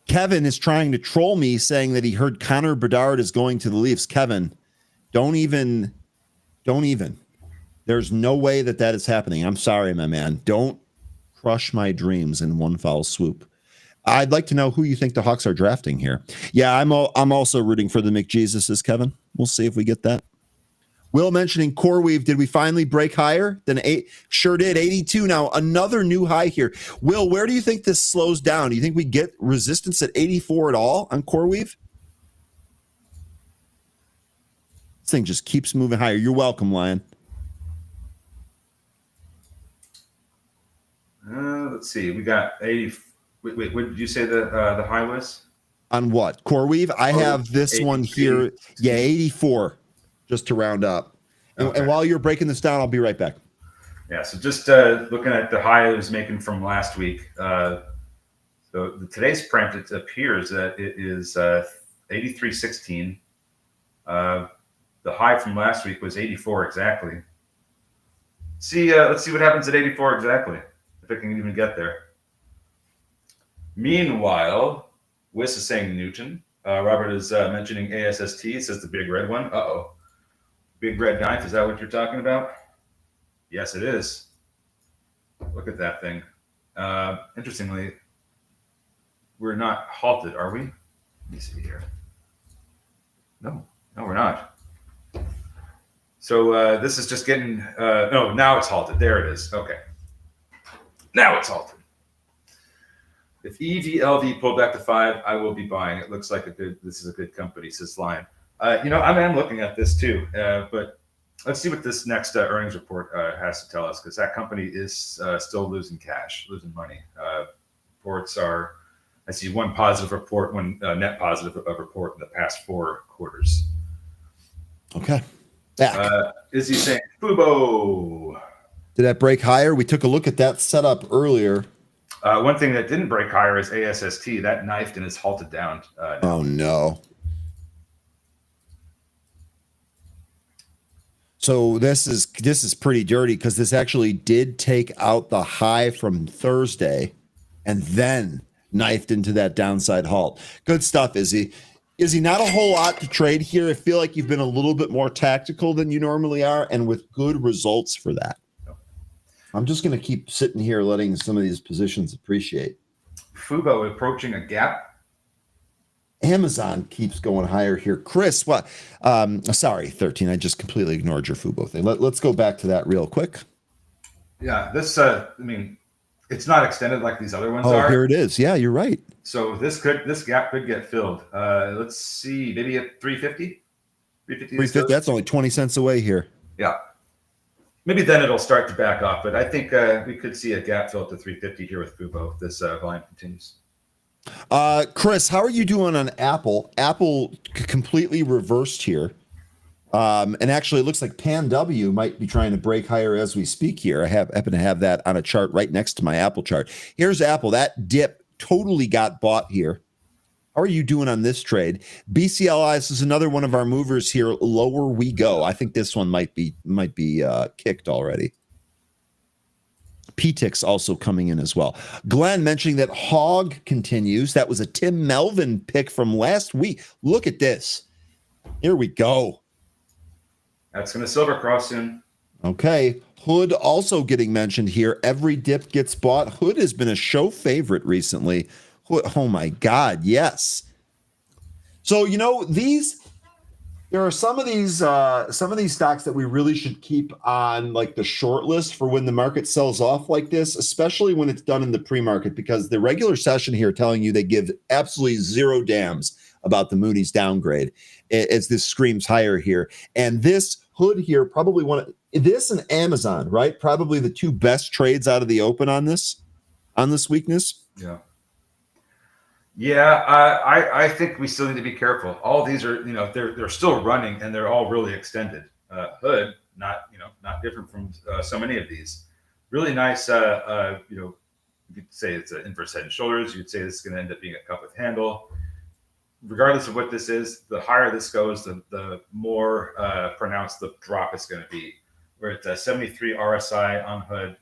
Kevin is trying to troll me, saying that he heard Connor Bedard is going to the Leafs. Kevin, don't even. There's no way that is happening. I'm sorry, my man. Don't crush my dreams in one foul swoop. I'd like to know who you think the Hawks are drafting here. Yeah, I'm also rooting for the McJesuses, Kevin. We'll see if we get that. Will mentioning CoreWeave. Did we finally break higher than 8? Sure did. 82 now. Another new high here. Will, where do you think this slows down? Do you think we get resistance at 84 at all on CoreWeave? This thing just keeps moving higher. You're welcome, Lion. Let's see. We got 80. Wait, what did you say the high was? On what? CoreWeave? I have this 80, one here. 80. Yeah, 84, just to round up. And while you're breaking this down, I'll be right back. Yeah, so just looking at the high it was making from last week. So today's print, it appears that it is 83.16. The high from last week was 84 exactly. Let's see what happens at 84 exactly. If it can even get there. Meanwhile, Wiss is saying Newton. Robert is mentioning ASST. It says the big red one. Uh-oh. Big red knife. Is that what you're talking about? Yes, it is. Look at that thing. Interestingly, we're not halted, are we? Let me see here. No, we're not. So this is just getting... no, now it's halted. There it is. Okay. Now it's halted. If EVLV pulled back to 5, I will be buying. It looks like this is a good company, says Lion. I am looking at this too, but let's see what this next earnings report has to tell us, because that company is still losing cash, losing money. Reports are, I see one positive report, one net positive report in the past 4 quarters. Okay. Is he saying Fubo? Did that break higher? We took a look at that setup earlier. One thing that didn't break higher is ASST. That knifed and is halted down. Oh, no. So this is pretty dirty, because this actually did take out the high from Thursday and then knifed into that downside halt. Good stuff, Izzy. Izzy, not a whole lot to trade here. I feel like you've been a little bit more tactical than you normally are, and with good results for that. I'm just going to keep sitting here letting some of these positions appreciate. Fubo approaching a gap. Amazon keeps going higher here. Chris, what? Sorry, 13. I just completely ignored your Fubo thing. Let's go back to that real quick. Yeah, this I mean, it's not extended like these other ones Oh, are. here it is. Yeah, you're right. So this gap could get filled. Let's see, maybe at 350. 350 this 350. goes. That's only 20 cents away here. Yeah. Maybe then it'll start to back off, but I think we could see a gap fill to 350 here with Fubo if this volume continues. Chris, how are you doing on Apple? Apple completely reversed here. And actually, it looks like Pan W might be trying to break higher as we speak here. I happen to have that on a chart right next to my Apple chart. Here's Apple. That dip totally got bought here. How are you doing on this trade? BCLI, this is another one of our movers here. Lower we go. I think this one might be kicked already. PTIX also coming in as well. Glenn mentioning that Hog continues. That was a Tim Melvin pick from last week. Look at this. Here we go. That's going to silver cross soon. Okay. Hood also getting mentioned here. Every dip gets bought. Hood has been a show favorite recently. Hood, oh my God, yes. So, you know, there are some of these stocks that we really should keep on like the short list for when the market sells off like this, especially when it's done in the pre-market, because the regular session here telling you they give absolutely zero damns about the Moody's downgrade as this screams higher here. And this Hood here, probably this and Amazon, right? Probably the two best trades out of the open on this weakness. Yeah. Yeah, I think we still need to be careful. All these are, they're still running and they're all really extended. Hood, not different from so many of these. Really nice, you could say it's an inverse head and shoulders. You'd say this is going to end up being a cup with handle. Regardless of what this is, the higher this goes, the more pronounced the drop is going to be. We're at 73 RSI on Hood.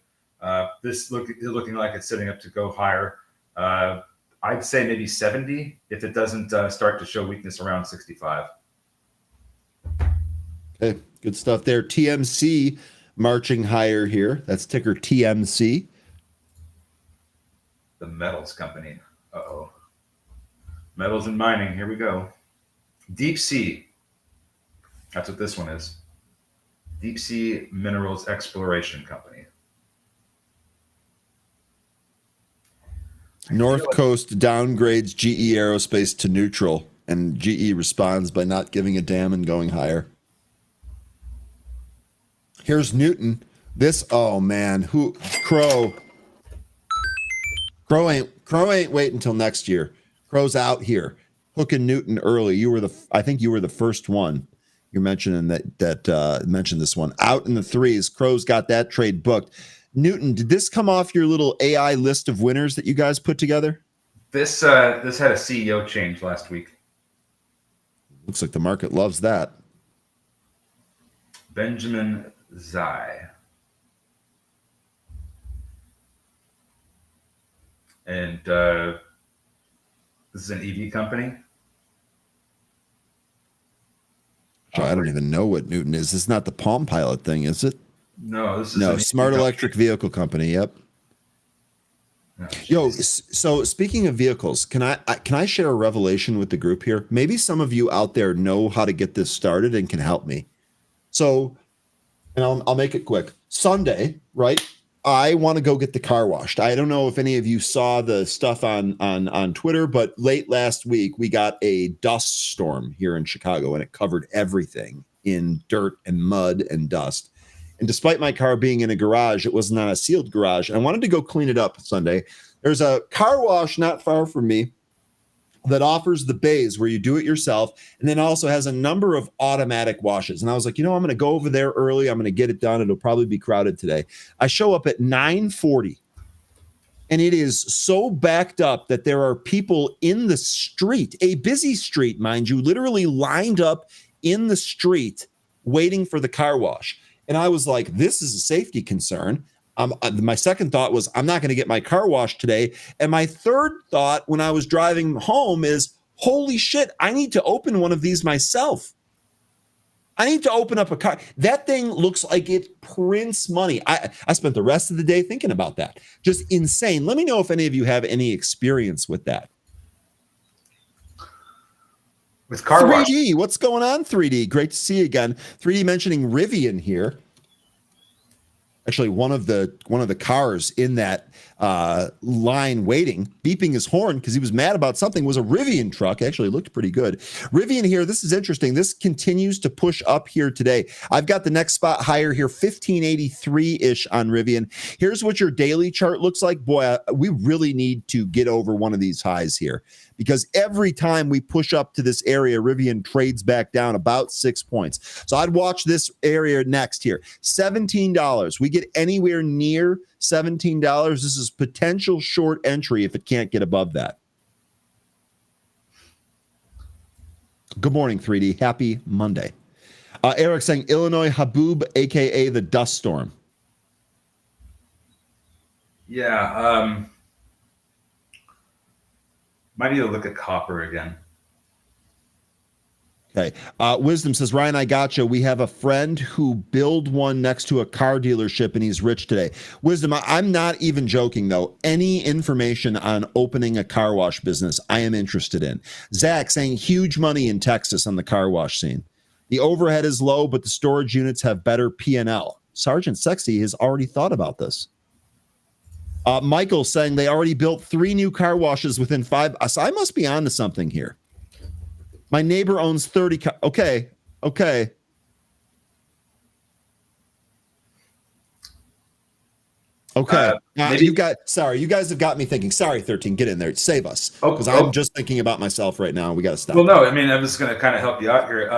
This looking like it's setting up to go higher. I'd say maybe 70 if it doesn't start to show weakness around 65. Okay, good stuff there. TMC marching higher here. That's ticker TMC. The metals company. Uh-oh. Metals and mining. Here we go. Deep Sea. That's what this one is. Deep Sea Minerals Exploration Company. North Coast downgrades GE Aerospace to neutral, and GE responds by not giving a damn and going higher. Here's Newton. Oh man, Crow ain't wait until next year. Crow's out here. Hooking Newton early. I think you were the first one. You're mentioning that mentioned this one. Out in the threes. Crow's got that trade booked. Newton, did this come off your little AI list of winners that you guys put together? This had a CEO change last week. Looks like the market loves that. Benjamin Zai. And this is an EV company. I don't even know what Newton is. This is not the Palm Pilot thing, is it? No, this is Smart Electric Vehicle Company. Yep. Oh, Yo, so speaking of vehicles, can I share a revelation with the group here? Maybe some of you out there know how to get this started and can help me. So, and I'll make it quick. Sunday, right? I want to go get the car washed. I don't know if any of you saw the stuff on Twitter, but late last week we got a dust storm here in Chicago, and it covered everything in dirt and mud and dust. And despite my car being in a garage, it was not a sealed garage. And I wanted to go clean it up Sunday. There's a car wash not far from me that offers the bays where you do it yourself, and then also has a number of automatic washes. And I was like, I'm going to go over there early. I'm going to get it done. It'll probably be crowded today. I show up at 9:40, and it is so backed up that there are people in the street, a busy street, mind you, literally lined up in the street waiting for the car wash. And I was like, this is a safety concern. My second thought was, I'm not going to get my car washed today. And my third thought when I was driving home is, holy shit, I need to open one of these myself. I need to open up a car. That thing looks like it prints money. I spent the rest of the day thinking about that. Just insane. Let me know if any of you have any experience with that. With car 3D, what's going on, 3D? Great to see you again. 3D mentioning Rivian here. Actually, one of the cars in that line waiting, beeping his horn because he was mad about something, was a Rivian truck. Actually, it looked pretty good. Rivian here, this is interesting. This continues to push up here today. I've got the next spot higher here, 1583-ish on Rivian. Here's what your daily chart looks like. Boy, we really need to get over one of these highs here, because every time we push up to this area, Rivian trades back down about 6 points. So I'd watch this area next here. $17. We get anywhere near $17. This is potential short entry if it can't get above that. Good morning, 3D. Happy Monday. Eric saying Illinois Haboob, a.k.a. the dust storm. Yeah. Might need to look at copper again. Okay. Wisdom says, Ryan, I gotcha. We have a friend who built one next to a car dealership and he's rich today. Wisdom, I'm not even joking, though. Any information on opening a car wash business, I am interested in. Zach saying huge money in Texas on the car wash scene. The overhead is low, but the storage units have better P&L. Sergeant Sexy has already thought about this. Michael saying they already built 3 new car washes within 5. So I must be on to something here. My neighbor owns 30. Okay. You guys have got me thinking. Sorry, 13, get in there. Save us. Because I'm just thinking about myself right now. We got to stop. Well, no, I mean, I'm just going to kind of help you out here.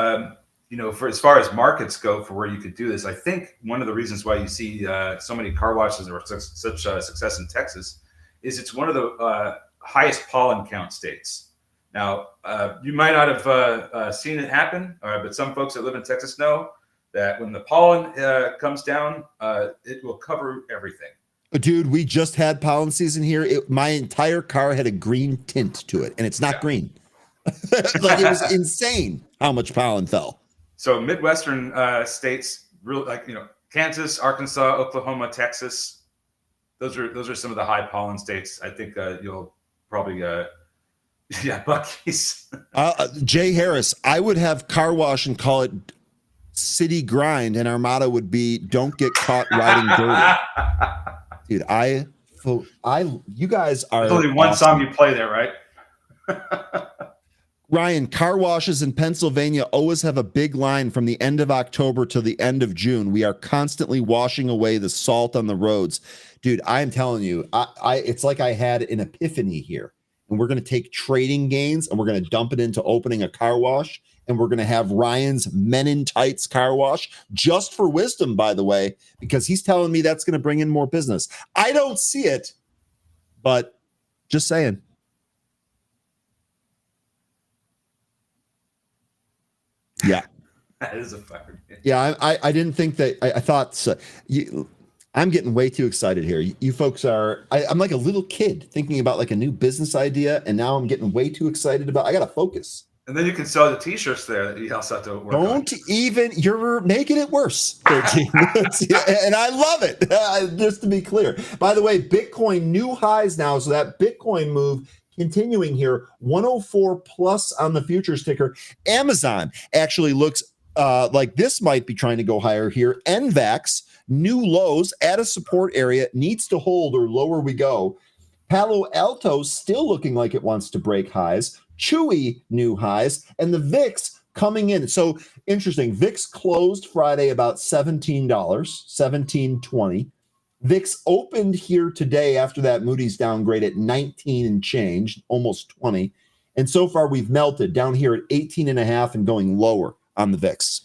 For as far as markets go for where you could do this, I think one of the reasons why you see so many car washes or such success in Texas is it's one of the highest pollen count states. Now, you might not have seen it happen, but some folks that live in Texas know that when the pollen comes down, it will cover everything. Dude, we just had pollen season here. My entire car had a green tint to it, and it's not green. Like, it was insane how much pollen fell. So Midwestern states, Kansas, Arkansas, Oklahoma, Texas, those are some of the high pollen states. I think you'll probably... Bucky's. Jay Harris, I would have car wash and call it City Grind, and our motto would be "Don't get caught riding dirty." Dude, you guys are. There's only one awesome. song you play there, right? Ryan, car washes in Pennsylvania always have a big line from the end of October to the end of June. We are constantly washing away the salt on the roads. Dude, I'm telling you, it's like I had an epiphany here. And we're going to take trading gains and we're going to dump it into opening a car wash. And we're going to have Ryan's Men in Tights car wash, just for wisdom, by the way, because he's telling me that's going to bring in more business. I don't see it, but just saying. Yeah. That is a fire. Yeah, I didn't think that. I thought so. I'm getting way too excited here. You folks are, I'm like a little kid thinking about like a new business idea, and now I'm getting way too excited about, I got to focus. And then you can sell the t-shirts there that you also have to work on. You're making it worse, 13. And I love it, just to be clear. By the way, Bitcoin new highs now, so that Bitcoin move continuing here, 104 plus on the futures ticker. Amazon actually looks like this might be trying to go higher here. NVAX, new lows at a support area, needs to hold or lower we go. Palo Alto still looking like it wants to break highs. Chewy new highs, and the VIX coming in. So interesting. VIX closed Friday about $17, $17.20. VIX opened here today after that Moody's downgrade at 19 and change, almost 20. And so far we've melted down here at 18 and a half and going lower on the VIX.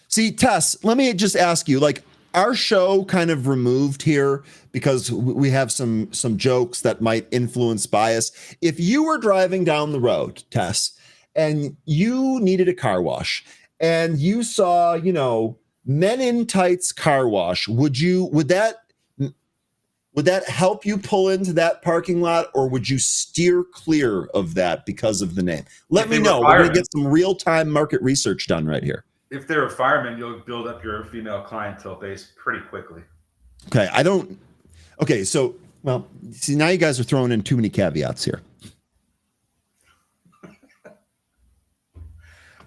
See, Tess, let me just ask you, like, our show kind of removed here because we have some jokes that might influence bias. If you were driving down the road, Tess, and you needed a car wash and you saw, Men in Tights car wash, would that help you pull into that parking lot, or would you steer clear of that because of the name? Let me know. We're going to get some real-time market research done right here. If they're a fireman, you'll build up your female clientele base pretty quickly. Okay, so, well, see, now you guys are throwing in too many caveats here.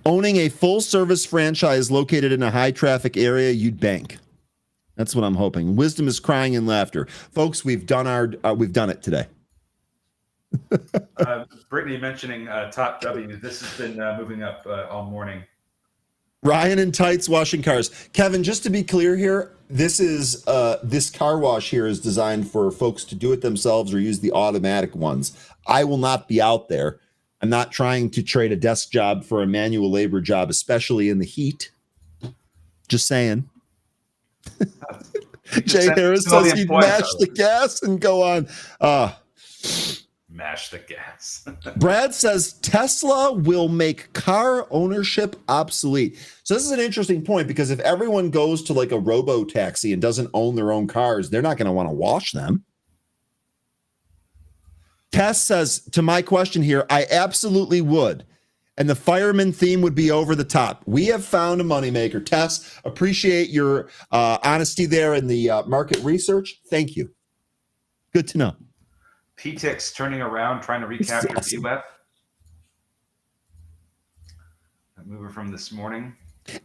Owning a full-service franchise located in a high-traffic area, you'd bank. That's what I'm hoping. Wisdom is crying in laughter. Folks, we've done it today. Brittany mentioning Top W. This has been moving up all morning. Ryan in tights washing cars. Kevin, just to be clear here, this car wash here is designed for folks to do it themselves or use the automatic ones. I will not be out there. I'm not trying to trade a desk job for a manual labor job, especially in the heat. Just saying. Jay Harris says he'd mash the gas and go on. Mash the gas. Brad says Tesla will make car ownership obsolete. So this is an interesting point, because if everyone goes to like a robo-taxi and doesn't own their own cars, they're not going to want to wash them. Tess says, to my question here, I absolutely would. And the fireman theme would be over the top. We have found a moneymaker. Tess, appreciate your honesty there in the market research. Thank you. Good to know. PTX turning around, trying to recapture awesome. VWAP. A mover from this morning.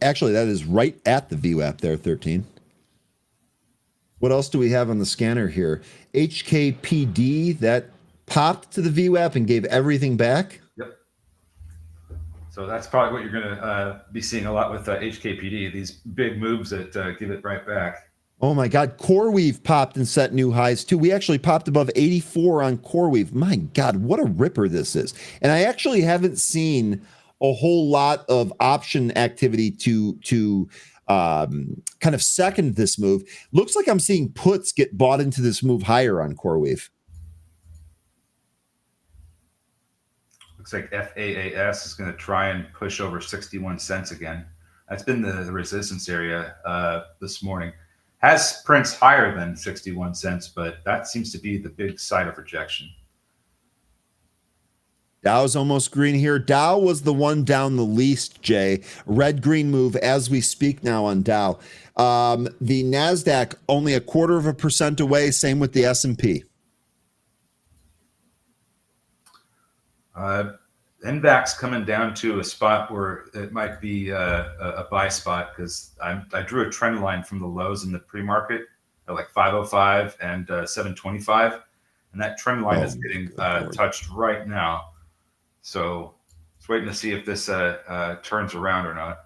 Actually, that is right at the VWAP there, 13. What else do we have on the scanner here? HKPD, that popped to the VWAP and gave everything back. Yep. So that's probably what you're going to be seeing a lot with HKPD, these big moves that give it right back. Oh my God, CoreWeave popped and set new highs too. We actually popped above 84 on CoreWeave. My God, what a ripper this is. And I actually haven't seen a whole lot of option activity to kind of second this move. Looks like I'm seeing puts get bought into this move higher on CoreWeave. Looks like FAAS is going to try and push over 61 cents again. That's been the resistance area this morning. Has prints higher than 61 cents, but that seems to be the big side of rejection. Dow's almost green here. Dow was the one down the least, Jay. Red-green move as we speak now on Dow. The NASDAQ only 0.25% away. Same with the S&P. NVAC's coming down to a spot where it might be a buy spot, because I drew a trend line from the lows in the pre-market at like 505 and 725, and that trend line is getting touched right now. So it's waiting to see if this turns around or not.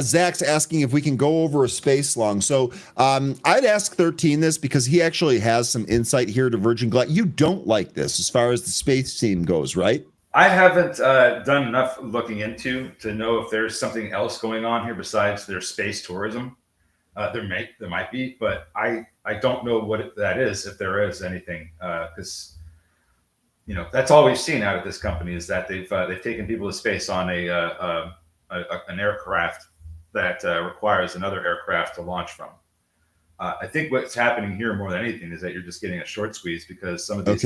Zach's asking if we can go over a space long. So I'd ask 13 this, because he actually has some insight here to Virgin Galactic. You don't like this as far as the space theme goes, right? I haven't done enough looking into to know if there's something else going on here besides their space tourism. There might be, but I don't know what that is, if there is anything, because that's all we've seen out of this company is that they've taken people to space on an aircraft that requires another aircraft to launch from. I think what's happening here more than anything is that you're just getting a short squeeze, because some of these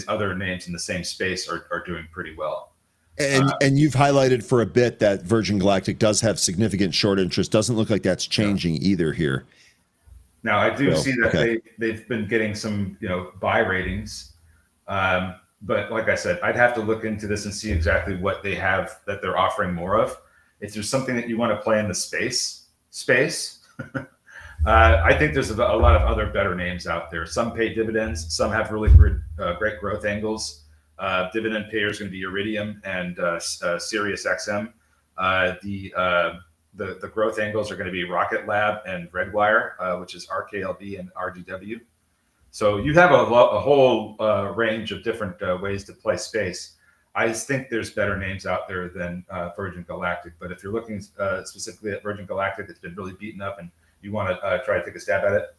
other names in the same space are doing pretty well. And you've highlighted for a bit that Virgin Galactic does have significant short interest. Doesn't look like that's changing either here. Now I do see that they've been getting some buy ratings, but like I said, I'd have to look into this and see exactly what they have that they're offering more of. If there's something that you want to play in the space. I think there's a lot of other better names out there. Some pay dividends. Some have really great growth angles. Dividend payer is going to be Iridium and Sirius XM. The growth angles are going to be Rocket Lab and Redwire, which is RKLB and RDW. So you have a whole range of different ways to play space. I think there's better names out there than Virgin Galactic. But if you're looking specifically at Virgin Galactic, it's been really beaten up, and you want to try to take a stab at it,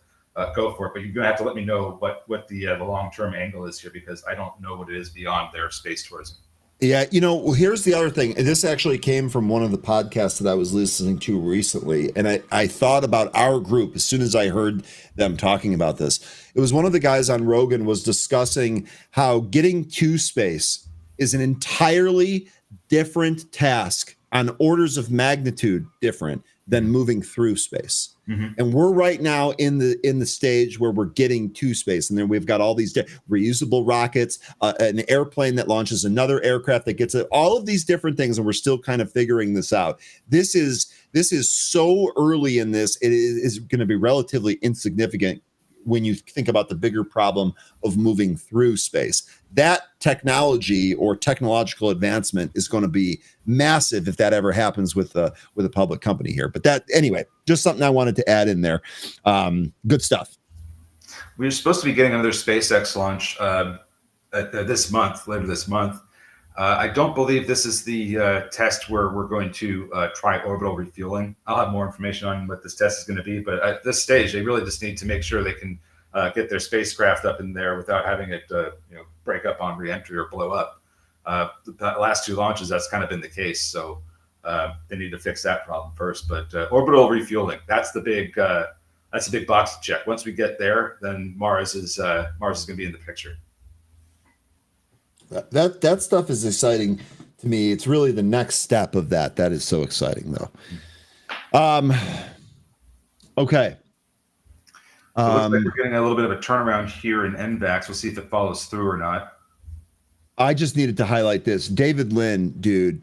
go for it. But you're going to have to let me know what the long-term angle is here, because I don't know what it is beyond their space tourism. Yeah, here's the other thing. This actually came from one of the podcasts that I was listening to recently, and I thought about our group as soon as I heard them talking about this. It was one of the guys on Rogan was discussing how getting to space is an entirely different task on orders of magnitude different than moving through space. Mm-hmm. And we're right now in the stage where we're getting to space, and then we've got all these reusable rockets, an airplane that launches another aircraft that gets it, all of these different things, and we're still kind of figuring this out. This is so early in this; it is going to be relatively insignificant when you think about the bigger problem of moving through space. That technology or technological advancement is going to be massive if that ever happens with a public company here. But that, anyway, just something I wanted to add in there. Good stuff. We're supposed to be getting another SpaceX launch this month, later this month. I don't believe this is the test where we're going to try orbital refueling. I'll have more information on what this test is going to be, but at this stage, they really just need to make sure they can get their spacecraft up in there without having it, break up on reentry or blow up. The last two launches, that's kind of been the case, so they need to fix that problem first. But orbital refueling, that's the big box to check. Once we get there, then Mars is going to be in the picture. That stuff is exciting to me. It's really the next step of that. That is so exciting, though. Okay. So it looks like we're getting a little bit of a turnaround here in NVAX. We'll see if it follows through or not. I just needed to highlight this. David Lynn, dude,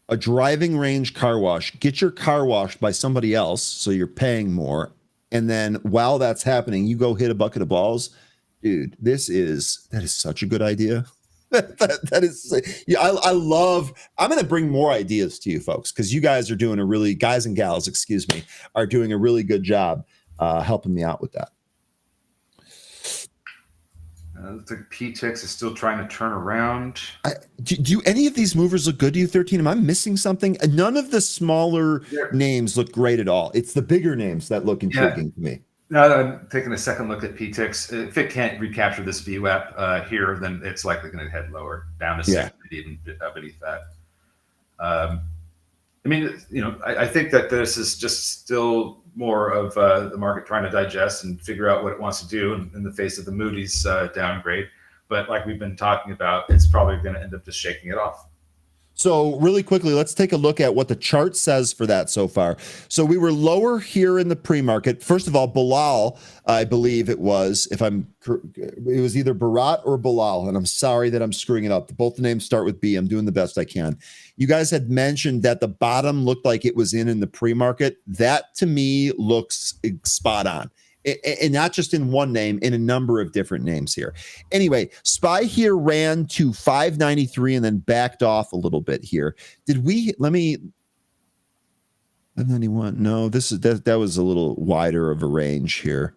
a driving range car wash. Get your car washed by somebody else so you're paying more. And then while that's happening, you go hit a bucket of balls. Dude, that is such a good idea. that is, yeah, I love, I'm going to bring more ideas to you folks, because you guys are doing guys and gals, excuse me, are doing a really good job helping me out with that. Looks like PTX is still trying to turn around. Do any of these movers look good to you, 13? Am I missing something? None of the smaller names look great at all. It's the bigger names that look intriguing to me. Now I'm taking a second look at PTX. If it can't recapture this VWAP here, then it's likely going to head lower, down to 6, even beneath that. I think that this is just still more of the market trying to digest and figure out what it wants to do in the face of the Moody's downgrade. But like we've been talking about, it's probably going to end up just shaking it off. So really quickly, let's take a look at what the chart says for that so far. So we were lower here in the pre-market. First of all, Bilal, I believe it was, it was either Barat or Bilal, and I'm sorry that I'm screwing it up. Both the names start with B. I'm doing the best I can. You guys had mentioned that the bottom looked like it was in the pre-market. That to me looks spot on. And not just in one name, in a number of different names here. Anyway, SPY here ran to 593 and then backed off a little bit here. 591. No, that was a little wider of a range here.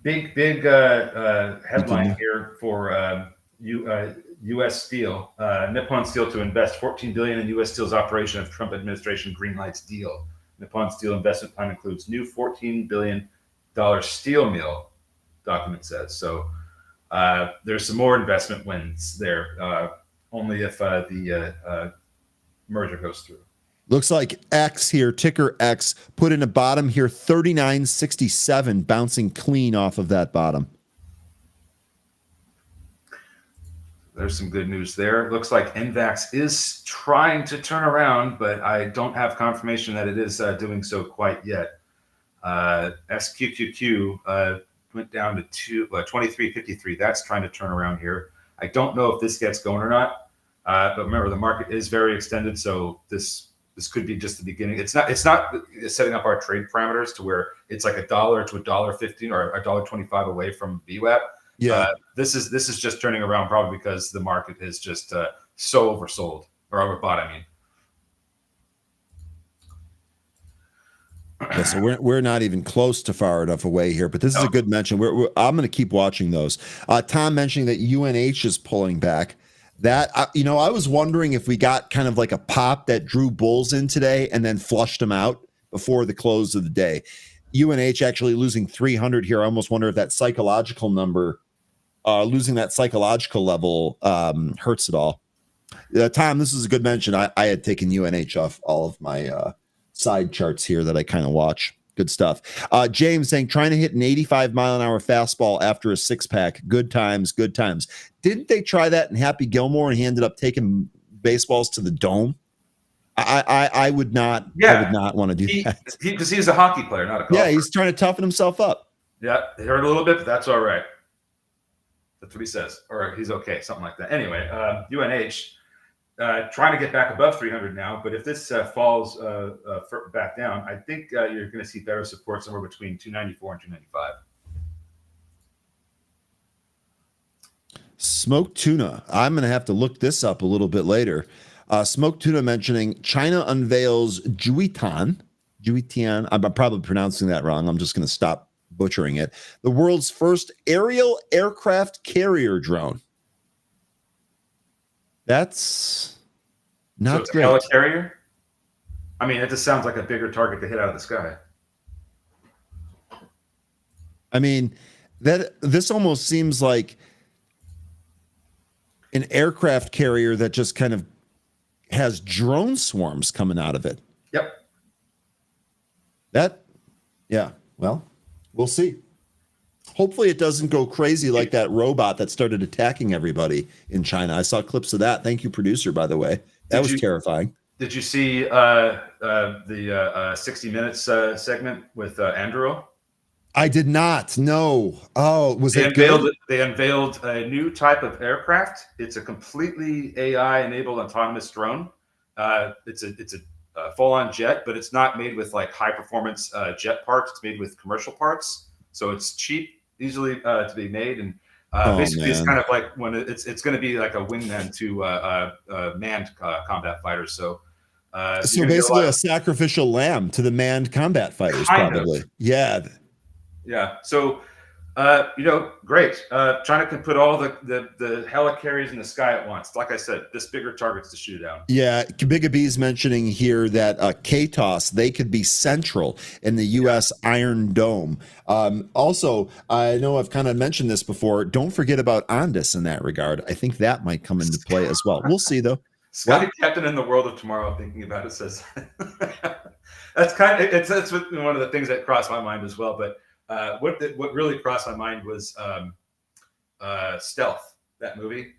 Big headline here for U.S. Steel. Nippon Steel to invest $14 billion in U.S. Steel's operation of Trump administration greenlights deal. Nippon Steel investment plan includes new $14 billion steel mill, document says. So there's some more investment wins there, only if the merger goes through. Looks like X here, ticker X, put in a bottom here, 39.67, bouncing clean off of that bottom. There's some good news there. It looks like NVAX is trying to turn around, but I don't have confirmation that it is doing so quite yet. SQQQ went down to 23.53. That's trying to turn around here. I don't know if this gets going or not, but remember the market is very extended, so this could be just the beginning. It's not setting up our trade parameters to where it's like $1 to $1.15 or $1.25 away from VWAP. Yeah, this is just turning around probably because the market is just so oversold or overbought. I mean. Yeah, so we're not even close to far enough away here, but this is a good mention. I'm going to keep watching those. Tom mentioning that UNH is pulling back. That I was wondering if we got kind of like a pop that drew bulls in today and then flushed them out before the close of the day. UNH actually losing 300 here. I almost wonder if that psychological number, losing that psychological level, hurts it all. Tom, this is a good mention. I had taken UNH off all of my side charts here that I kind of watch. Good stuff. James saying, trying to hit an 85-mile-an-hour fastball after a six-pack. Good times, good times. Didn't they try that in Happy Gilmore and he ended up taking baseballs to the dome? I would not. Yeah. I would not want to do that. Because he's a hockey player, not a golfer. Yeah, he's trying to toughen himself up. Yeah, it hurt a little bit, but that's all right. That's what he says, or he's okay, something like that. Anyway, UNH trying to get back above 300 now, but if this falls back down, I think you're going to see better support somewhere between 294 and 295. Smoked tuna. I'm going to have to look this up a little bit later. Smoked tuna mentioning China unveils Juitan. I'm probably pronouncing that wrong. I'm just going to stop butchering it. The world's first aerial aircraft carrier drone. That's not great. So it's a helicarrier? I mean, it just sounds like a bigger target to hit out of the sky. I mean, this almost seems like an aircraft carrier that just kind of has drone swarms coming out of it. Yep. Yeah. Well, we'll see. Hopefully it doesn't go crazy like that robot that started attacking everybody in China. I saw clips of that. Thank you, producer, by the way. That was terrifying. Did you see the 60 Minutes segment with Andrew? I did not. No. Oh, was it good? They unveiled a new type of aircraft. It's a completely AI-enabled autonomous drone. It's a full-on jet, but it's not made with like high-performance jet parts. It's made with commercial parts, so it's cheap, easily to be made, and basically it's kind of like when it's going to be like a wingman to manned combat fighters. So basically a sacrificial lamb to the manned combat fighters, probably. Yeah. Yeah. So, great. China can put all the helicarriers in the sky at once. Like I said, this bigger targets to shoot down. Yeah. Kabigabee's mentioning here that KTOS, they could be central in the U.S. Iron Dome. Also, I know I've kind of mentioned this before. Don't forget about Ondas in that regard. I think that might come into play as well. We'll see, though. Sky Captain in the World of Tomorrow, thinking about it, says that's it's one of the things that crossed my mind as well. But what really crossed my mind was Stealth, that movie.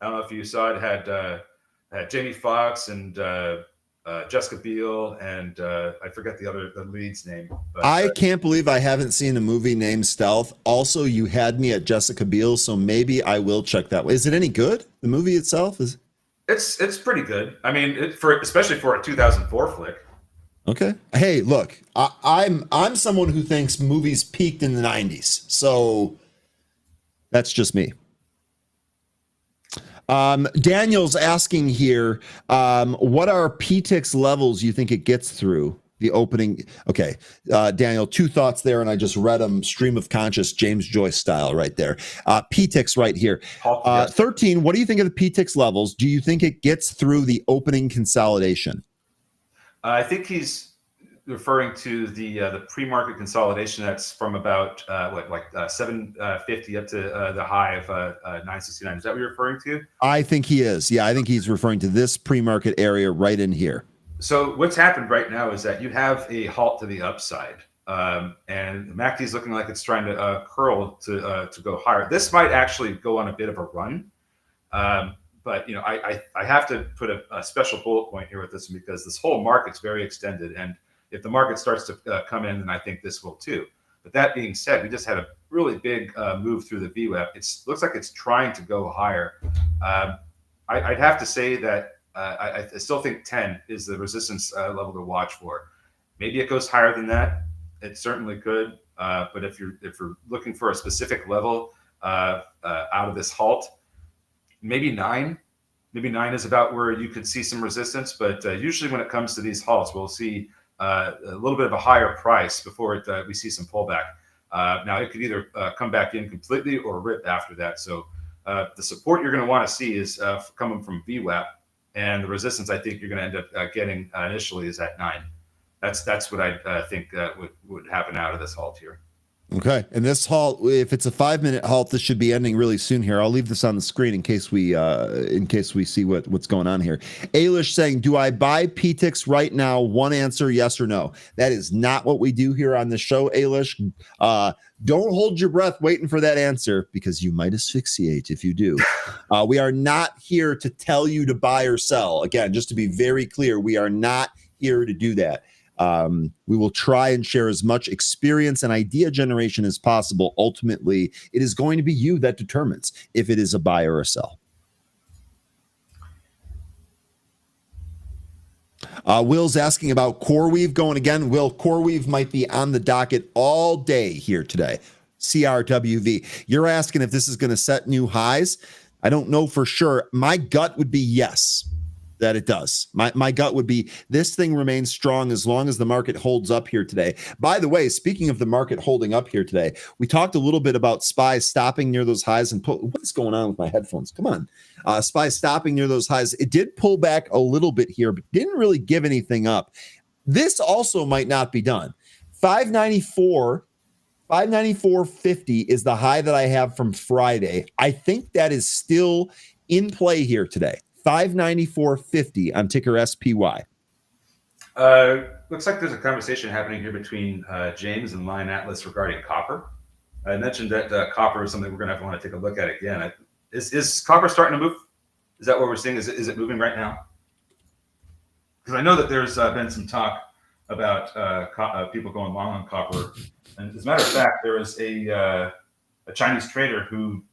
I don't know if you saw it. Had Jamie Foxx and Jessica Biel and I forget the lead's name. But, I can't believe I haven't seen a movie named Stealth. Also, you had me at Jessica Biel, so maybe I will check that. Is it any good? The movie itself is. It's pretty good. I mean, especially for a 2004 flick. Okay. Hey, look, I'm someone who thinks movies peaked in the 90s. So that's just me. Daniel's asking here, what are PTIX levels you think it gets through the opening? Okay. Daniel, two thoughts there, and I just read them stream of conscious James Joyce style right there. PTIX right here. 13, what do you think of the PTIX levels? Do you think it gets through the opening consolidation? I think he's referring to the pre-market consolidation that's from about 750 up to the high of 969. Is that what you're referring to? I think he is. Yeah, I think he's referring to this pre-market area right in here. So what's happened right now is that you have a halt to the upside, and MACD's looking like it's trying to curl to go higher. This might actually go on a bit of a run. But I have to put a special bullet point here with this because this whole market's very extended, and if the market starts to come in, then I think this will too. But that being said, we just had a really big move through the VWAP. It looks like it's trying to go higher. I'd have to say that I still think 10 is the resistance level to watch for. Maybe it goes higher than that. It certainly could. But if you're looking for a specific level out of this halt. Maybe 9. Maybe 9 is about where you could see some resistance. But usually when it comes to these halts, we'll see a little bit of a higher price before we see some pullback. Now, it could either come back in completely or rip after that. So the support you're going to want to see is coming from VWAP. And the resistance I think you're going to end up getting initially is at 9. That's what I think would happen out of this halt here. Okay, and this halt, if it's a 5-minute halt, this should be ending really soon here. I'll leave this on the screen in case we see what's going on here. Ailish saying, "Do I buy PTIX right now?" One answer, yes or no. That is not what we do here on the show, Ailish. Don't hold your breath waiting for that answer because you might asphyxiate if you do. We are not here to tell you to buy or sell. Again, just to be very clear, we are not here to do that. We will try and share as much experience and idea generation as possible. Ultimately, it is going to be you that determines if it is a buy or a sell. Will's asking about CoreWeave going again. Will, CoreWeave might be on the docket all day here today. CRWV. You're asking if this is going to set new highs. I don't know for sure. My gut would be yes, that it does. My gut would be this thing remains strong as long as the market holds up here today. By the way, speaking of the market holding up here today, we talked a little bit about SPY stopping near those highs and what's going on with my headphones? Come on. SPY stopping near those highs. It did pull back a little bit here, but didn't really give anything up. This also might not be done. 594.50 is the high that I have from Friday. I think that is still in play here today. 594.50 on ticker SPY. Looks like there's a conversation happening here between James and Lion Atlas regarding copper. I mentioned that copper is something we're going to want to take a look at again. Is copper starting to move? Is that what we're seeing? Is it moving right now? Because I know that there's been some talk about people going long on copper. And as a matter of fact, there was a Chinese trader who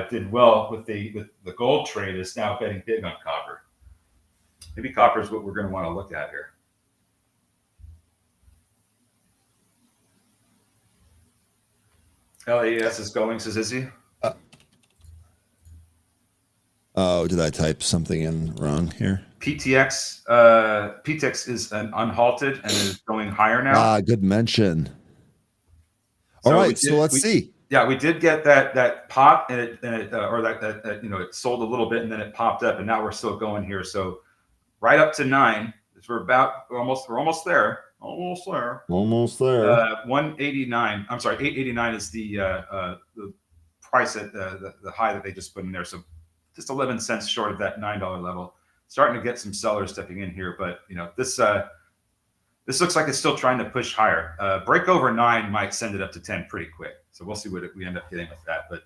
did well with the gold trade, is now betting big on copper. Maybe copper is what we're going to want to look at here. LAS is going, says Izzy. Oh, did I type something in wrong here? PTX is unhalted and is going higher now. Good mention. All right, so let's see. Yeah, we did get that pop, and it it sold a little bit, and then it popped up, and now we're still going here. So right up to 9, we're almost there. Almost there. 189. I'm sorry, 889 is the price at the high that they just put in there. So just 11 cents short of that $9 level. Starting to get some sellers stepping in here, but this looks like it's still trying to push higher. Break over 9 might send it up to 10 pretty quick. So we'll see what we end up getting with that. But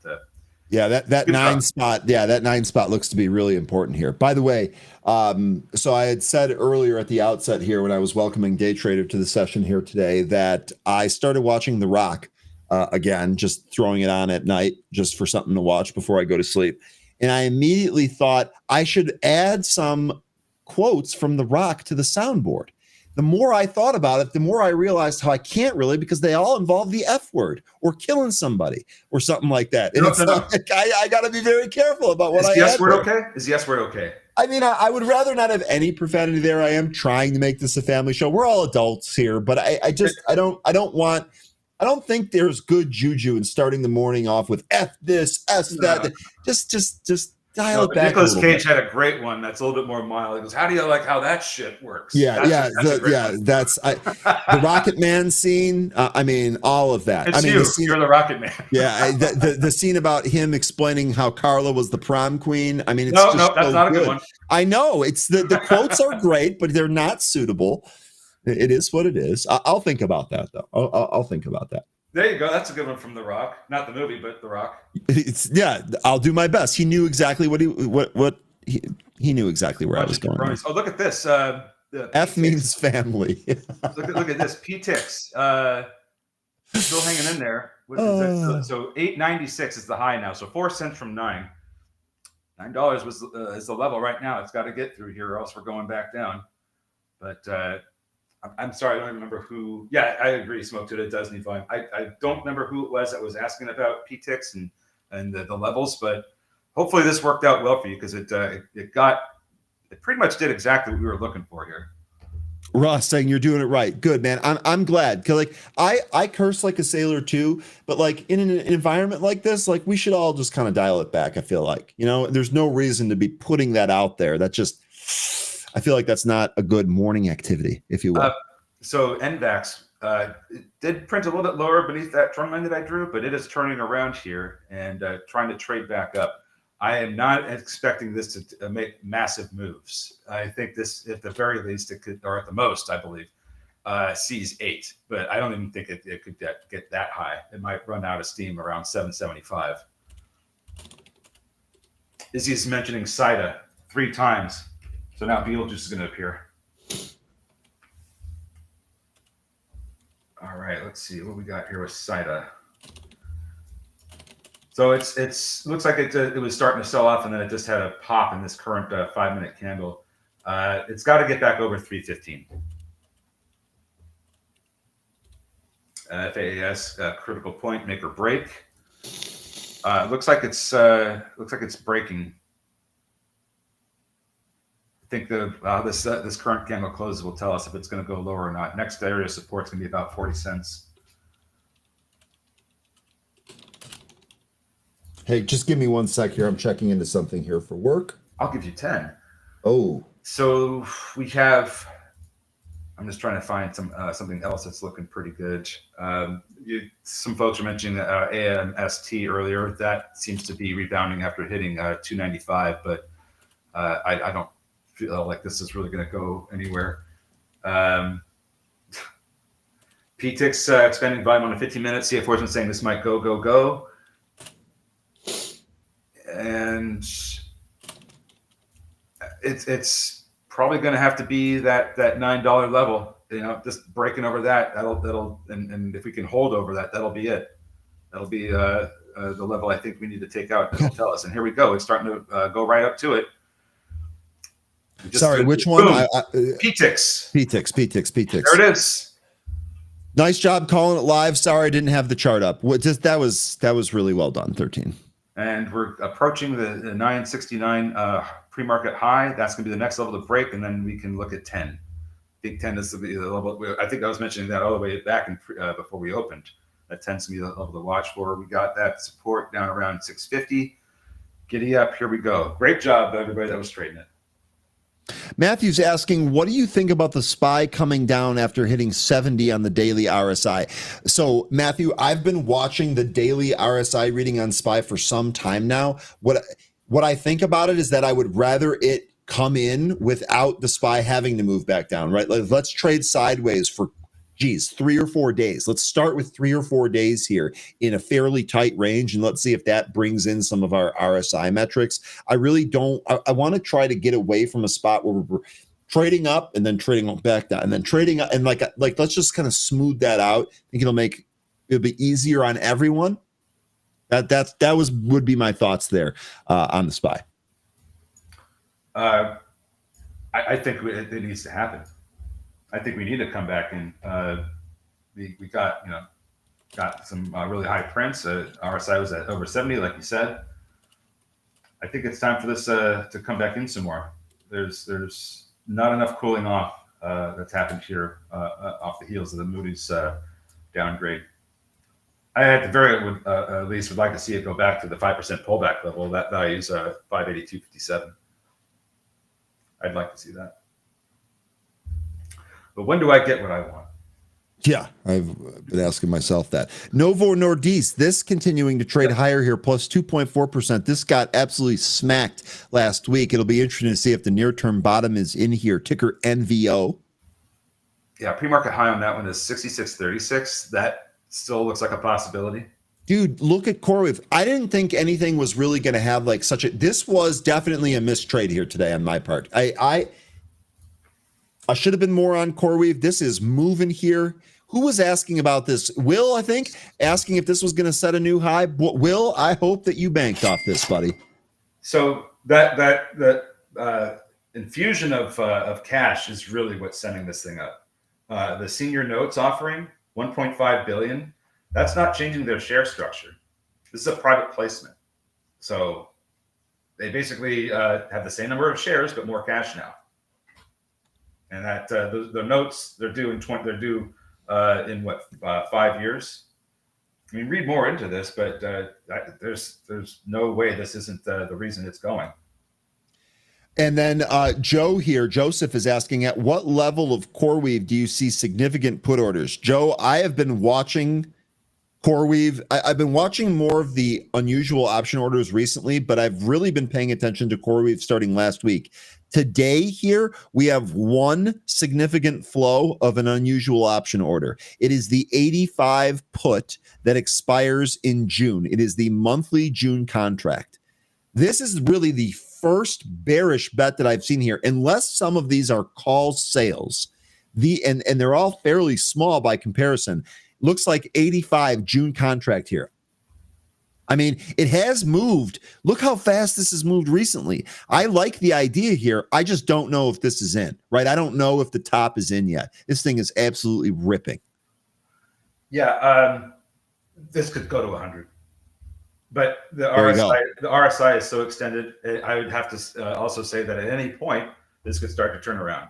yeah, that 9 spot. Yeah, that 9 spot looks to be really important here. By the way, so I had said earlier at the outset here when I was welcoming Day Trader to the session here today that I started watching The Rock again, just throwing it on at night just for something to watch before I go to sleep. And I immediately thought I should add some quotes from The Rock to the soundboard. The more I thought about it, the more I realized how I can't really, because they all involve the F word or killing somebody or something like that. And like, I got to be very careful about what I add. Is the S word okay? Is the S word okay? I mean, I would rather not have any profanity there. I am trying to make this a family show. We're all adults here, but I don't think there's good juju in starting the morning off with F this, S that. Just dial it back. Nicolas Cage had a great one that's a little bit more mild. He goes, "How do you like how that shit works?" That's the Rocket Man scene. I mean, all of that. You're the Rocket Man. Yeah, the scene about him explaining how Carla was the prom queen. I mean, it's no, that's not a good one. I know it's the quotes are great, but they're not suitable. It is what it is. I'll think about that though. I'll think about that. There you go. That's a good one from The Rock. Not the movie, but The Rock. I'll do my best. He knew exactly he knew exactly where I was going. Oh, look at this. F means family. look at this. PTIX. Still hanging in there. So 896 is the high now. So 4 cents from 9. $9 is the level right now. It's got to get through here, or else we're going back down. But I'm sorry, I don't remember who. Yeah, I agree. Smoke to it does need volume. I don't remember who it was that was asking about PTIX and the levels, but hopefully this worked out well for you because it pretty much did exactly what we were looking for here. Ross saying you're doing it right. Good, man. I'm glad. Cause like I curse like a sailor too, but like in an environment like this, like we should all just kind of dial it back. I feel like, there's no reason to be putting that out there. That just, I feel like that's not a good morning activity, if you will. So NVAX it did print a little bit lower beneath that trend line that I drew, but it is turning around here and trying to trade back up. I am not expecting this to make massive moves. I think this, at the very least, it could, or at the most, I believe, sees 8. But I don't even think it could get that high. It might run out of steam around 775. Izzy's mentioning SIDA 3 times. So now Beetlejuice is going to appear. All right, let's see what we got here with SIDA. So it's looks like it was starting to sell off, and then it just had a pop in this current 5-minute candle. It's got to get back over 315. FAS critical point, make or break. Looks like it's breaking. I think this current candle close will tell us if it's going to go lower or not. Next area of support is going to be about 40 cents. Hey, just give me 1 sec here. I'm checking into something here for work. I'll give you 10. Oh. So we have. I'm just trying to find something else that's looking pretty good. Some folks were mentioning AMST earlier. That seems to be rebounding after hitting 295, but I don't feel like this is really going to go anywhere. PTIX expanding volume on a 15-minute. CF4 is saying this might go. And it's probably going to have to be that $9 level, just breaking over that. And if we can hold over that, that'll be it. That'll be the level I think we need to take out. That'll tell us. And here we go. It's starting to go right up to it. Sorry, which one? PTIX. PTIX. There it is. Nice job calling it live. Sorry, I didn't have the chart up. That was really well done. 13. And we're approaching the 969 pre-market high. That's going to be the next level to break, and then we can look at 10. I think 10 is the level. I think I was mentioning that all the way back before we opened. That tends to be the level to watch for. We got that support down around 650. Giddy up. Here we go. Great job, everybody that was trading it. Matthew's asking, what do you think about the SPY coming down after hitting 70 on the daily RSI? So, Matthew, I've been watching the daily RSI reading on SPY for some time now. What I think about it is that I would rather it come in without the SPY having to move back down, right? Let's trade sideways for 3 or 4 days. Let's start with 3 or 4 days here in a fairly tight range, and let's see if that brings in some of our RSI metrics. I really don't. I want to try to get away from a spot where we're trading up and then trading back down and then trading up, and like let's just kind of smooth that out. I think it'll be easier on everyone. That would be my thoughts there on the SPY. I think it needs to happen. I think we need to come back in. We got some really high prints. RSI was at over 70, like you said. I think it's time for this to come back in some more. There's not enough cooling off that's happened here off the heels of the Moody's downgrade. I at the very least would like to see it go back to the 5% pullback level. That value is 582.57. I'd like to see that. But when do I get what I want? Yeah, I've been asking myself that. Novo Nordisk, this continuing to trade higher here, plus 2.4%. This got absolutely smacked last week. It'll be interesting to see if the near-term bottom is in here. Ticker NVO. Yeah, pre-market high on that one is 66.36. That still looks like a possibility. Dude, look at CoreWeave. I didn't think anything was really going to have like such a... This was definitely a mistrade here today on my part. I should have been more on CoreWeave. This is moving here. Who was asking about this? Will, I think, asking if this was going to set a new high. Will, I hope that you banked off this, buddy. So that infusion of cash is really what's sending this thing up. The senior notes offering, $1.5 billion. That's not changing their share structure. This is a private placement. So they basically have the same number of shares, but more cash now. And that the notes they're due in 5 years. I mean, read more into this, but there's no way this isn't the reason it's going. And then Joseph is asking, at what level of CoreWeave do you see significant put orders? Joe, I have been watching CoreWeave. I've been watching more of the unusual option orders recently, but I've really been paying attention to CoreWeave starting last week. Today here, we have one significant flow of an unusual option order. It is the 85 put that expires in June. It is the monthly June contract. This is really the first bearish bet that I've seen here, unless some of these are call sales. And they're all fairly small by comparison. Looks like 85 June contract here. I mean, it has moved. Look how fast this has moved recently. I like the idea here. I just don't know if this is in, right? I don't know if the top is in yet. This thing is absolutely ripping. Yeah, this could go to 100. But the RSI is so extended. I would have to also say that at any point, this could start to turn around.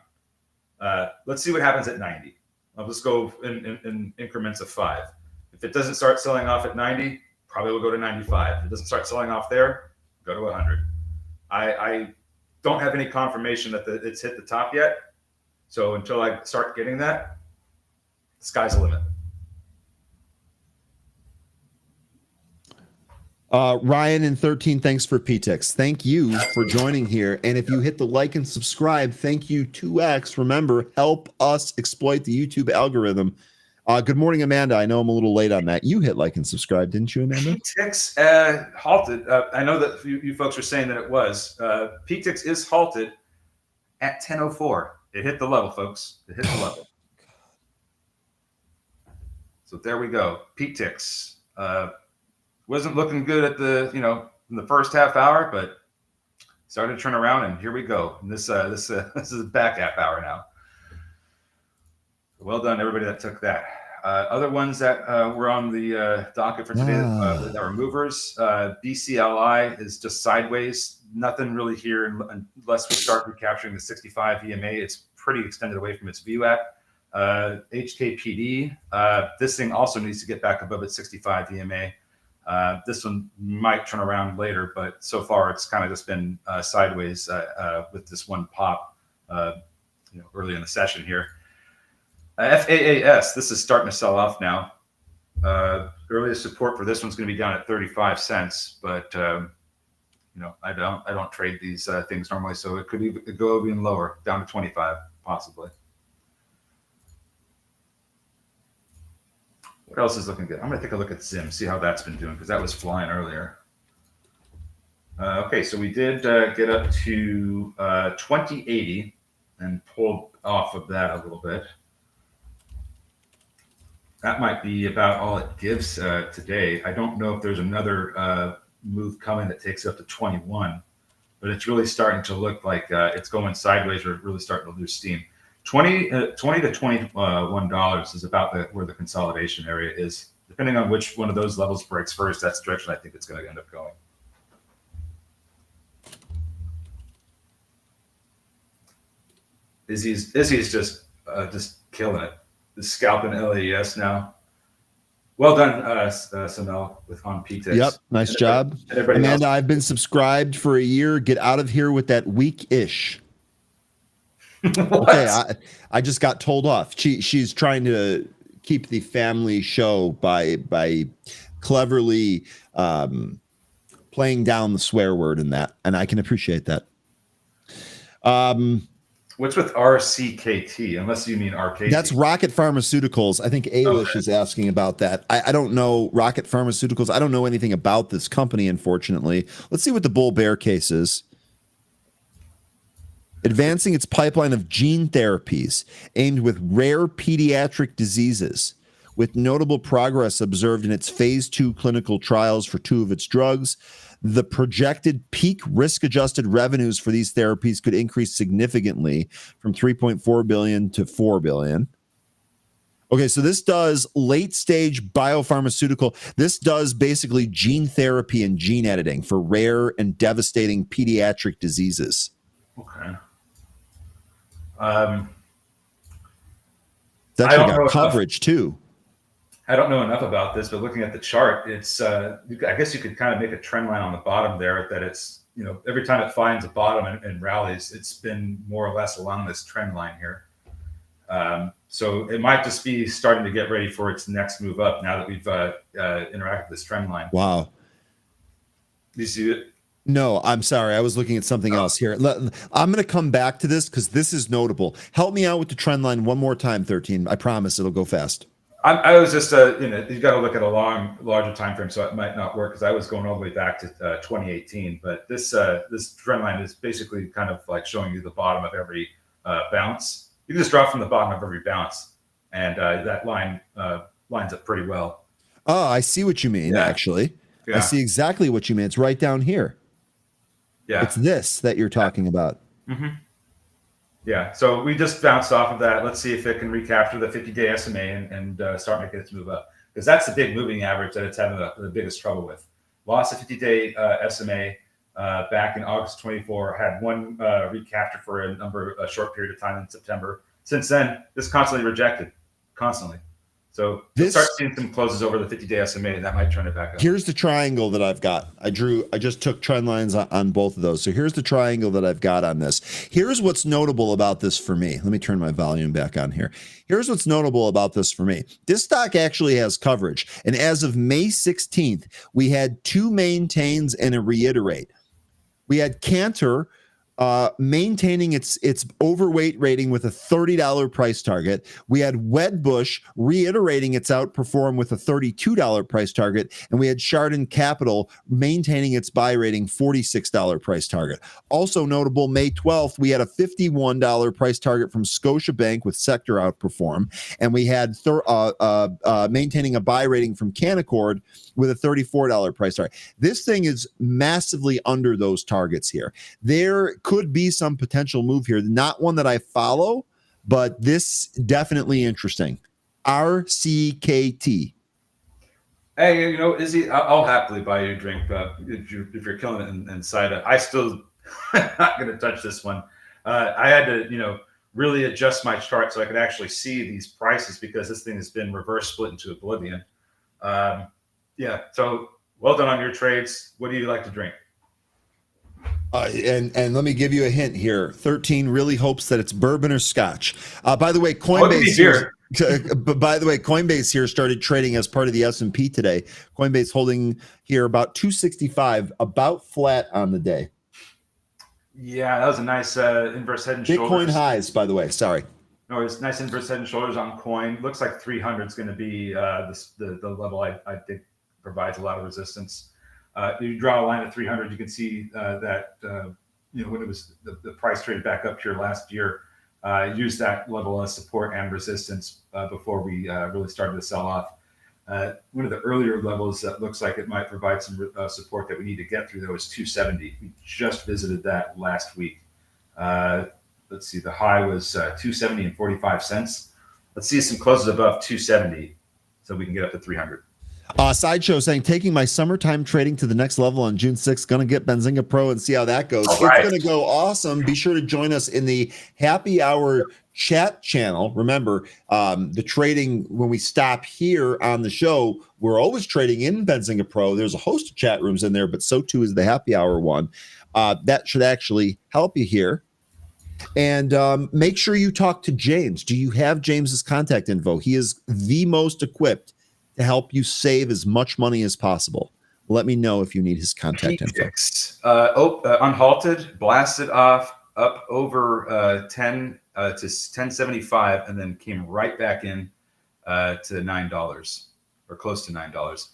Let's see what happens at 90. I'll just go in increments of 5. If it doesn't start selling off at 90, probably will go to 95. If it doesn't start selling off there, go to 100. I don't have any confirmation that it's hit the top yet. So until I start getting that, the sky's the limit. Ryan in 13, thanks for PTX. Thank you for joining here. And if you hit the like and subscribe, thank you 2X. Remember, help us exploit the YouTube algorithm. Good morning, Amanda. I know I'm a little late on that. You hit like and subscribe, didn't you, Amanda? PTX halted. I know that you folks are saying that it was. PTX is halted at 10:04. It hit the level, folks. It hit the level. So there we go. PTX. Wasn't looking good at in the first half hour, but started to turn around, and here we go. And this is the back half hour now. Well done, everybody that took that. Other ones that were on the docket for today that were movers. BCLI is just sideways. Nothing really here unless we start recapturing the 65 EMA. It's pretty extended away from its VWAP. HKPD. This thing also needs to get back above its 65 EMA. This one might turn around later, but so far it's kind of just been sideways with this one pop early in the session here. FAAS, this is starting to sell off now. Earliest support for this one's going to be down at 35 cents, but I don't trade these things normally, so it could go even lower, down to 25 possibly. What else is looking good? I'm going to take a look at Zim, see how that's been doing, because that was flying earlier. Okay, so we did get up to 2080 and pulled off of that a little bit. That might be about all it gives today. I don't know if there's another move coming that takes up to 21, but it's really starting to look like it's going sideways or really starting to lose steam. $20 to $21 is about where the consolidation area is. Depending on which one of those levels breaks first, that's the direction I think it's going to end up going. Izzy's just killing it. The scalping LAES now. Well done, Sanel, on PTX. Yep, nice job. Amanda, I've been subscribed for a year. Get out of here with that weak-ish. Okay, I just got told off. She's trying to keep the family show by cleverly playing down the swear word in that, and I can appreciate that. What's with RCKT? Unless you mean RKT. That's Rocket Pharmaceuticals. I think Ailish is asking about that. I don't know Rocket Pharmaceuticals. I don't know anything about this company, unfortunately. Let's see what the bull bear case is. Advancing its pipeline of gene therapies aimed with rare pediatric diseases, with notable progress observed in its phase 2 clinical trials for 2 of its drugs. The projected peak risk-adjusted revenues for these therapies could increase significantly from $3.4 billion to $4 billion. Okay, so this does late-stage biopharmaceutical. This does basically gene therapy and gene editing for rare and devastating pediatric diseases. Okay. It's actually got coverage too. I don't know enough about this, but looking at the chart, it's I guess you could kind of make a trend line on the bottom there that it's every time it finds a bottom and rallies, it's been more or less along this trend line here. So it might just be starting to get ready for its next move up now that we've interacted with this trend line. Wow. Do you see it? No, I'm sorry. I was looking at something else here. I'm going to come back to this because this is notable. Help me out with the trend line one more time, 13. I promise it'll go fast. I was just, you got to look at a larger time frame, so it might not work because I was going all the way back to 2018. But this trend line is basically kind of like showing you the bottom of every bounce. You can just drop from the bottom of every bounce, and that line lines up pretty well. Oh, I see what you mean, actually. Yeah. I see exactly what you mean. It's right down here. Yeah. It's this that you're talking about. Mm-hmm. Yeah. So we just bounced off of that. Let's see if it can recapture the 50-day SMA and start making its move up. Because that's the big moving average that it's having the biggest trouble with. Lost a 50-day SMA back in August 24, had one recapture for a short period of time in September. Since then, this constantly rejected. Constantly. So start seeing some closes over the 50-day SMA, and that might turn it back up. Here's the triangle that I've got. I just took trend lines on both of those. So here's the triangle that I've got on this. Here's what's notable about this for me. Let me turn my volume back on here. Here's what's notable about this for me. This stock actually has coverage. And as of May 16th, we had 2 maintains and a reiterate. We had Cantor maintaining its overweight rating with a $30 price target. We had Wedbush reiterating its outperform with a $32 price target, and we had Chardon Capital maintaining its buy rating $46 price target. Also notable, May 12th, we had a $51 price target from Scotiabank with sector outperform, and we had maintaining a buy rating from Canaccord with a $34 price target. This thing is massively under those targets here. There could be some potential move here. Not one that I follow, but this definitely interesting. RCKT. Hey, Izzy, I'll happily buy you a drink if you're killing it inside. I still not going to touch this one. I had to, really adjust my chart so I could actually see these prices because this thing has been reverse split into oblivion. Yeah. So well done on your trades. What do you like to drink? And let me give you a hint here. 13 really hopes that it's bourbon or scotch. By the way, Coinbase here. By the way, Coinbase here started trading as part of the S&P today. Coinbase holding here about 265, about flat on the day. Yeah, that was a nice inverse head and shoulders. Bitcoin highs, by the way. Sorry. No, it's nice inverse head and shoulders on coin. Looks like 300 is going to be the level I think provides a lot of resistance. You draw a line at 300, you can see that when it was the price traded back up here last year, used that level as support and resistance before we really started to sell off. One of the earlier levels that looks like it might provide some support that we need to get through, though, is 270. We just visited that last week. Let's see, the high was 270 and 45 cents. Let's see some closes above 270 so we can get up to 300. Sideshow saying, taking my summertime trading to the next level on June 6th. Going to get Benzinga Pro and see how that goes. Right. It's going to go awesome. Be sure to join us in the happy hour chat channel. Remember, the trading, when we stop here on the show, we're always trading in Benzinga Pro. There's a host of chat rooms in there, but so too is the happy hour one. That should actually help you here. And make sure you talk to James. Do you have James's contact info? He is the most equipped to help you save as much money as possible. Let me know if you need his contact info. Unhalted, blasted off, up over 10 to 1075, and then came right back in to $9 or close to $9.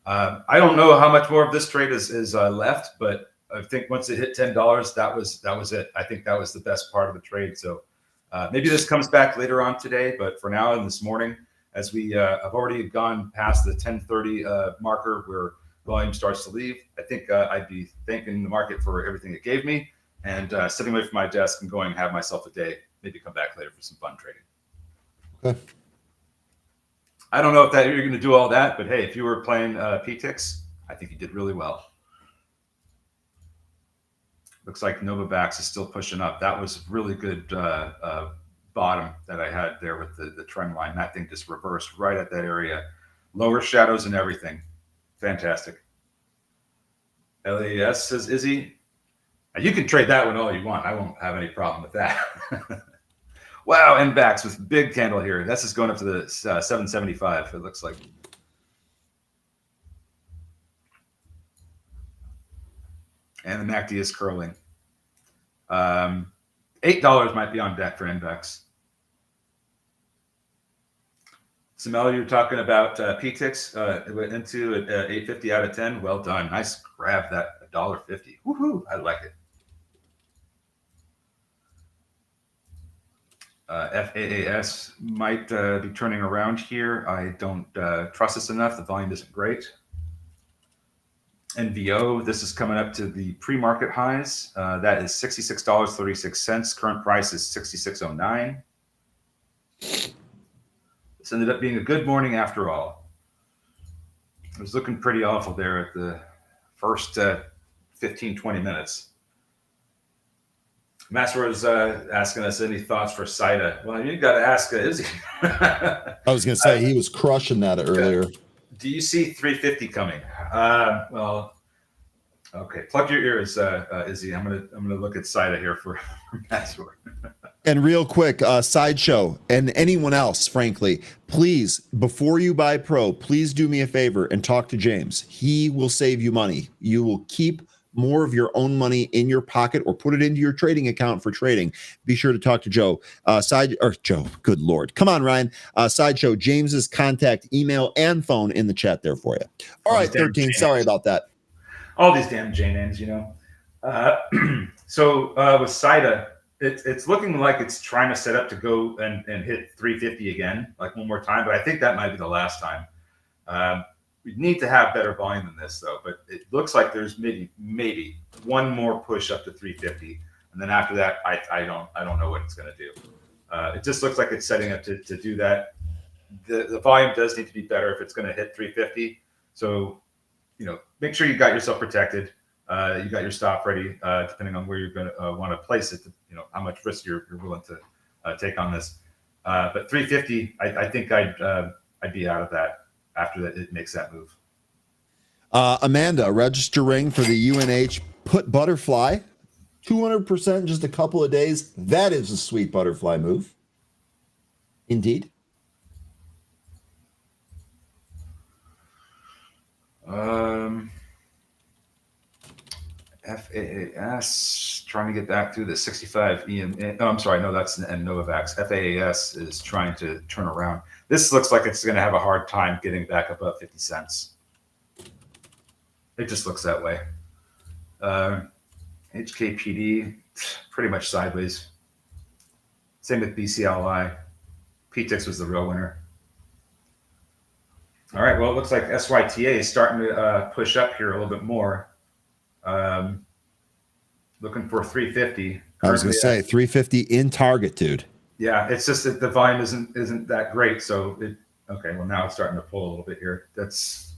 I don't know how much more of this trade is left, but I think once it hit $10, that was it. I think that was the best part of the trade. So maybe this comes back later on today, but for now and this morning, as we have already gone past the 1030 marker where volume starts to leave, I think I'd be thanking the market for everything it gave me and sitting away from my desk and going and have myself a day. Maybe come back later for some fun trading. Okay. I don't know if you're going to do all that, but hey, if you were playing PTIX, I think you did really well. Looks like Novavax is still pushing up. That was really good bottom that I had there with the trend line. That thing just reversed right at that area. Lower shadows and everything. Fantastic. LAS says Izzy. You can trade that one all you want. I won't have any problem with that. Wow, NVAX with big candle here. This is going up to the 775, it looks like. And the MACD is curling. $8 might be on deck for NVAX. Samel, you're talking about PTIX. It went into at 850 out of 10. Well done. Nice grab, that $1.50. Woohoo! I like it. FAAS might be turning around here. I don't trust this enough. The volume isn't great. NVO, this is coming up to the pre-market highs. That is $66.36. Current price is $66.09. This ended up being a good morning after all. It was looking pretty awful there at the first 15, 20 minutes. Master was asking us any thoughts for SITA. Well, you got to ask Izzy. I was going to say he was crushing that earlier. Do you see 350 coming? Well, okay. Plug your ears, Izzy. I'm gonna look at SITA here for Master. And real quick, Sideshow and anyone else, frankly, please, before you buy Pro, please do me a favor and talk to James. He will save you money. You will keep more of your own money in your pocket or put it into your trading account for trading. Be sure to talk to Joe. Joe, good Lord. Come on, Ryan. Sideshow, James's contact, email, and phone in the chat there for you. All right, 13. Sorry about that. All these damn J names, you know. So with SITA, it's looking like it's trying to set up to go and hit 350 again, like one more time. But I think that might be the last time. We need to have better volume than this, though. But it looks like there's maybe one more push up to 350, and then after that, I don't know what it's going to do. It just looks like it's setting up to do that. The volume does need to be better if it's going to hit 350. So, you know, make sure you got yourself protected. You got your stop ready, depending on where you're going to want to place it. You know how much risk you're willing to take on this. But 350, I think I'd be out of that after that it makes that move. Amanda, registering for the UNH put butterfly, 200% in just a couple of days. That is a sweet butterfly move. Indeed. FAAS trying to get back through the 65 EMA. Oh, I'm sorry. No, that's and Novavax. FAAS is trying to turn around. This looks like it's going to have a hard time getting back above 50 cents. It just looks that way. HKPD, pretty much sideways. Same with BCLI. PTIX was the real winner. All right. Well, it looks like SYTA is starting to push up here a little bit more. Looking for 350. I was going to say 350 in target, dude. Yeah, it's just that the volume isn't that great. So okay. Well, now it's starting to pull a little bit here. That's.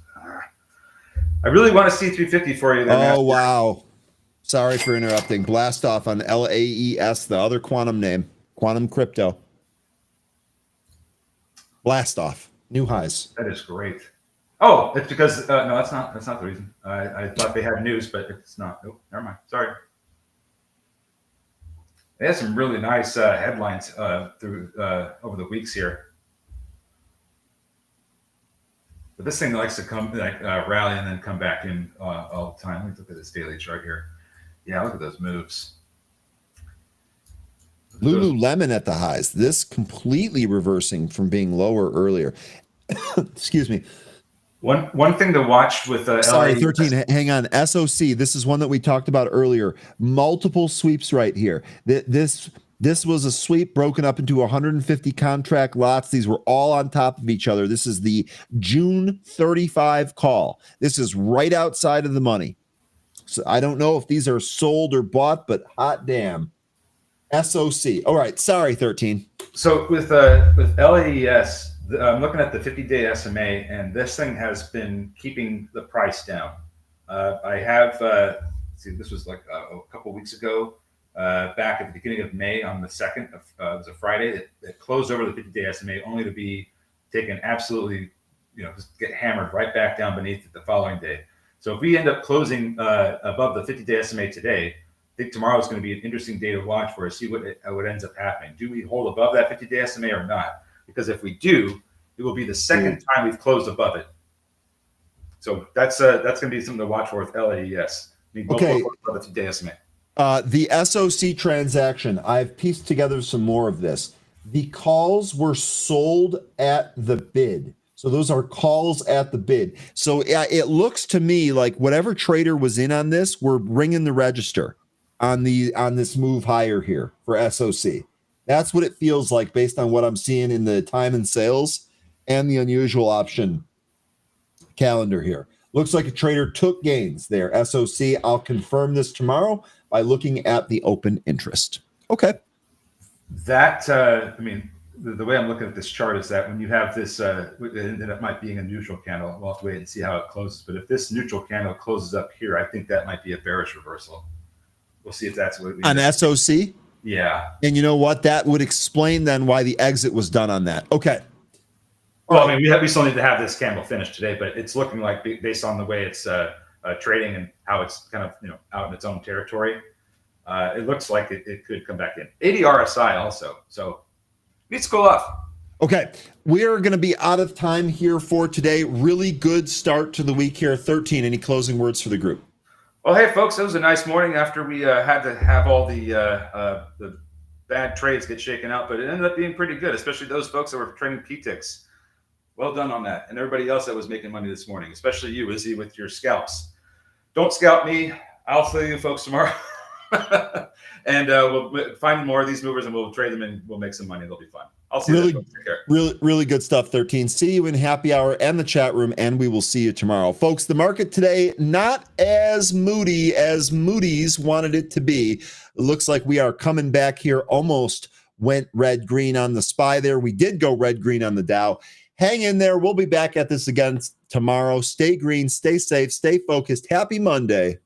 I really want to see 350 for you. Oh wow! Sorry for interrupting. Blast off on LAES, the other quantum name, quantum crypto. Blast off. New highs. That is great. Oh, it's because no, that's not the reason. I thought they had news, but it's not. Nope, never mind. Sorry. They had some really nice headlines through over the weeks here. But this thing likes to come rally and then come back in all the time. Let me look at this daily chart here. Yeah, look at those moves. Lululemon at the highs. This completely reversing from being lower earlier. Excuse me. One thing to watch with sorry, 13. Hang on. SOC. This is one that we talked about earlier. Multiple sweeps right here. This was a sweep broken up into 150 contract lots. These were all on top of each other. This is the June 35 call. This is right outside of the money. So I don't know if these are sold or bought, but hot damn. SOC. All right. Sorry, 13. So with LAES, I'm looking at the 50-day SMA, and this thing has been keeping the price down. I have, this was like a couple weeks ago, back at the beginning of May on the 2nd, it was a Friday, it closed over the 50-day SMA only to be taken absolutely, just get hammered right back down beneath it the following day. So if we end up closing above the 50-day SMA today, think tomorrow is going to be an interesting day to watch for us, see what ends up happening. Do we hold above that 50-day SMA or not? Because if we do, it will be the second time we've closed above it. So that's going to be something to watch for with LAES. Okay. Above the 50-day SMA. The SOC transaction, I've pieced together some more of this. The calls were sold at the bid. So those are calls at the bid. So it looks to me like whatever trader was in on this, we're ringing the register on this move higher here for SOC. That's what it feels like based on what I'm seeing in the time and sales and the unusual option calendar here. Looks like a trader took gains there. SOC, I'll confirm this tomorrow by looking at the open interest. Okay. That, the way I'm looking at this chart is that when you have this, and it might be an unusual candle, we'll have to wait and see how it closes. But if this neutral candle closes up here, I think that might be a bearish reversal. We'll see if that's what we on SOC. Yeah. And you know what? That would explain then why the exit was done on that. Okay. Well, I mean, we still need to have this candle finished today, but it's looking like based on the way it's trading and how it's kind of out in its own territory, it looks like it could come back in. 80 RSI also, so it needs to cool off. Okay, we are going to be out of time here for today. Really good start to the week here. 13. Any closing words for the group? Well, hey folks, it was a nice morning after we had to have all the bad trades get shaken out, but it ended up being pretty good, especially those folks that were trading PTICs. Well done on that. And everybody else that was making money this morning, especially you, Izzy, with your scalps. Don't scalp me. I'll see you folks tomorrow. And we'll find more of these movers and we'll trade them and we'll make some money. It'll be fun. I'll see you. Really good stuff, 13. See you in happy hour and the chat room, and we will see you tomorrow. Folks, the market today, not as moody as Moody's wanted it to be. It looks like we are coming back here. Almost went red-green on the SPY there. We did go red-green on the Dow. Hang in there. We'll be back at this again tomorrow. Stay green, stay safe, stay focused. Happy Monday.